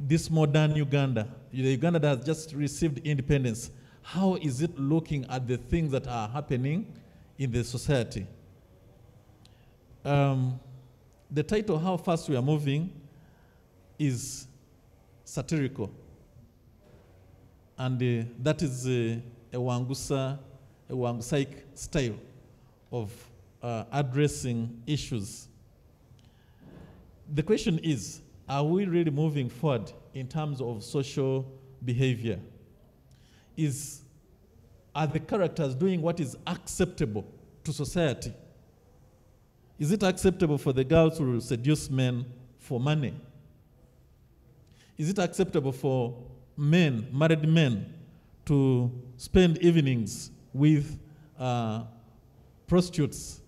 This modern Uganda, the Uganda that has just received independence, how is it looking at the things that are happening in the society? The title, How Fast We Are Moving, is satirical. And that is a Wangusaic style of addressing issues. The question is, are we really moving forward in terms of social behavior? Are the characters doing what is acceptable to society? Is it acceptable for the girls to seduce men for money? Is it acceptable for men, married men, to spend evenings with prostitutes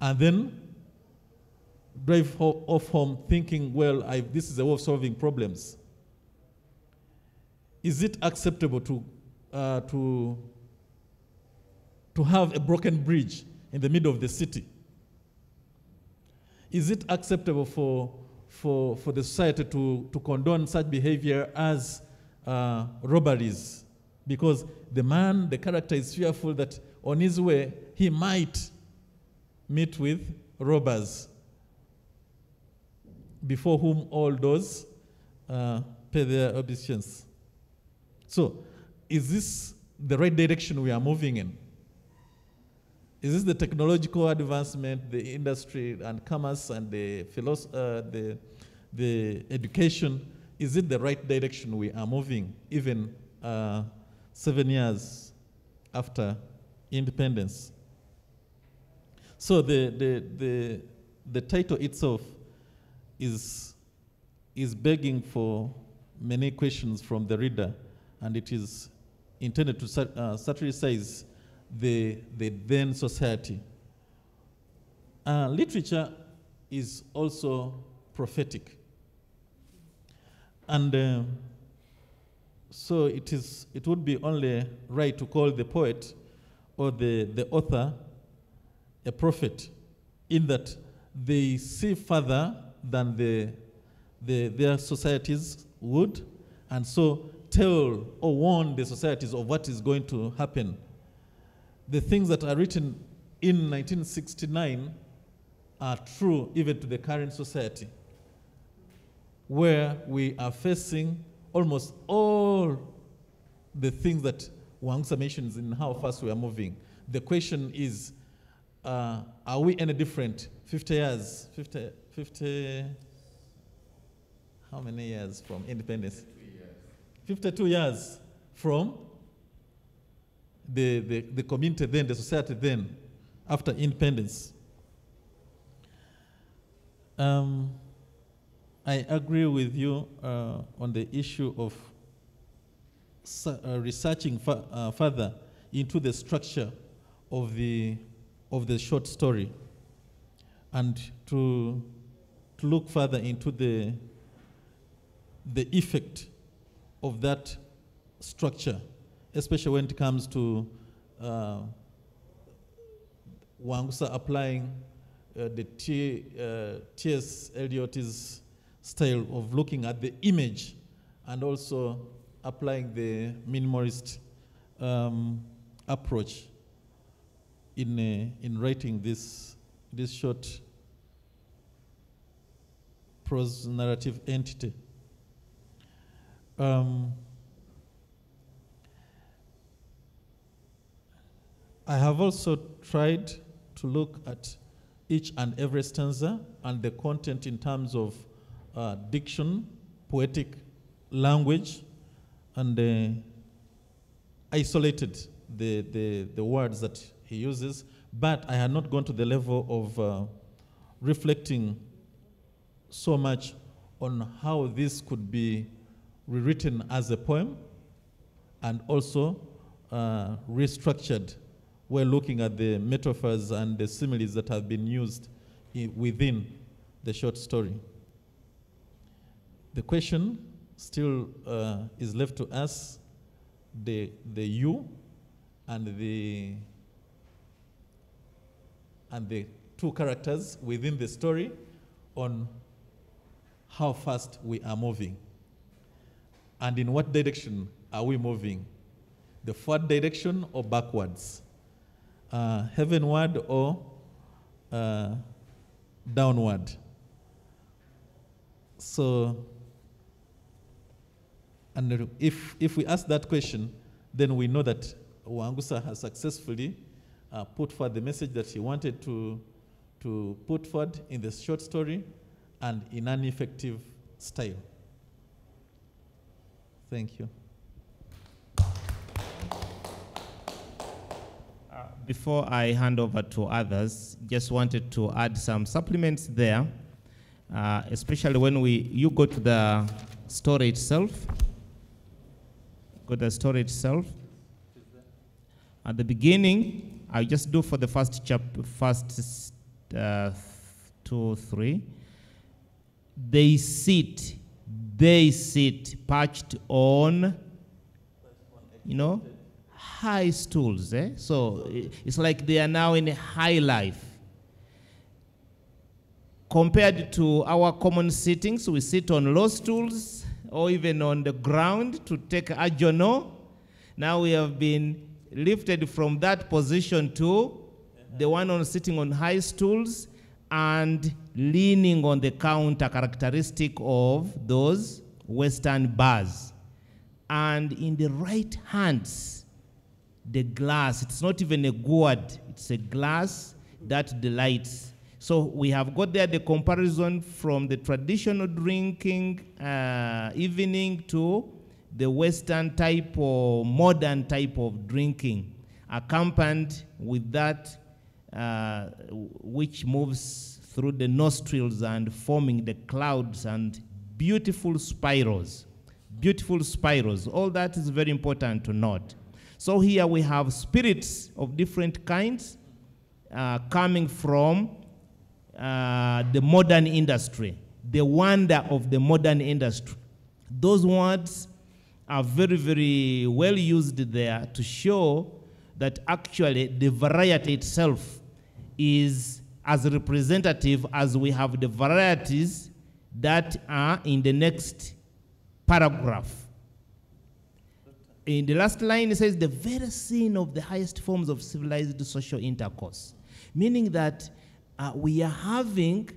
and then drive off home thinking, well, this is a way of solving problems? Is it acceptable to have a broken bridge in the middle of the city? Is it acceptable for the society to condone such behavior as robberies? Because the character is fearful that on his way, he might meet with robbers, before whom all those pay their obeisance. So, is this the right direction we are moving in? Is this the technological advancement, the industry and commerce and the education? Is it the right direction we are moving, even 7 years after independence? So the title itself is begging for many questions from the reader, and it is intended to satirize the then society. Literature is also prophetic. And so it would be only right to call the poet or the author a prophet, in that they see further than their societies would, and so tell or warn the societies of what is going to happen. The things that are written in 1969 are true even to the current society, where we are facing almost all the things that Wangusa mentions in how fast we are moving. The question is, are we any different 50 years, 50, how many years from independence? 52 years from the community then, the society then, after independence. I agree with you on the issue of researching further into the structure of the short story, and to look further into the effect of that structure, especially when it comes to Wangusa applying the T.S. Eliot's style of looking at the image, and also applying the minimalist approach in writing this short prose narrative entity. I have also tried to look at each and every stanza and the content in terms of diction, poetic language, and isolated the words that he uses, but I had not gone to the level of reflecting so much on how this could be rewritten as a poem, and also restructured. We're looking at the metaphors and the similes that have been used within the short story. The question still is left to us, the you and the and the two characters within the story on how fast we are moving. And in what direction are we moving? The forward direction or backwards? Heavenward or downward? So, and if we ask that question, then we know that Wangusa has successfully put forward the message that he wanted to put forward in the short story and in an effective style. Thank you. Before I hand over to others, just wanted to add some supplements there, especially when you go to the story itself. Go to the story itself. At the beginning, I just do for the first chapter, first 2, 3. They sit perched on, high stools. So it's like they are now in a high life. Compared to our common sittings, we sit on low stools or even on the ground to take a journal. Now we have been lifted from that position to the one on sitting on high stools and leaning on the counter, characteristic of those Western bars. And in the right hands, the glass, it's not even a gourd, it's a glass that delights. So we have got there the comparison from the traditional drinking evening to the Western type or modern type of drinking, accompanied with that which moves through the nostrils and forming the clouds and beautiful spirals. Beautiful spirals. All that is very important to note. So here we have spirits of different kinds coming from the modern industry, the wonder of the modern industry. Those words are very, very well used there to show that actually the variety itself is as representative as we have the varieties that are in the next paragraph. In the last line, it says, the very scene of the highest forms of civilized social intercourse. Meaning that we are having,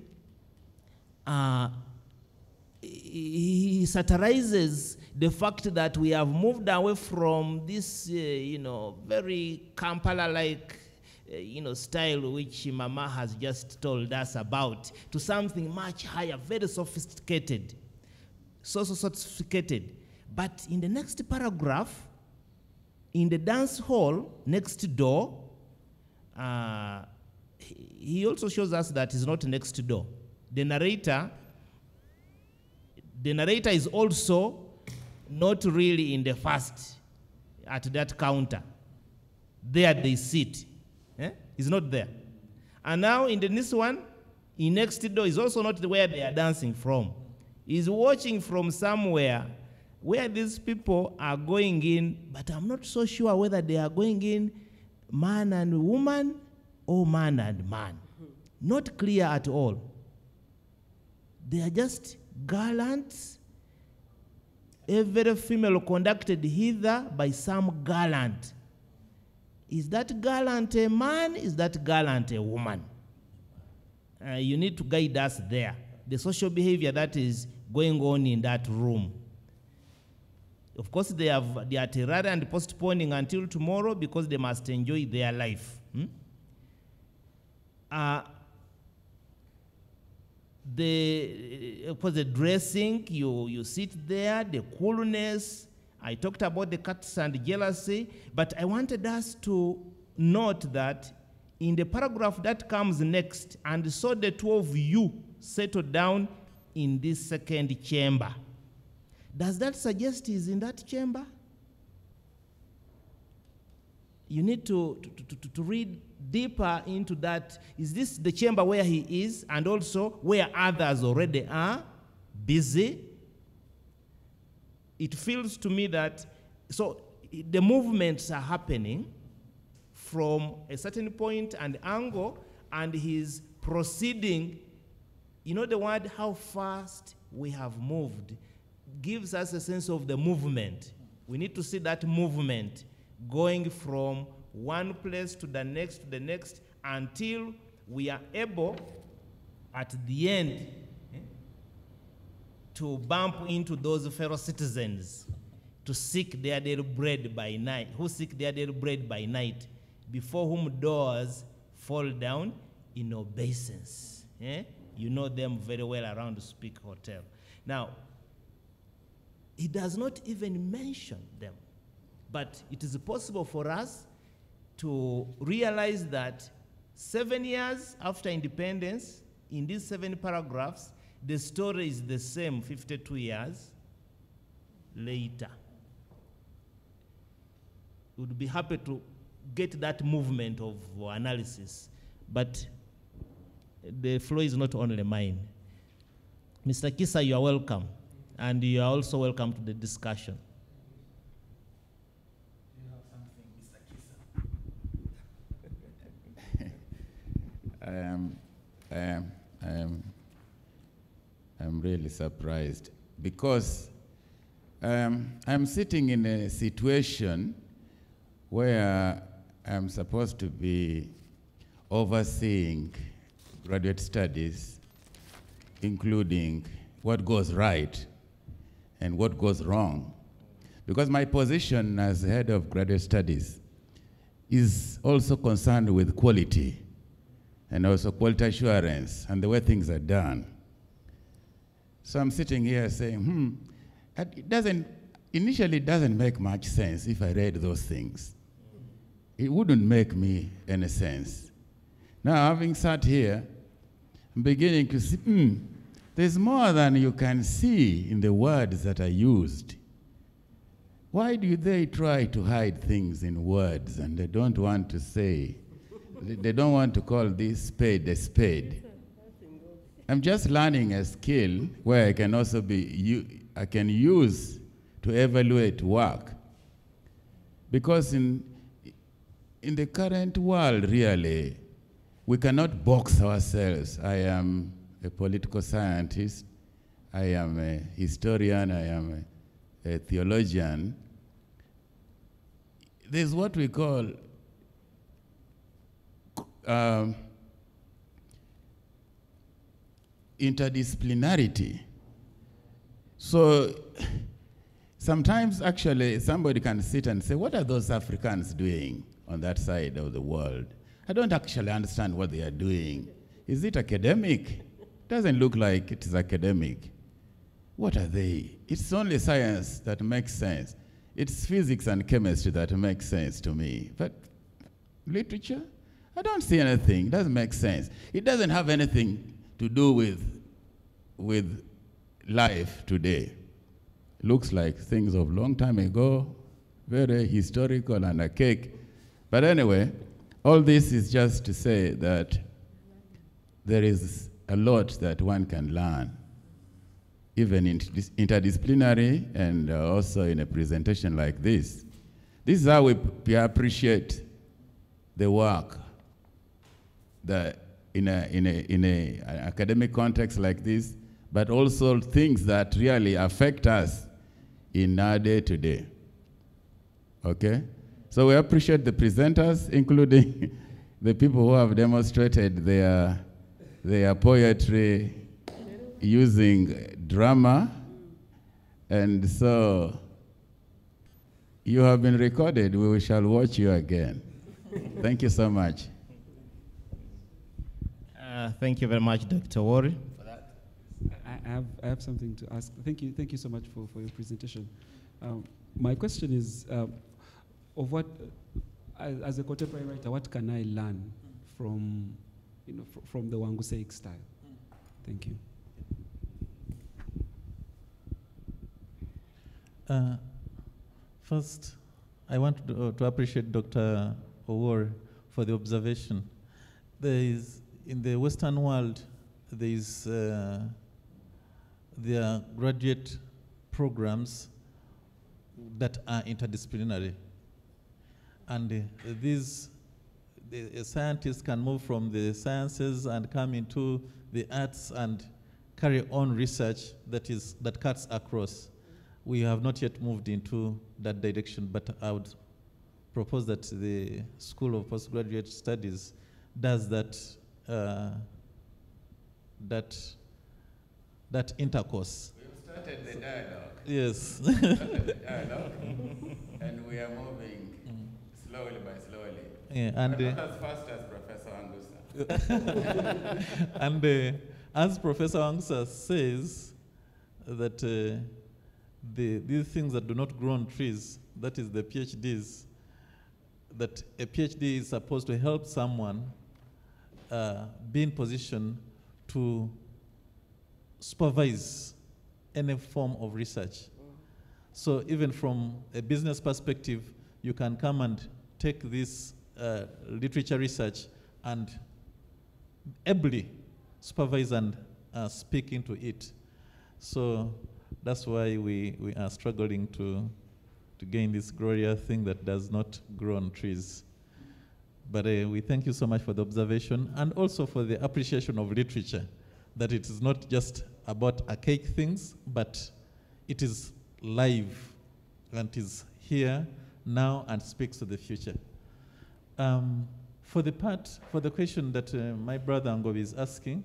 he satirizes the fact that we have moved away from this, very Kampala-like, style which Mama has just told us about, to something much higher, very sophisticated, so sophisticated. But in the next paragraph, in the dance hall next door, he also shows us that it's not next door. The narrator is also not really in the first, at that counter. There they sit. He's not there. And now in the next one, in next door is also not where they are dancing from. He's watching from somewhere where these people are going in, but I'm not so sure whether they are going in man and woman or man and man. Not clear at all. They are just gallants, every female conducted hither by some gallant. Is that gallant a man? Is that gallant a woman? You need to guide us there. The social behavior that is going on in that room. Of course, they are rather and postponing until tomorrow because they must enjoy their life. The dressing, you sit there, the coolness. I talked about the cuts and jealousy, but I wanted us to note that in the paragraph that comes next, and so the two of you settle down in this second chamber. Does that suggest he's in that chamber? You need to read deeper into that. Is this the chamber where he is and also where others already are busy? It feels to me that, so the movements are happening from a certain point and angle, and he's proceeding. You know, the word how fast we have moved gives us a sense of the movement. We need to see that movement going from one place to the next, until we are able, at the end, to bump into those fellow citizens to seek their daily bread by night, who seek their daily bread by night, before whom doors fall down in obeisance. You know them very well around the Speak Hotel. Now, he does not even mention them, but it is possible for us to realize that 7 years after independence, in these 7 paragraphs, the story is the same 52 years later. We would be happy to get that movement of analysis, but the floor is not only mine. Mr. Kisa, you are welcome, and you are also welcome to the discussion. Do you have something, Mr. Kisa? I'm really surprised because I'm sitting in a situation where I'm supposed to be overseeing graduate studies, including what goes right and what goes wrong. Because my position as head of graduate studies is also concerned with quality and also quality assurance and the way things are done. So I'm sitting here saying, initially it doesn't make much sense if I read those things. It wouldn't make me any sense. Now, having sat here, I'm beginning to see, there's more than you can see in the words that are used. Why do they try to hide things in words and they don't want to say, they don't want to call this spade a spade? I'm just learning a skill where I can also I can use to evaluate work. Because in the current world, really, we cannot box ourselves. I am a political scientist, I am a historian, I am a theologian. There's what we call interdisciplinarity. So sometimes actually somebody can sit and say, what are those Africans doing on that side of the world? I don't actually understand what they are doing. Is it academic? Doesn't look like it is academic. What are they? It's only science that makes sense. It's physics and chemistry that makes sense to me. But literature? I don't see anything. It doesn't make sense. It doesn't have anything to do with life today. Looks like things of long time ago, very historical and archaic. But anyway, all this is just to say that there is a lot that one can learn, even in interdisciplinary and also in a presentation like this. This is how we appreciate the work that in a academic context like this, but also things that really affect us in our day-to-day. Okay? So we appreciate the presenters, including the people who have demonstrated their poetry using drama. And so you have been recorded. We shall watch you again. Thank you so much. Thank you very much, Dr. Wari, for that. I have something to ask. Thank you so much for your presentation. My question is, of what, as a contemporary writer, what can I learn from, from the Wangusaic style? Thank you. First, I want to appreciate Dr. Owori for the observation. There is, in the Western world, there are graduate programs that are interdisciplinary. And these a scientist can move from the sciences and come into the arts and carry on research that cuts across. We have not yet moved into that direction, but I would propose that the School of Postgraduate Studies does that that intercourse. We've started the dialogue. Yes. We started the dialogue, and we are moving slowly by slowly. Yeah, and but not as fast as Professor Wangusa. And as Professor Wangusa says, that these things that do not grow on trees, that is the PhDs, that a PhD is supposed to help someone be in position to supervise any form of research. So even from a business perspective, you can come and take this literature research and ably supervise and speak into it. So that's why we are struggling to gain this glorious thing that does not grow on trees. But we thank you so much for the observation and also for the appreciation of literature, that it is not just about archaic things, but it is live and is here now and speaks to the future. For the question that my brother Ngobi is asking,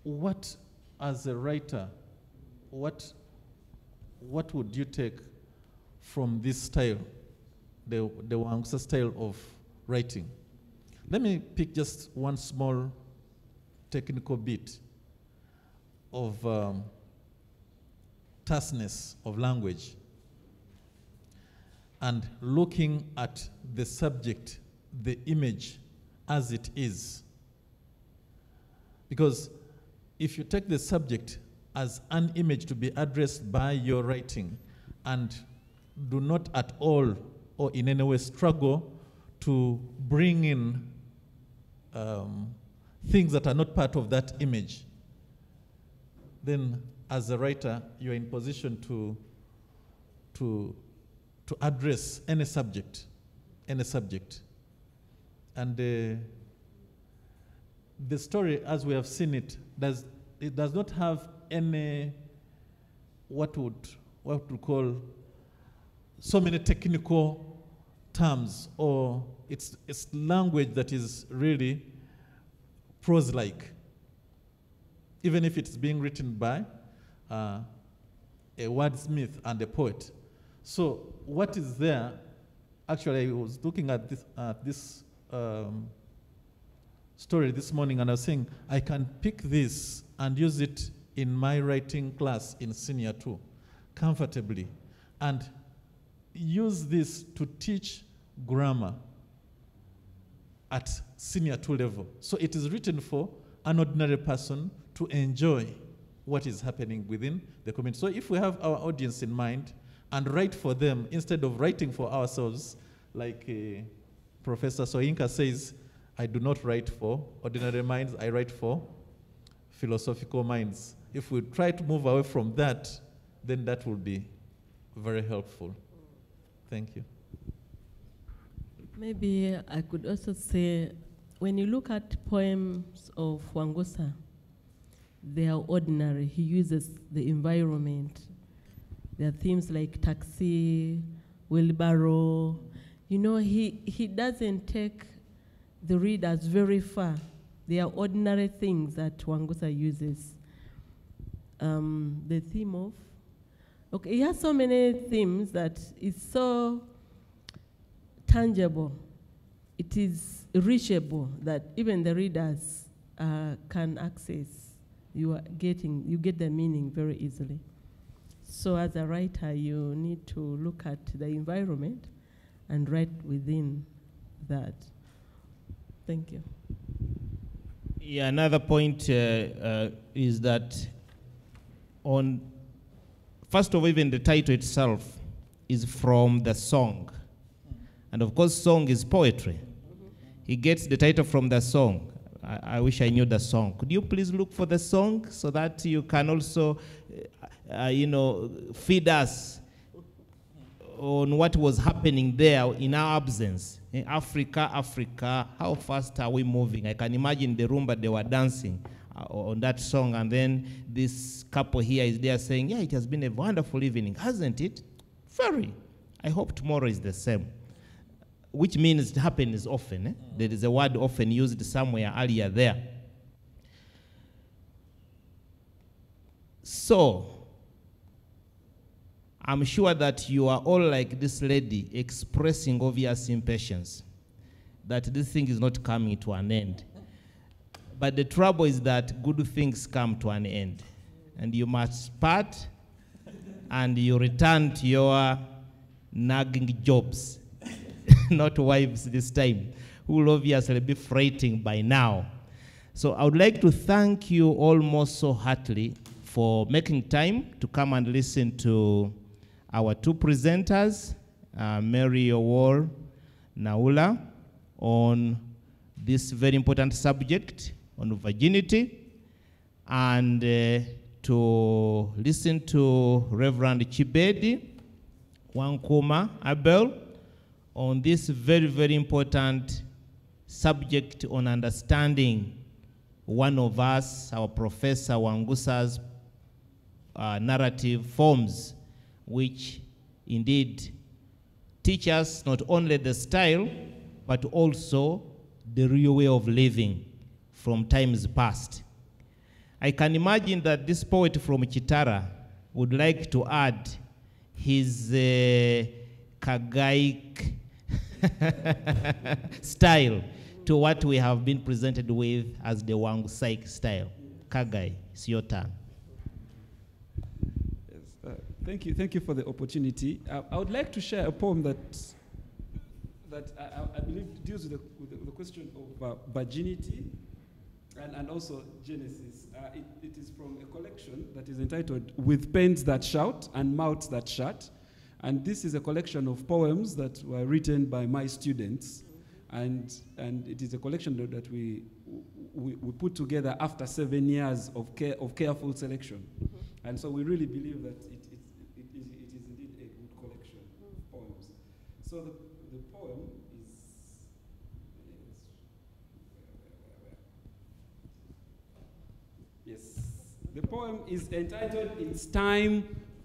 what, as a writer, what would you take from this style, the Wangusa style of writing? Let me pick just one small technical bit of terseness of language and looking at the subject, the image as it is. Because if you take the subject as an image to be addressed by your writing and do not at all or in any way struggle to bring in things that are not part of that image, then as a writer, you're in position to address any subject. And the story, as we have seen it, does not have any what we call so many technical terms, or it's language that is really prose-like, even if it's being written by a wordsmith and a poet. So what is there? Actually, I was looking at this story this morning, and I was saying I can pick this and use it in my writing class in Senior 2 comfortably, and use this to teach grammar at Senior 2 level. So it is written for an ordinary person to enjoy what is happening within the community. So if we have our audience in mind and write for them instead of writing for ourselves, like Professor Soyinka says, I do not write for ordinary minds, I write for philosophical minds. If we try to move away from that, then that will be very helpful. Thank you. Maybe I could also say, when you look at poems of Wangusa, they are ordinary. He uses the environment. There are themes like taxi, wheelbarrow. You know, he doesn't take the readers very far. They are ordinary things that Wangusa uses. The theme of, okay, he has so many themes that it's so tangible. It is reachable that even the readers can access. You get the meaning very easily. So as a writer, you need to look at the environment and write within that. Thank you. Yeah, another point is that first of all, even the title itself is from the song. And of course, song is poetry. He gets the title from the song. I wish I knew the song. Could you please look for the song so that you can also, feed us on what was happening there in our absence? In Africa, how fast are we moving? I can imagine the Rumba, they were dancing on that song, and then this couple here is there saying, yeah, it has been a wonderful evening, hasn't it? Very. I hope tomorrow is the same. Which means it happens often. Eh? There is a word often used somewhere earlier there. So, I'm sure that you are all like this lady, expressing obvious impatience that this thing is not coming to an end. But the trouble is that good things come to an end. And you must part and you return to your nagging jobs. Not wives this time, who will obviously be fretting by now. So I would like to thank you all most so heartily for making time to come and listen to our two presenters, Mary Owor, Naula, on this very important subject on virginity, and to listen to Reverend Chibedi Wankuma Abel on this very, very important subject on understanding one of us, our Professor Wangusa's narrative forms, which indeed teach us not only the style, but also the real way of living from times past. I can imagine that this poet from Chitara would like to add his Kagaic style to what we have been presented with as the Wangusaic style. Kagai, it's your turn. Yes, thank you for the opportunity. I would like to share a poem that I believe deals with the question of virginity and also Genesis. It is from a collection that is entitled With Pens That Shout and Mouths That Shut. And this is a collection of poems that were written by my students. And it is a collection that we put together after 7 years of careful selection. And so we really believe that it is indeed a good collection of poems. So the poem is, yes, the poem is entitled It's Time,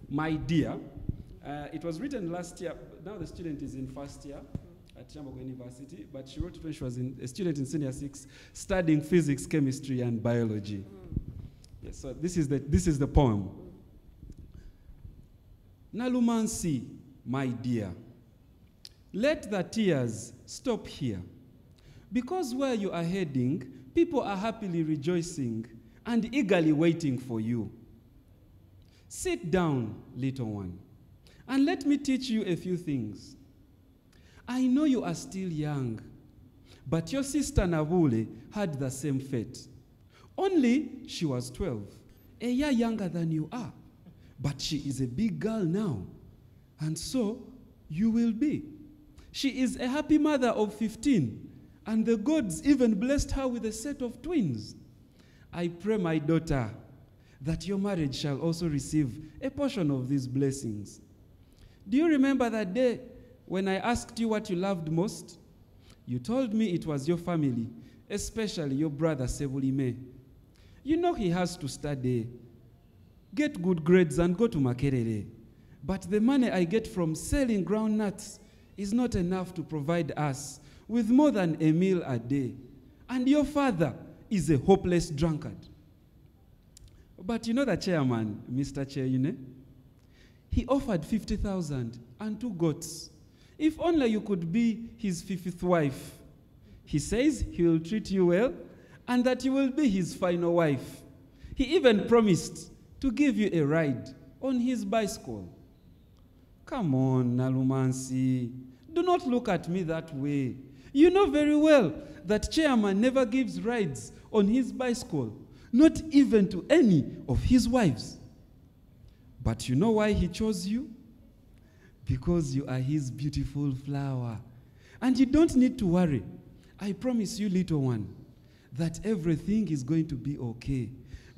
My Dear. It was written last year. Now the student is in first year at Chambogo University, but she wrote it when she was a student in senior 6, studying physics, chemistry, and biology. Yes, so this is the poem. Nalumansi, my dear, let the tears stop here, because where you are heading, people are happily rejoicing and eagerly waiting for you. Sit down, little one, and let me teach you a few things. I know you are still young, but your sister Navule had the same fate. Only she was 12, a year younger than you are, but she is a big girl now, and so you will be. She is a happy mother of 15, and the gods even blessed her with a set of twins. I pray, my daughter, that your marriage shall also receive a portion of these blessings. Do you remember that day when I asked you what you loved most? You told me it was your family, especially your brother Sebulime. You know he has to study, get good grades, and go to Makerere. But the money I get from selling groundnuts is not enough to provide us with more than a meal a day. And your father is a hopeless drunkard. But you know the chairman, Mr. Chair, you know? He offered 50,000 and 2 goats. If only you could be his 5th wife. He says he will treat you well and that you will be his final wife. He even promised to give you a ride on his bicycle. Come on, Nalumansi. Do not look at me that way. You know very well that chairman never gives rides on his bicycle, not even to any of his wives. But you know why he chose you? Because you are his beautiful flower. And you don't need to worry. I promise you, little one, that everything is going to be okay.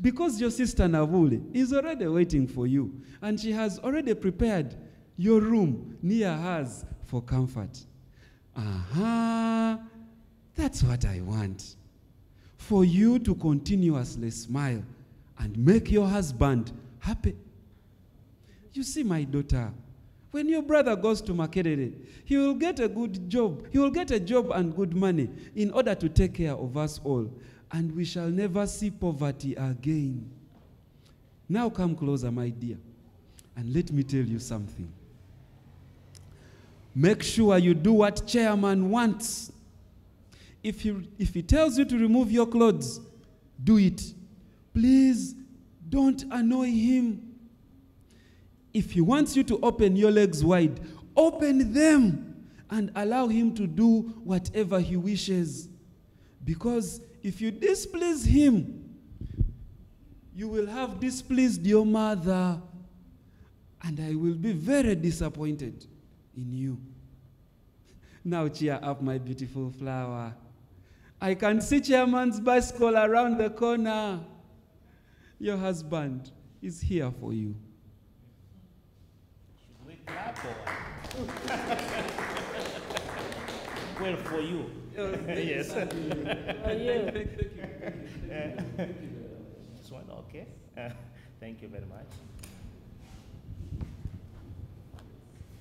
Because your sister Navule is already waiting for you. And she has already prepared your room near hers for comfort. That's what I want. For you to continuously smile and make your husband happy. You see, my daughter, when your brother goes to Makerere, he will get a good job. He will get a job and good money in order to take care of us all. And we shall never see poverty again. Now come closer, my dear, and let me tell you something. Make sure you do what chairman wants. If he tells you to remove your clothes, do it. Please don't annoy him. If he wants you to open your legs wide, open them and allow him to do whatever he wishes. Because if you displease him, you will have displeased your mother, and I will be very disappointed in you. Now cheer up, my beautiful flower. I can see Chairman's bicycle around the corner. Your husband is here for you. Should we clap or? Well, for you. Yes. For you. This one, okay. Thank you very much.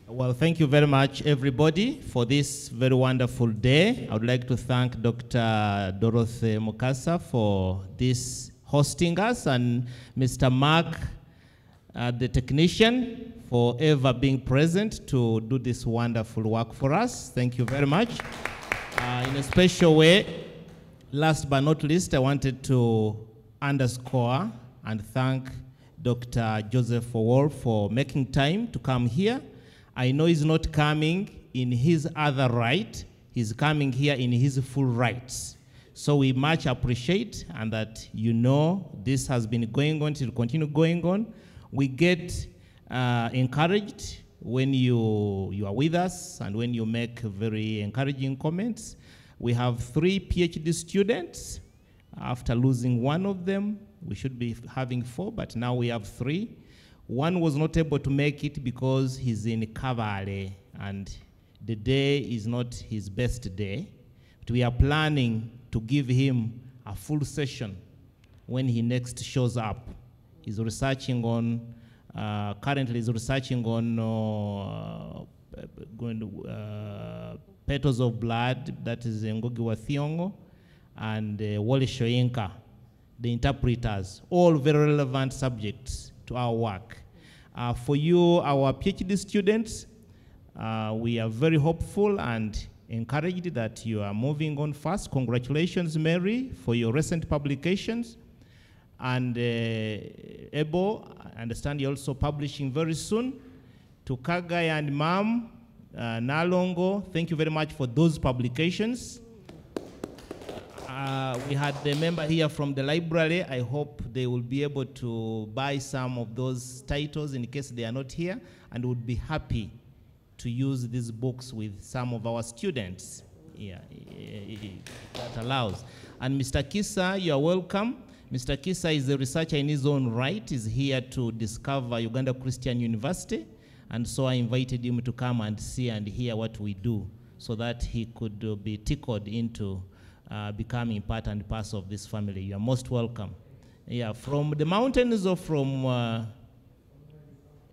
Well, thank you very much, everybody, for this very wonderful day. I would like to thank Dr. Dorothy Mukasa for this hosting us, and Mr. Mark, the technician, for ever being present to do this wonderful work for us. Thank you very much. In a special way, last but not least, I wanted to underscore and thank Dr. Joseph Owol for making time to come here. I know he's not coming in his other right, he's coming here in his full rights. So we much appreciate, and that you know this has been going on, it will continue going on. We get encouraged when you are with us and when you make very encouraging comments. We have 3 PhD students. After losing one of them, we should be having 4, but now we have 3. One was not able to make it because he's in Kavale, and the day is not his best day. But we are planning to give him a full session when he next shows up. He's researching on, currently he's researching on Petals of Blood, that is Ngugi wa Thiong'o, and Wole Soyinka, the interpreters, all very relevant subjects to our work. For you, our PhD students, we are very hopeful and encouraged that you are moving on fast. Congratulations, Mary, for your recent publications. And Ebo, I understand you're also publishing very soon. To Kagai and Mam, Nalongo, thank you very much for those publications. We had a member here from the library. I hope they will be able to buy some of those titles in case they are not here, and would be happy to use these books with some of our students. Yeah, that allows. And Mr. Kisa, you are welcome. Mr. Kisa is a researcher in his own right. He's here to discover Uganda Christian University, and so I invited him to come and see and hear what we do, so that he could be tickled into becoming part and parcel of this family. You are most welcome. Yeah, from the mountains or from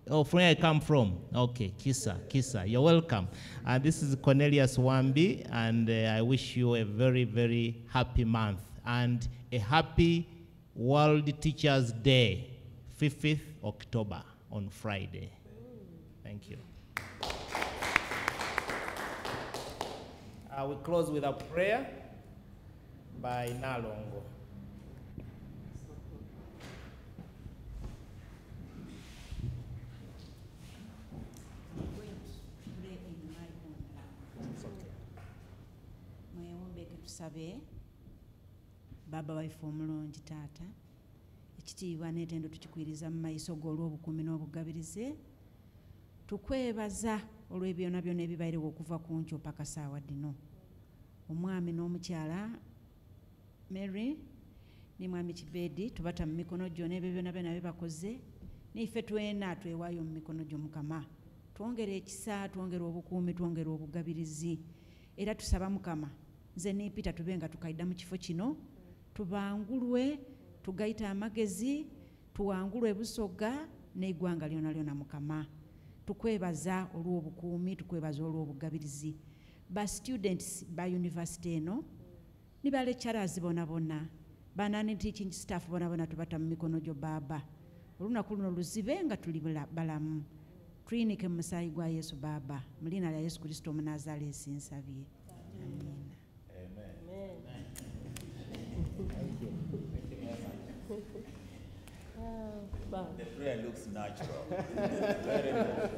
from where I come from? Okay, Kisa, you're welcome. This is Cornelius Wambi, and I wish you a very, very happy month and a happy World Teachers Day, 5th October on Friday. Thank you. We close with a prayer by Nalongo. Tusabe baba waife omulungi taata ekitiibwa n'etendo tukikwiriza mu maiso go olw'obukuumi n'obugabirize tukwebaza olw'ebyonna byonna ebibayirewo okuva ku nkyo paka saawa dino omwami n'omukyala Mary ni mwami Kibedi tubata mu mikono gyo n'ebyo byonna byonna bibakoze n'ife twena twewaayo mu mikono gyo Mukama twongere ekisa twongere obukuumi twongere obugabirizi era tusaba Mukama nze ne Peter tube nga tukaida mu kifo kino tubangulwe tugayita amagezi tuwangulwe Busoga n'eggwanga lyona lyona Mukama tukwebaza olw'obukuumi tukwebaza olw'obugabirizi ba students ba university eno ni ba lecturers bona bona banani teaching staff bona bona tubata mu mikono gyo Baba olunaku luno luzibe nga tuli balamu clinic Musaayi gwa Yesu Baba mu linnya lya Yesu Kristo Omunazaleesi nsabye amen. The prayer looks natural. Very good.